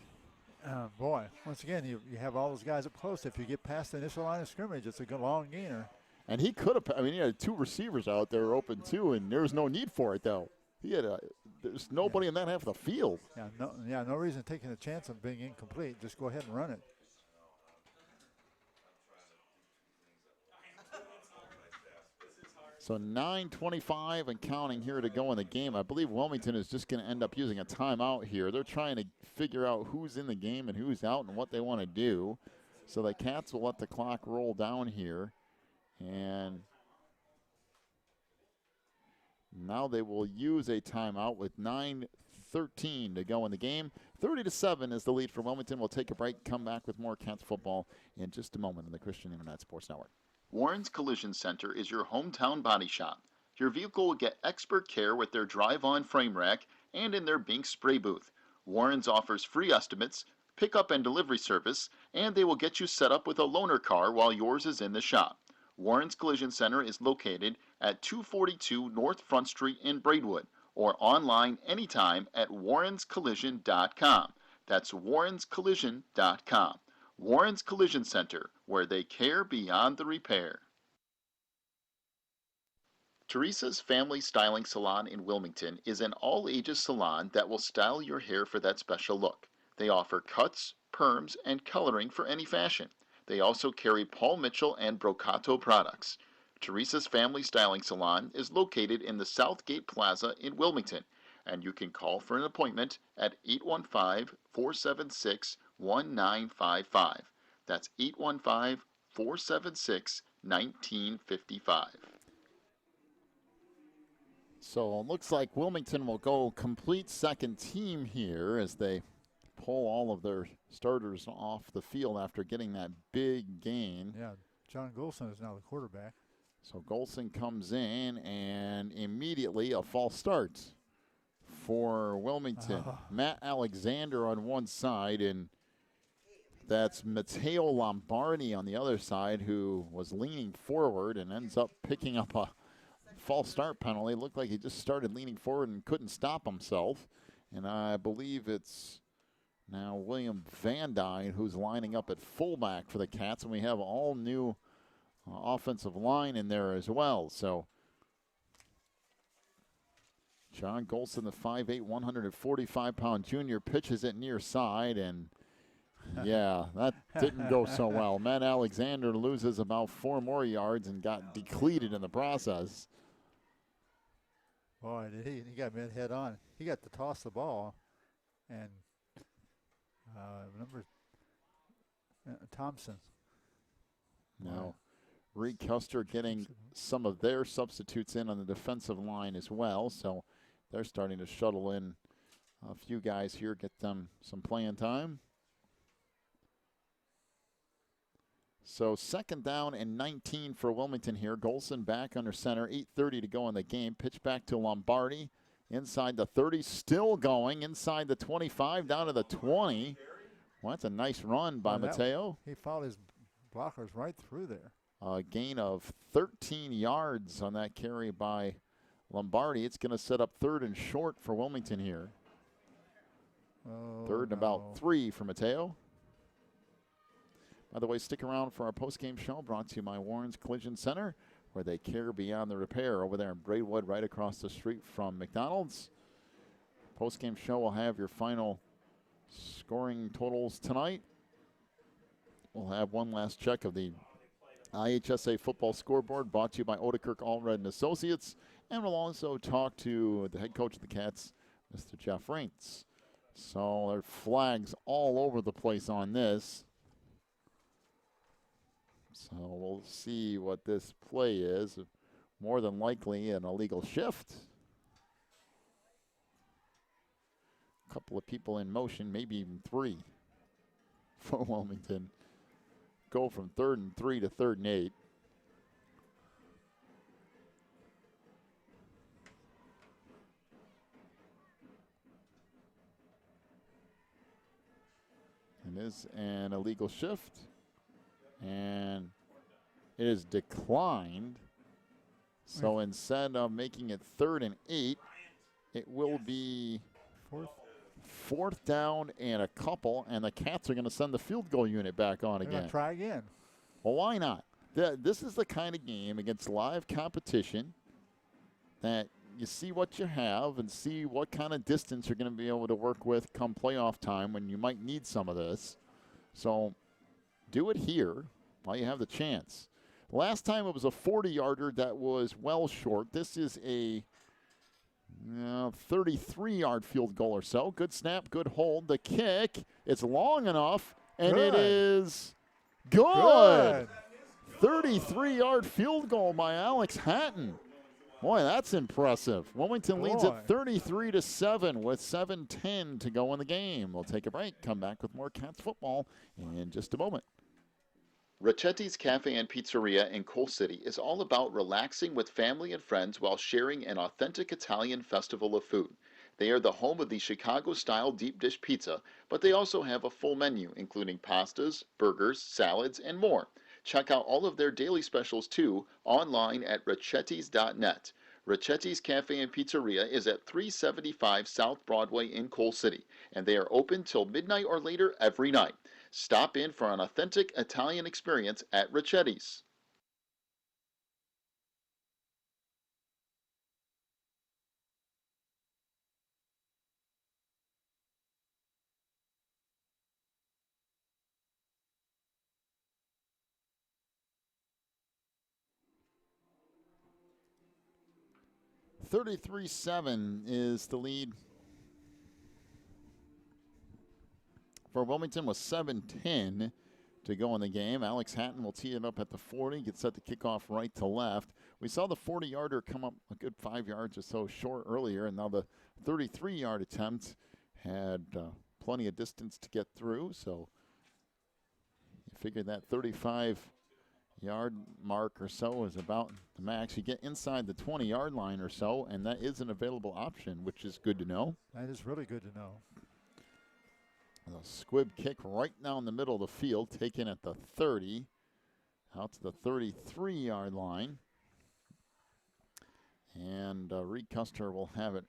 Boy, once again, you have all those guys up close. If you get past the initial line of scrimmage, it's a good long gainer. And he could have, he had 2 receivers out there open too, and there was no need for it though. There's nobody in that half of the field. No reason taking a chance of being incomplete. Just go ahead and run it. So 9:25 and counting here to go in the game. I believe Wilmington is just going to end up using a timeout here. They're trying to figure out who's in the game and who's out and what they want to do. So the Cats will let the clock roll down here. And now they will use a timeout with 9:13 to go in the game. 30-7 is the lead for Wilmington. We'll take a break, come back with more Cats football in just a moment on the Christian Internet Sports Network. Warren's Collision Center is your hometown body shop. Your vehicle will get expert care with their drive-on frame rack and in their Bink spray booth. Warren's offers free estimates, pickup and delivery service, and they will get you set up with a loaner car while yours is in the shop. Warren's Collision Center is located at 242 North Front Street in Braidwood, or online anytime at warrenscollision.com. That's warrenscollision.com. Warren's Collision Center, where they care beyond the repair. Teresa's Family Styling Salon in Wilmington is an all-ages salon that will style your hair for that special look. They offer cuts, perms, and coloring for any fashion. They also carry Paul Mitchell and Brocato products. Teresa's Family Styling Salon is located in the Southgate Plaza in Wilmington, and you can call for an appointment at 815-476-1955. That's 815-476-1955. So it looks like Wilmington will go complete second team here as they pull all of their starters off the field after getting that big gain. Yeah, John Golson is now the quarterback. So Golson comes in and immediately a false start for Wilmington. Matt Alexander on one side, and that's Matteo Lombardi on the other side, who was leaning forward and ends up picking up a false start penalty. It looked like he just started leaning forward and couldn't stop himself. And I believe it's now William Van Dyne who's lining up at fullback for the Cats, and we have all new offensive line in there as well. So John Golson, the 5'8", 145-pound junior, pitches it near side, and yeah, that didn't go so well. Matt Alexander loses about 4 more yards and got depleted in the process. Boy, did he got mid head on. He got to toss the ball, and remember Thompson. Now, Reed Custer getting some of their substitutes in on the defensive line as well, so they're starting to shuttle in a few guys here, get them some playing time. So 2nd down and 19 for Wilmington here. Golson back under center, 8:30 to go in the game. Pitch back to Lombardi. Inside the 30, still going. Inside the 25, down to the 20. Well, that's a nice run by Mateo. He followed his blockers right through there. A gain of 13 yards on that carry by Lombardi. It's going to set up 3rd and short for Wilmington here. Oh, 3rd and about 3 for Mateo. By the way, stick around for our postgame show brought to you by Warren's Collision Center, where they care beyond the repair over there in Braidwood, right across the street from McDonald's. Postgame show will have your final scoring totals tonight. We'll have one last check of the IHSA football scoreboard brought to you by Odekirk Allred & Associates. And we'll also talk to the head coach of the Cats, Mr. Jeff Rains. So there are flags all over the place on this. So we'll see what this play is. More than likely an illegal shift. A couple of people in motion, maybe even 3 for Wilmington. Go from 3rd and 3 to 3rd and 8. And is an illegal shift. And it is declined. So instead of making it 3rd and 8, it will be 4th down and a couple, and the Cats are going to send the field goal unit back on again. Try again. Well, why not? This is the kind of game against live competition that you see what you have and see what kind of distance you're going to be able to work with come playoff time when you might need some of this. So do it here while you have the chance. Last time it was a 40-yarder that was well short. This is a 33-yard field goal or so. Good snap, good hold. The kick, it's long enough, and it is good. 33-yard field goal by Alex Hatton. Boy, that's impressive. Wilmington leads at 33-7 with 7:10 to go in the game. We'll take a break, come back with more Cats football in just a moment. Racchetti's Cafe and Pizzeria in Coal City is all about relaxing with family and friends while sharing an authentic Italian festival of food. They are the home of the Chicago-style deep dish pizza, but they also have a full menu, including pastas, burgers, salads, and more. Check out all of their daily specials, too, online at racchettis.net. Racchetti's Cafe and Pizzeria is at 375 South Broadway in Coal City, and they are open till midnight or later every night. Stop in for an authentic Italian experience at Racchetti's. $33-7 is the lead for Wilmington with 7:10 to go in the game. Alex Hatton will tee it up at the 40, get set to kick off right to left. We saw the 40-yarder come up a good 5 yards or so short earlier, and now the 33-yard attempt had plenty of distance to get through, so you figure that 35-yard mark or so is about the max. You get inside the 20-yard line or so, and that is an available option, which is good to know. That is really good to know. A squib kick right down the middle of the field, taken at the 30, out to the 33-yard line. And Reed Custer will have it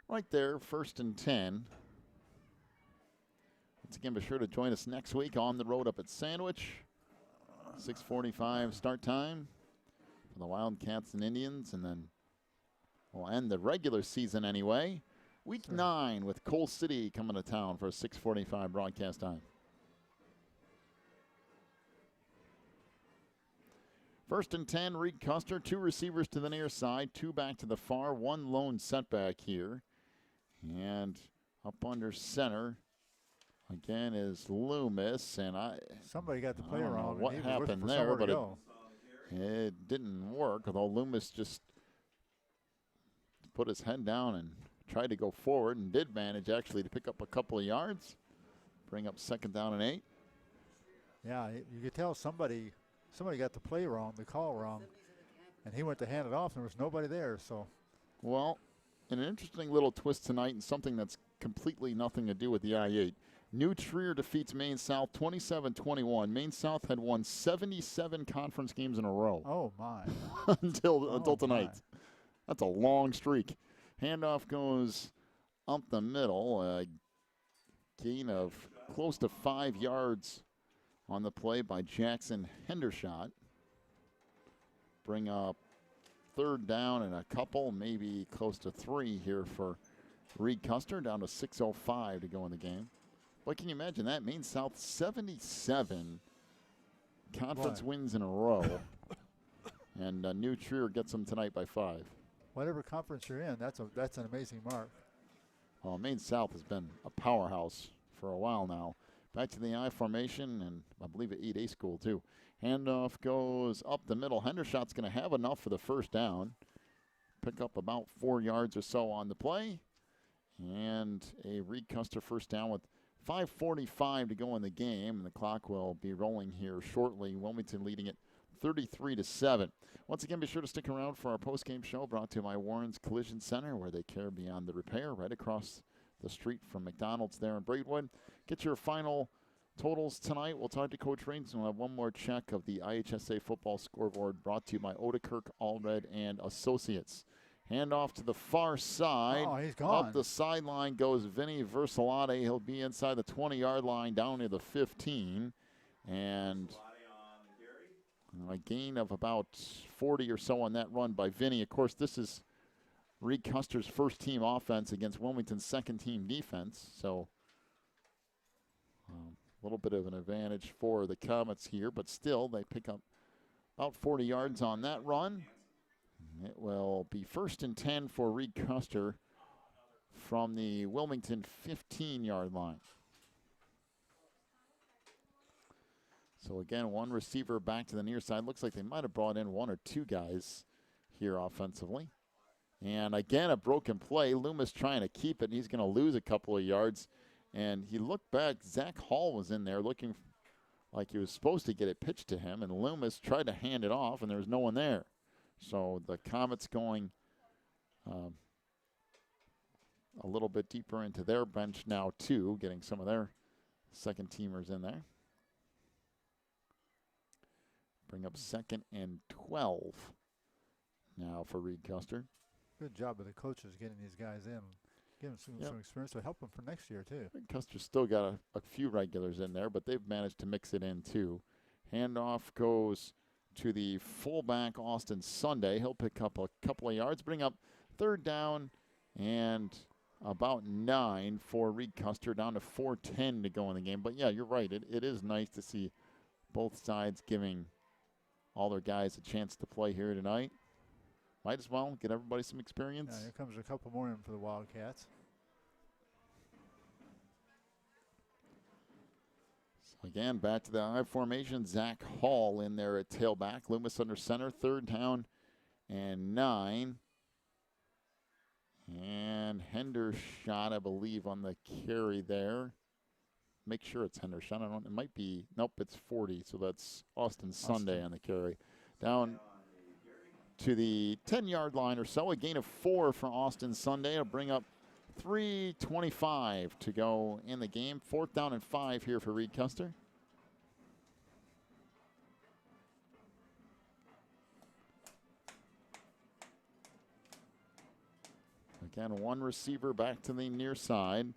right there, 1st and 10. Once again, be sure to join us next week on the road up at Sandwich. 6:45 start time for the Wildcats and Indians, and then we'll end the regular season anyway. Week 9 with Coal City coming to town for a 6:45 broadcast time. 1st and 10, Reed Custer. 2 receivers to the near side, 2 back to the far, 1 lone setback here. And up under center again is Loomis. And somebody got the play don't wrong. know what happened there, but it didn't work, although Loomis just put his head down and tried to go forward and did manage actually to pick up a couple of yards, bring up 2nd down and 8. Yeah, you could tell somebody got the play wrong, the call wrong, and he went to hand it off, and there was nobody there. So, well, an interesting little twist tonight and something that's completely nothing to do with the I-8. New Trier defeats Maine South 27-21. Maine South had won 77 conference games in a row. Oh, my. until tonight. My. That's a long streak. Handoff goes up the middle. A gain of close to 5 yards on the play by Jackson Hendershot. Bring up 3rd down and a couple, maybe close to 3 here for Reed Custer, down to 6:05 to go in the game. What can you imagine that? Maine South 77 conference wins in a row. And New Trier gets them tonight by 5. Whatever conference you're in, that's an amazing mark. Well, Maine South has been a powerhouse for a while now. Back to the I formation, and I believe at 8A school too. Handoff goes up the middle. Hendershot's going to have enough for the 1st down. Pick up about 4 yards or so on the play. And a Reed Custer 1st down with 5:45 to go in the game. And the clock will be rolling here shortly. Wilmington leading it 33-7. Once again, be sure to stick around for our post-game show brought to you by Warren's Collision Center, where they care beyond the repair, right across the street from McDonald's there in Braidwood. Get your final totals tonight. We'll talk to Coach Rein, and we'll have one more check of the IHSA football scoreboard brought to you by Odekirk, Allred, and Associates. Handoff to the far side. Oh, he's gone. Up the sideline goes Vinny Versalate. He'll be inside the 20-yard line down near the 15. And a gain of about 40 or so on that run by Vinny. Of course, this is Reed Custer's 1st-team offense against Wilmington's 2nd-team defense. So a little bit of an advantage for the Comets here, but still they pick up about 40 yards on that run. It will be 1st and 10 for Reed Custer from the Wilmington 15-yard line. So again, one receiver back to the near side. Looks like they might have brought in 1 or 2 guys here offensively. And again, a broken play. Loomis trying to keep it, and he's going to lose a couple of yards. And he looked back. Zach Hall was in there looking like he was supposed to get it pitched to him, and Loomis tried to hand it off, and there was no one there. So the Comets going a little bit deeper into their bench now, too, getting some of their 2nd-teamers in there. Bring up 2nd and 12 now for Reed Custer. Good job of the coaches getting these guys in. Give them some experience to help them for next year, too. Custer's still got a few regulars in there, but they've managed to mix it in, too. Handoff goes to the fullback, Austin Sunday. He'll pick up a couple of yards, bring up 3rd down and about 9 for Reed Custer, down to 4:10 to go in the game. But, yeah, you're right. It is nice to see both sides giving all their guys a chance to play here tonight. Might as well get everybody some experience. Yeah, here comes a couple more in for the Wildcats. So again, back to the I formation. Zach Hall in there at tailback. Loomis under center. 3rd down and 9. And Hendershot, I believe, on the carry there. Make sure it's Hendershot. It might be. Nope, it's 40. So that's Austin Sunday on the carry. Down to the 10-yard line or so. A gain of 4 for Austin Sunday. It'll bring up 3:25 to go in the game. 4th down and 5 here for Reed Custer. Again, one receiver back to the near side.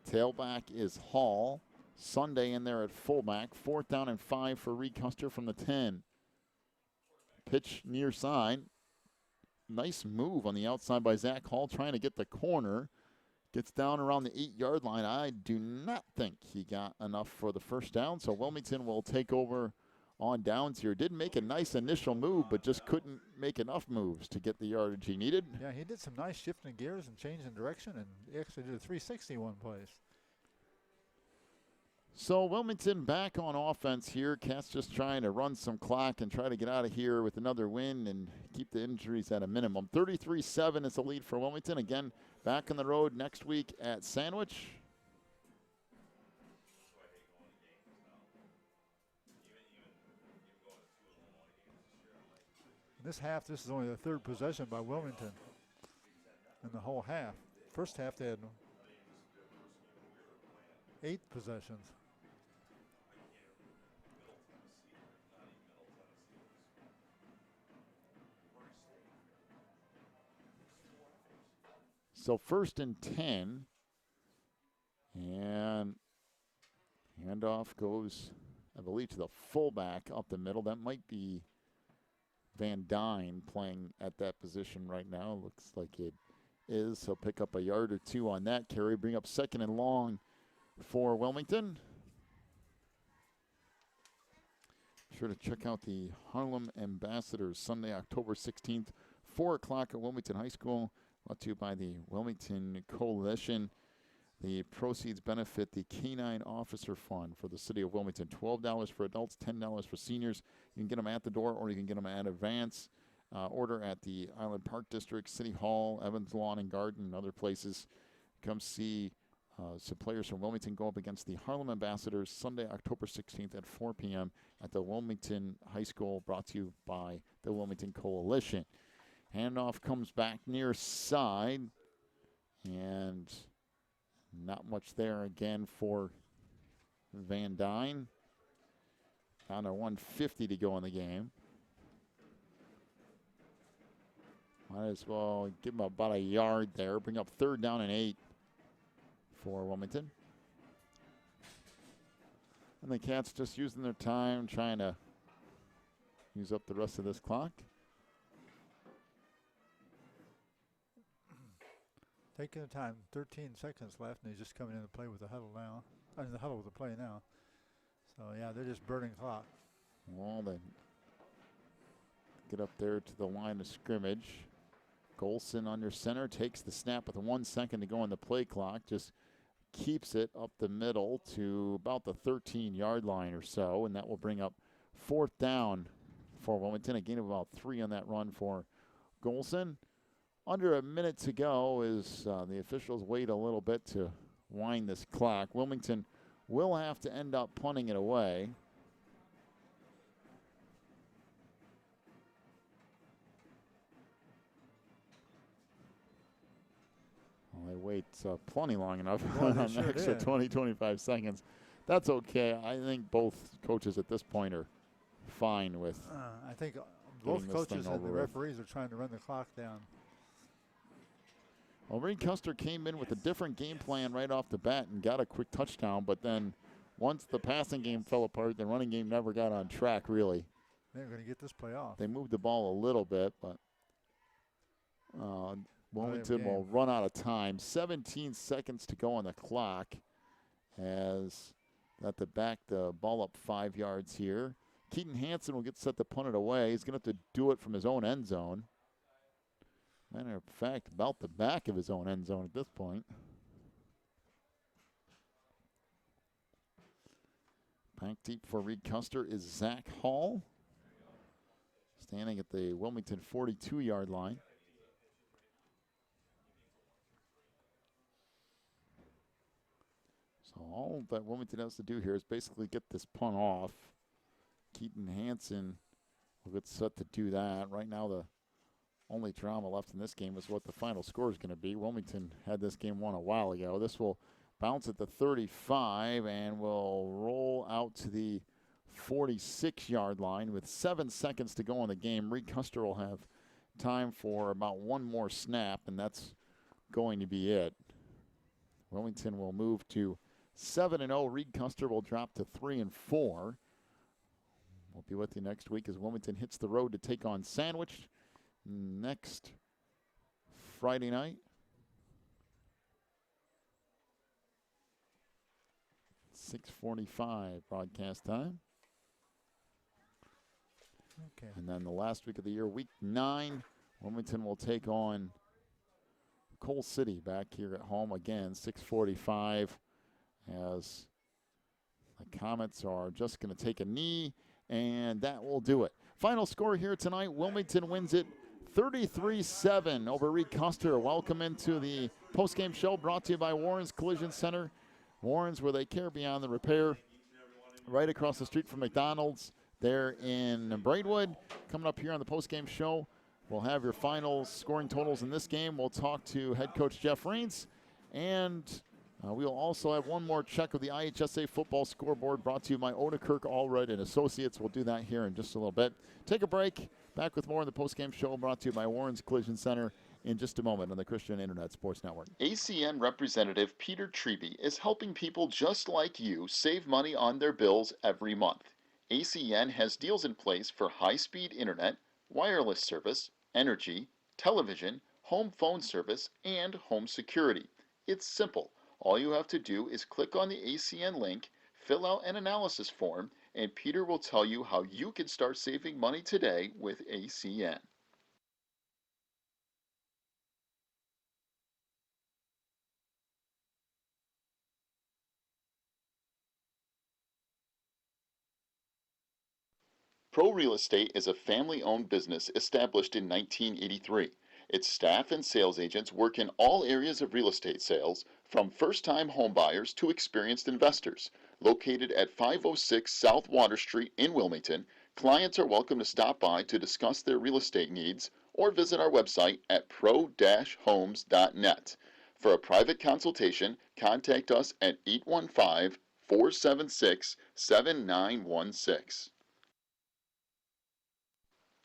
Tailback is Hall. Sunday in there at fullback. 4th down and 5 for Reed Custer from the 10. Pitch near side. Nice move on the outside by Zach Hall trying to get the corner. Gets down around the 8-yard line. I do not think he got enough for the 1st down, so Wilmington will take over on downs here. Did make a nice initial move, but just couldn't make enough moves to get the yardage he needed. Yeah, he did some nice shifting gears and changing direction, and he actually did a 360 one place. So Wilmington back on offense here. Cats just trying to run some clock and try to get out of here with another win and keep the injuries at a minimum. 33-7 is the lead for Wilmington. Again, back on the road next week at Sandwich. This half, this is only the third possession by Wilmington in the whole half. First half, they had 8 possessions. So 1st and 10. And handoff goes, I believe, to the fullback up the middle. That might be Van Dyne playing at that position right now. Looks like it is. He'll pick up a yard or 2 on that carry. Bring up 2nd and long for Wilmington. Be sure to check out the Harlem Ambassadors Sunday, October 16th, 4 o'clock at Wilmington High School. Brought to you by the Wilmington Coalition. The proceeds benefit the Canine Officer Fund for the city of Wilmington. $12 for adults, $10 for seniors. You can get them at the door or you can get them at advance. Order at the Island Park District, City Hall, Evans Lawn and Garden, and other places. Come see some players from Wilmington go up against the Harlem Ambassadors Sunday, October 16th at 4 p.m. at the Wilmington High School, brought to you by the Wilmington Coalition. Handoff comes back near side, and not much there again for Van Dyne. Down to 150 to go in the game. Might as well give him about a yard there. Bring up 3rd down and 8 for Wilmington. And the Cats just using their time, trying to use up the rest of this clock. Taking the time, 13 seconds left, and he's just coming in to play with the huddle now. I mean, the huddle with the play now. So, yeah, they're just burning clock. Well, they get up there to the line of scrimmage. Golson under center, takes the snap with 1 second to go on the play clock. Just keeps it up the middle to about the 13-yard line or so, and that will bring up 4th down for Wilmington. A gain of about 3 on that run for Golson. Under a minute to go as the officials wait a little bit to wind this clock. Wilmington will have to end up punting it away. Well, they wait plenty long enough on an extra 20, 25 seconds. That's okay. I think both coaches at this point are fine with I think both coaches and the referees are trying to run the clock down. Well, Rein Custer came in with a different game plan right off the bat and got a quick touchdown, but then once the passing game fell apart, the running game never got on track, really. They're going to get this play off. They moved the ball a little bit, but Wilmington will run out of time. 17 seconds to go on the clock as at the back the ball up 5 yards here. Keaton Hansen will get set to punt it away. He's going to have to do it from his own end zone. Matter of fact, about the back of his own end zone at this point. Back deep for Reed Custer is Zach Hall, standing at the Wilmington 42-yard line. So all that Wilmington has to do here is basically get this punt off. Keaton Hansen will get set to do that. Right now the only drama left in this game is what the final score is going to be. Wilmington had this game won a while ago. This will bounce at the 35 and will roll out to the 46-yard line with 7 seconds to go in the game. Reed Custer will have time for about one more snap, and that's going to be it. Wilmington will move to 7-0. Reed Custer will drop to 3-4. We'll be with you next week as Wilmington hits the road to take on Sandwich next Friday night. 6:45 broadcast time. Okay. And then the last week of the year, week 9, Wilmington will take on Coal City back here at home again, 6:45, as the Comets are just going to take a knee, and that will do it. Final score here tonight, Wilmington wins it 33-7 over Reed Custer. Welcome into the postgame show brought to you by Warren's Collision Center. Warren's, where they care beyond the repair. Right across the street from McDonald's there in Braidwood. Coming up here on the postgame show, we'll have your final scoring totals in this game. We'll talk to head coach Jeff Reins, and we'll also have one more check of the IHSA football scoreboard brought to you by Odekirk Allred and Associates. We'll do that here in just a little bit. Take a break. Back with more on the postgame show brought to you by Warren's Collision Center in just a moment on the Christian Internet Sports Network. ACN Representative Peter Treby is helping people just like you save money on their bills every month. ACN has deals in place for high-speed internet, wireless service, energy, television, home phone service, and home security. It's simple. All you have to do is click on the ACN link, fill out an analysis form, and Peter will tell you how you can start saving money today with ACN. Pro Real Estate is a family-owned business established in 1983. Its staff and sales agents work in all areas of real estate sales, from first-time homebuyers to experienced investors. Located at 506 South Water Street in Wilmington, clients are welcome to stop by to discuss their real estate needs or visit our website at pro-homes.net. For a private consultation, contact us at 815-476-7916.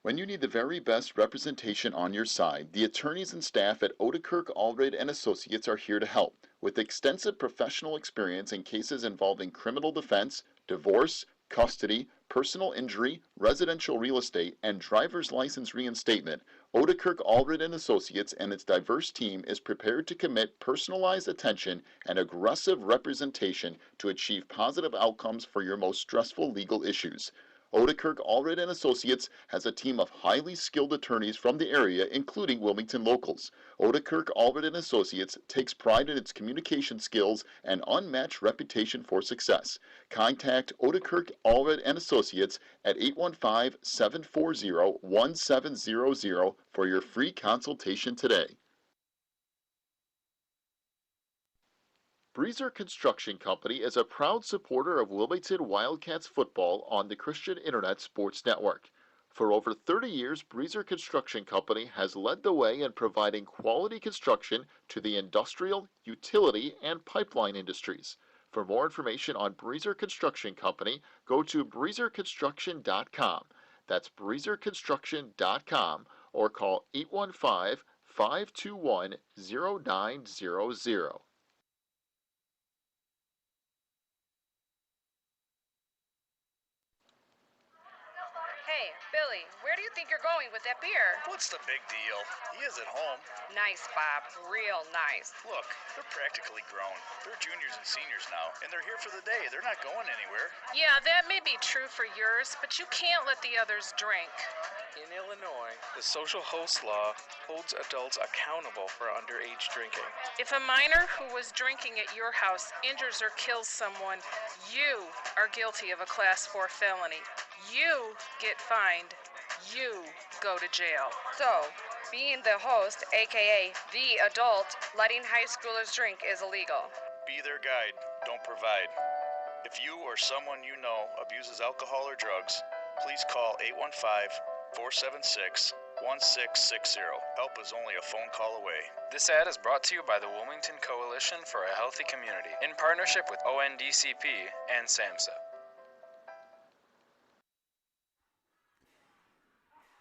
When you need the very best representation on your side, the attorneys and staff at Odekirk Allred and Associates are here to help. With extensive professional experience in cases involving criminal defense, divorce, custody, personal injury, residential real estate, and driver's license reinstatement, Odekirk Allred and Associates and its diverse team is prepared to commit personalized attention and aggressive representation to achieve positive outcomes for your most stressful legal issues. Odekirk Allred and Associates has a team of highly skilled attorneys from the area, including Wilmington locals. Odekirk Allred and Associates takes pride in its communication skills and unmatched reputation for success. Contact Odekirk Allred and Associates at 815-740-1700 for your free consultation today. Breezer Construction Company is a proud supporter of Wilmington Wildcats football on the Christian Internet Sports Network. For over 30 years, Breezer Construction Company has led the way in providing quality construction to the industrial, utility, and pipeline industries. For more information on Breezer Construction Company, go to breezerconstruction.com. That's breezerconstruction.com, or call 815-521-0900. Hey, Billy, where do you think you're going with that beer? What's the big deal? He is at home. Nice, Bob. Real nice. Look, they're practically grown. They're juniors and seniors now, and they're here for the day. They're not going anywhere. Yeah, that may be true for yours, but you can't let the others drink. In Illinois, the social host law holds adults accountable for underage drinking. If a minor who was drinking at your house injures or kills someone, you are guilty of a Class 4 felony. You get fined. You go to jail. So, being the host, aka the adult, letting high schoolers drink is illegal. Be their guide, don't provide. If you or someone you know abuses alcohol or drugs, please call 815-476-1660. Help is only a phone call away. This ad is brought to you by the Wilmington Coalition for a Healthy Community in partnership with ONDCP and SAMHSA.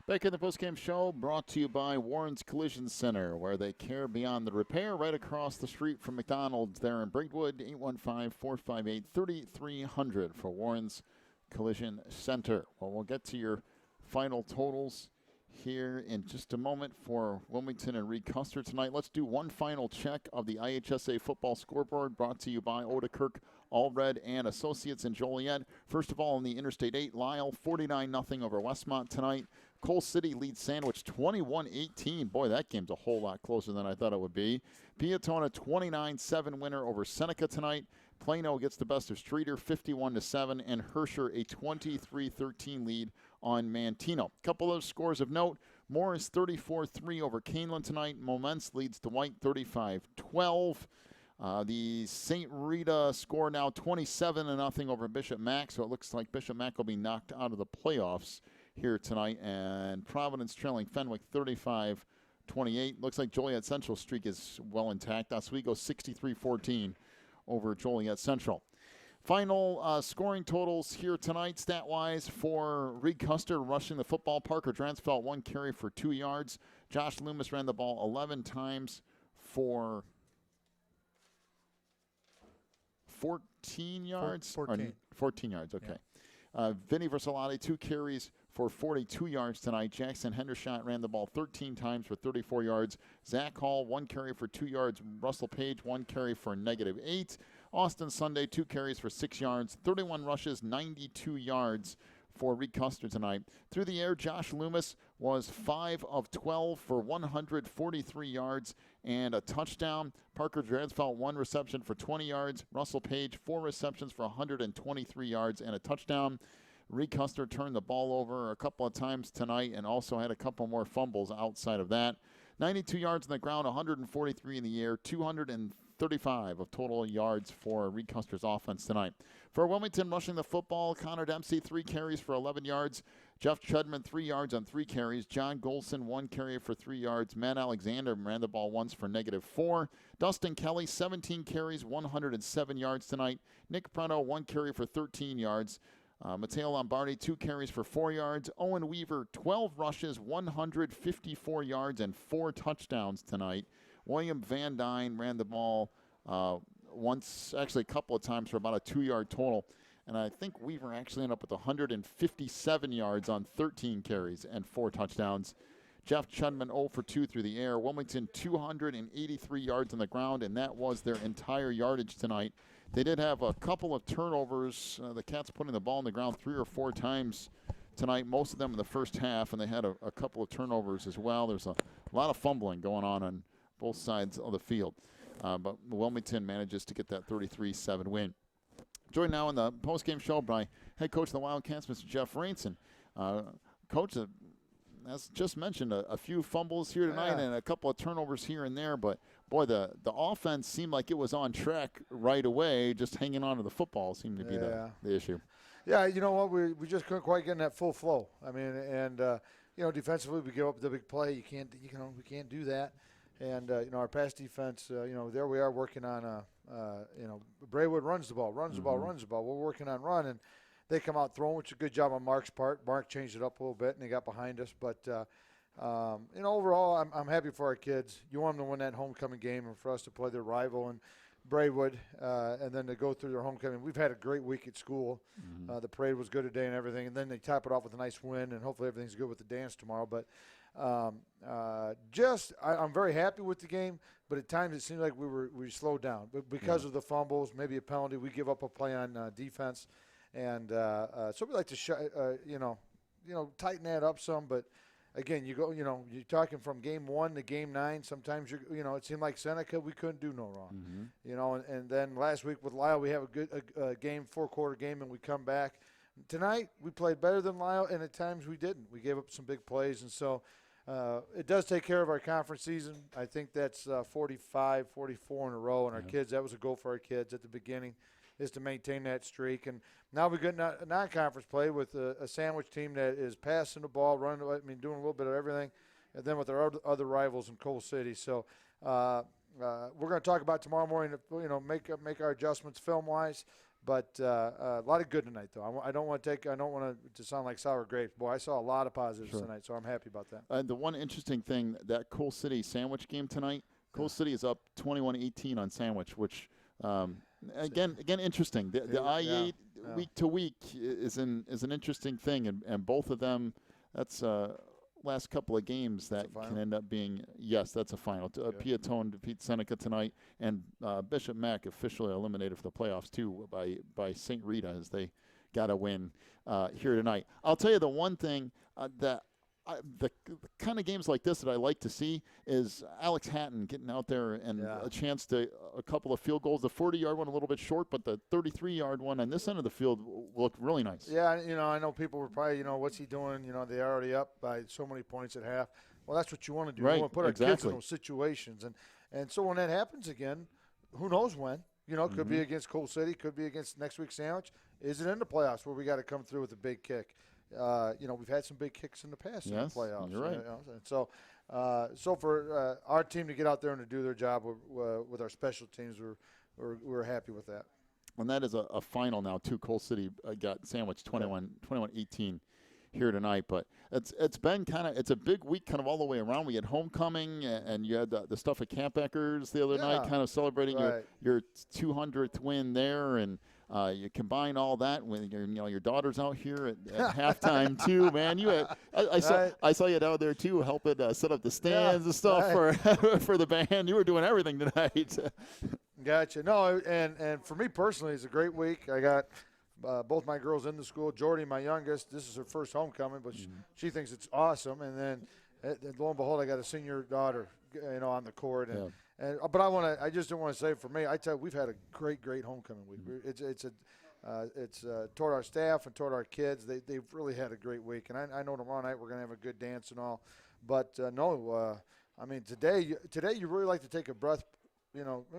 Back in the postgame show, brought to you by Warren's Collision Center, where they care beyond the repair, right across the street from McDonald's there in Braidwood. 815-458-3300 for Warren's Collision Center. Well, we'll get to your final totals here in just a moment for Wilmington and Reed Custer tonight. Let's do one final check of the IHSA football scoreboard, brought to you by Odekirk Allred and Associates in Joliet. First of all, in the Interstate 8, Lyle 49-0 over Westmont tonight. Coal City leads Sandwich 21-18. Boy, that game's a whole lot closer than I thought it would be. Peatone 29-7 winner over Seneca tonight. Plano gets the best of Streeter 51-7, and Herscher a 23-13 lead on Mantino. A couple of scores of note: Morris 34-3 over Canelan tonight. Momence leads Dwight 35-12. The St. Rita score now 27-0 over Bishop Mack, so it looks like Bishop Mack will be knocked out of the playoffs here tonight. And Providence trailing Fenwick 35-28. Looks like Joliet Central streak is well intact. Oswego 63-14 over Joliet Central. Final scoring totals here tonight, stat-wise, for Reed Custer rushing the football. Parker Dransfeld, 1 carry for 2 yards. Josh Loomis ran the ball 11 times for 14 yards? 14 yards, okay. Yeah. Vinny Versalati, 2 carries for 42 yards tonight. Jackson Hendershot ran the ball 13 times for 34 yards. Zach Hall, 1 carry for 2 yards. Russell Page, 1 carry for -8. Austin Sunday, 2 carries for 6 yards. 31 rushes, 92 yards for Reed Custer tonight. Through the air, Josh Loomis was 5 of 12 for 143 yards and a touchdown. Parker Dransfeld, 1 reception for 20 yards. Russell Page, 4 receptions for 123 yards and a touchdown. Reed Custer turned the ball over a couple of times tonight and also had a couple more fumbles outside of that. 92 yards on the ground, 143 in the air, 235 of total yards for Reed Custer's offense tonight. For Wilmington rushing the football, Connor Dempsey, 3 carries for 11 yards. Jeff Chudman, 3 yards on 3 carries. John Golson, 1 carry for 3 yards. Matt Alexander ran the ball once for -4. Dustin Kelly, 17 carries, 107 yards tonight. Nick Preno, 1 carry for 13 yards. Matteo Lombardi, 2 carries for 4 yards. Owen Weaver, 12 rushes, 154 yards, and 4 touchdowns tonight. William Van Dyne ran the ball once, actually a couple of times for about a 2-yard total. And I think Weaver actually ended up with 157 yards on 13 carries and 4 touchdowns. Jeff Chudman 0 for 2 through the air. Wilmington 283 yards on the ground, and that was their entire yardage tonight. They did have a couple of turnovers. The Cats putting the ball on the ground 3 or 4 times tonight, most of them in the first half, and they had a couple of turnovers as well. There's a lot of fumbling going on both sides of the field. But Wilmington manages to get that 33-7 win. Joined now in the postgame show by head coach of the Wildcats, Mr. Jeff Rainson. Coach, as just mentioned, a few fumbles here tonight and a couple of turnovers here and there, but boy, the offense seemed like it was on track right away. Just hanging on to the football seemed to be the issue. Yeah, you know what? We just couldn't quite get in that full flow. I mean, and defensively we give up the big play. We can't do that. And our pass defense, there we are working on Braywood runs the ball. We're working on run, and they come out throwing, which is a good job on Mark's part. Mark changed it up a little bit, and they got behind us. But overall, I'm happy for our kids. You want them to win that homecoming game, and for us to play their rival in Braywood, and then to go through their homecoming. We've had a great week at school. The parade was good today and everything, and then they top it off with a nice win, and hopefully everything's good with the dance tomorrow. But I'm very happy with the game, but at times it seemed like we slowed down. But because of the fumbles, maybe a penalty, we give up a play on defense, and so we like to tighten that up some. But again, you're talking from game 1 to game 9. Sometimes it seemed like Seneca, we couldn't do no wrong. And then last week with Lyle, we have a good game, 4-quarter game, and we come back. Tonight we played better than Lyle, and at times we didn't. We gave up some big plays, and so it does take care of our conference season. I think that's 45, 44 in a row, and our kids, that was a goal for our kids at the beginning, is to maintain that streak. And now we got non-conference play with a sandwich team that is passing the ball, doing a little bit of everything, and then with our other rivals in Coal City. So we're going to talk about tomorrow morning, make our adjustments film-wise. But a lot of good tonight, though. I don't want to sound like sour grapes. Boy, I saw a lot of positives tonight, so I'm happy about that. The one interesting thing, that Coal City sandwich game tonight, Coal City is up 21-18 on sandwich, which again interesting. The I-8 week to week is an interesting thing, and both of them, that's last couple of games that can end up being, that's a final. Piatone defeats Seneca tonight, and Bishop Mack officially eliminated for the playoffs too by St. Rita, as they got a win here tonight. I'll tell you the one thing that the kind of games like this that I like to see is Alex Hatton getting out there and a chance to a couple of field goals. The 40-yard one a little bit short, but the 33-yard one on this end of the field looked really nice. Yeah, I know people were probably, what's he doing? They're already up by so many points at half. Well, that's what you want to do. Right, You want to put our kids in those situations. And so when that happens again, who knows when? Could be against Coal City, could be against next week's Sandwich. Is it in the playoffs where we got to come through with a big kick? We've had some big kicks in the past in the playoffs. You're right. And so for our team to get out there and to do their job with our special teams, we're happy with that. And that is a final now, too. Coal City got Sandwich 21-18 here tonight. But it's been it's a big week kind of all the way around. We had homecoming, and you had the stuff at Camp Eckers the other night, kind of celebrating your 200th win there, and you combine all that with your daughter's out here at halftime too, man. I saw you down there too, helping set up the stands and stuff for the band. You were doing everything tonight. Gotcha. No, and for me personally, it's a great week. I got both my girls in the school. Jordy, my youngest, this is her first homecoming, but she thinks it's awesome. And then lo and behold, I got a senior daughter, on the court. But I just don't want to say for me. I tell you, we've had a great homecoming week. It's toward our staff and toward our kids. They've really had a great week, and I know tomorrow night we're going to have a good dance and all. But today you really like to take a breath.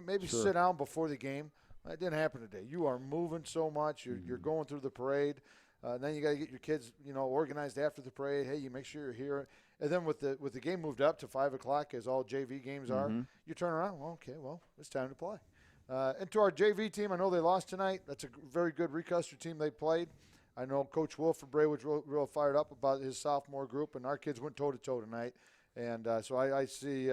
Maybe sit down before the game. That didn't happen today. You are moving so much. You're going through the parade. Then you got to get your kids, organized after the parade. Hey, you make sure you're here. And then with the game moved up to 5 o'clock, as all JV games are, you turn around. Well, it's time to play. And to our JV team, I know they lost tonight. That's a very good Custer team they played. I know Coach Wolf from Braidwood's real fired up about his sophomore group, and our kids went toe-to-toe tonight. And so I see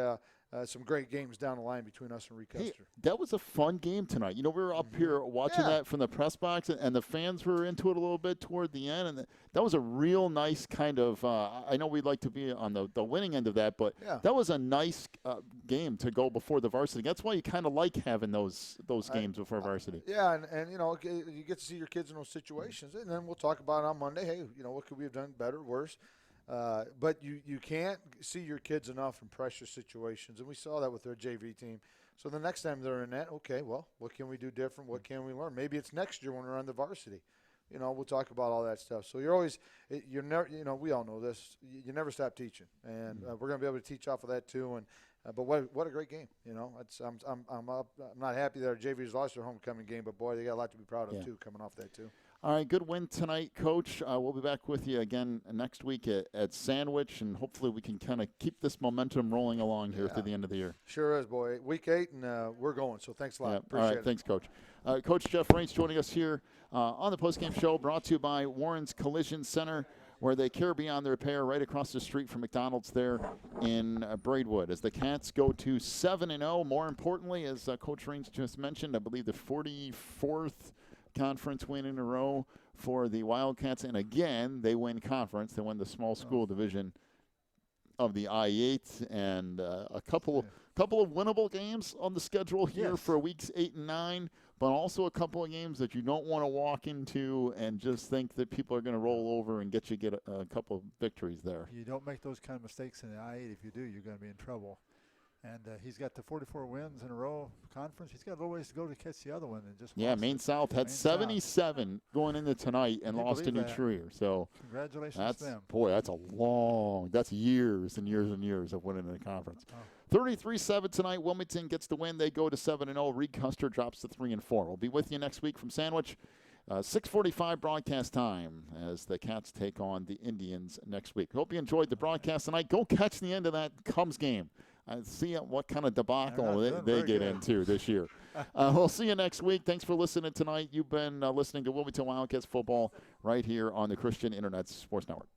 some great games down the line between us and Custer. Hey, that was a fun game tonight. We were up here watching that from the press box, and the fans were into it a little bit toward the end. And that was a real nice kind of I know we'd like to be on the winning end of that, but that was a nice game to go before the varsity. That's why you kind of like having those games before varsity. Yeah, and you get to see your kids in those situations. And then we'll talk about it on Monday. Hey, what could we have done better, worse? But you can't see your kids enough in pressure situations, and we saw that with their JV team. So the next time they're in that, okay, well, what can we do different? What can we learn? Maybe it's next year when we're on the varsity. We'll talk about all that stuff. So you're never, we all know this. You never stop teaching, and we're going to be able to teach off of that too. And but what a great game. I'm not happy that our JVs lost their homecoming game, but boy, they got a lot to be proud of too, coming off that too. All right, good win tonight, Coach. We'll be back with you again next week at Sandwich, and hopefully we can kind of keep this momentum rolling along here through the end of the year. Sure is, boy. Week 8, and we're going, so thanks a lot. Appreciate all right, it. Thanks, Coach. Coach Jeff Rein's joining us here on the postgame show, brought to you by Warren's Collision Center, where they care beyond the repair, right across the street from McDonald's there in Braidwood. As the Cats go to 7-0, more importantly, as Coach Rein just mentioned, I believe the 44th conference win in a row for the Wildcats, and again they win conference. They win the small school division of the I-8, and a couple of winnable games on the schedule here for weeks 8 and 9, but also a couple of games that you don't want to walk into and just think that people are going to roll over and get a couple of victories there. You don't make those kind of mistakes in the I-8. If you do, you're going to be in trouble. And he's got the 44 wins in a row conference. He's got a little ways to go to catch the other one. And Maine South had 77 going into tonight and lost to New Trier. So congratulations to them. Boy, that's years and years and years of winning in the conference. 33-7 tonight. Wilmington gets the win. They go to 7-0. Custer drops to 3-4. We'll be with you next week from Sandwich. 6:45 broadcast time as the Cats take on the Indians next week. Hope you enjoyed the broadcast tonight. Go catch the end of that Cubs game. See what kind of debacle they get into this year. We'll see you next week. Thanks for listening tonight. You've been listening to Wilmington Wildcats football right here on the Christian Internet Sports Network.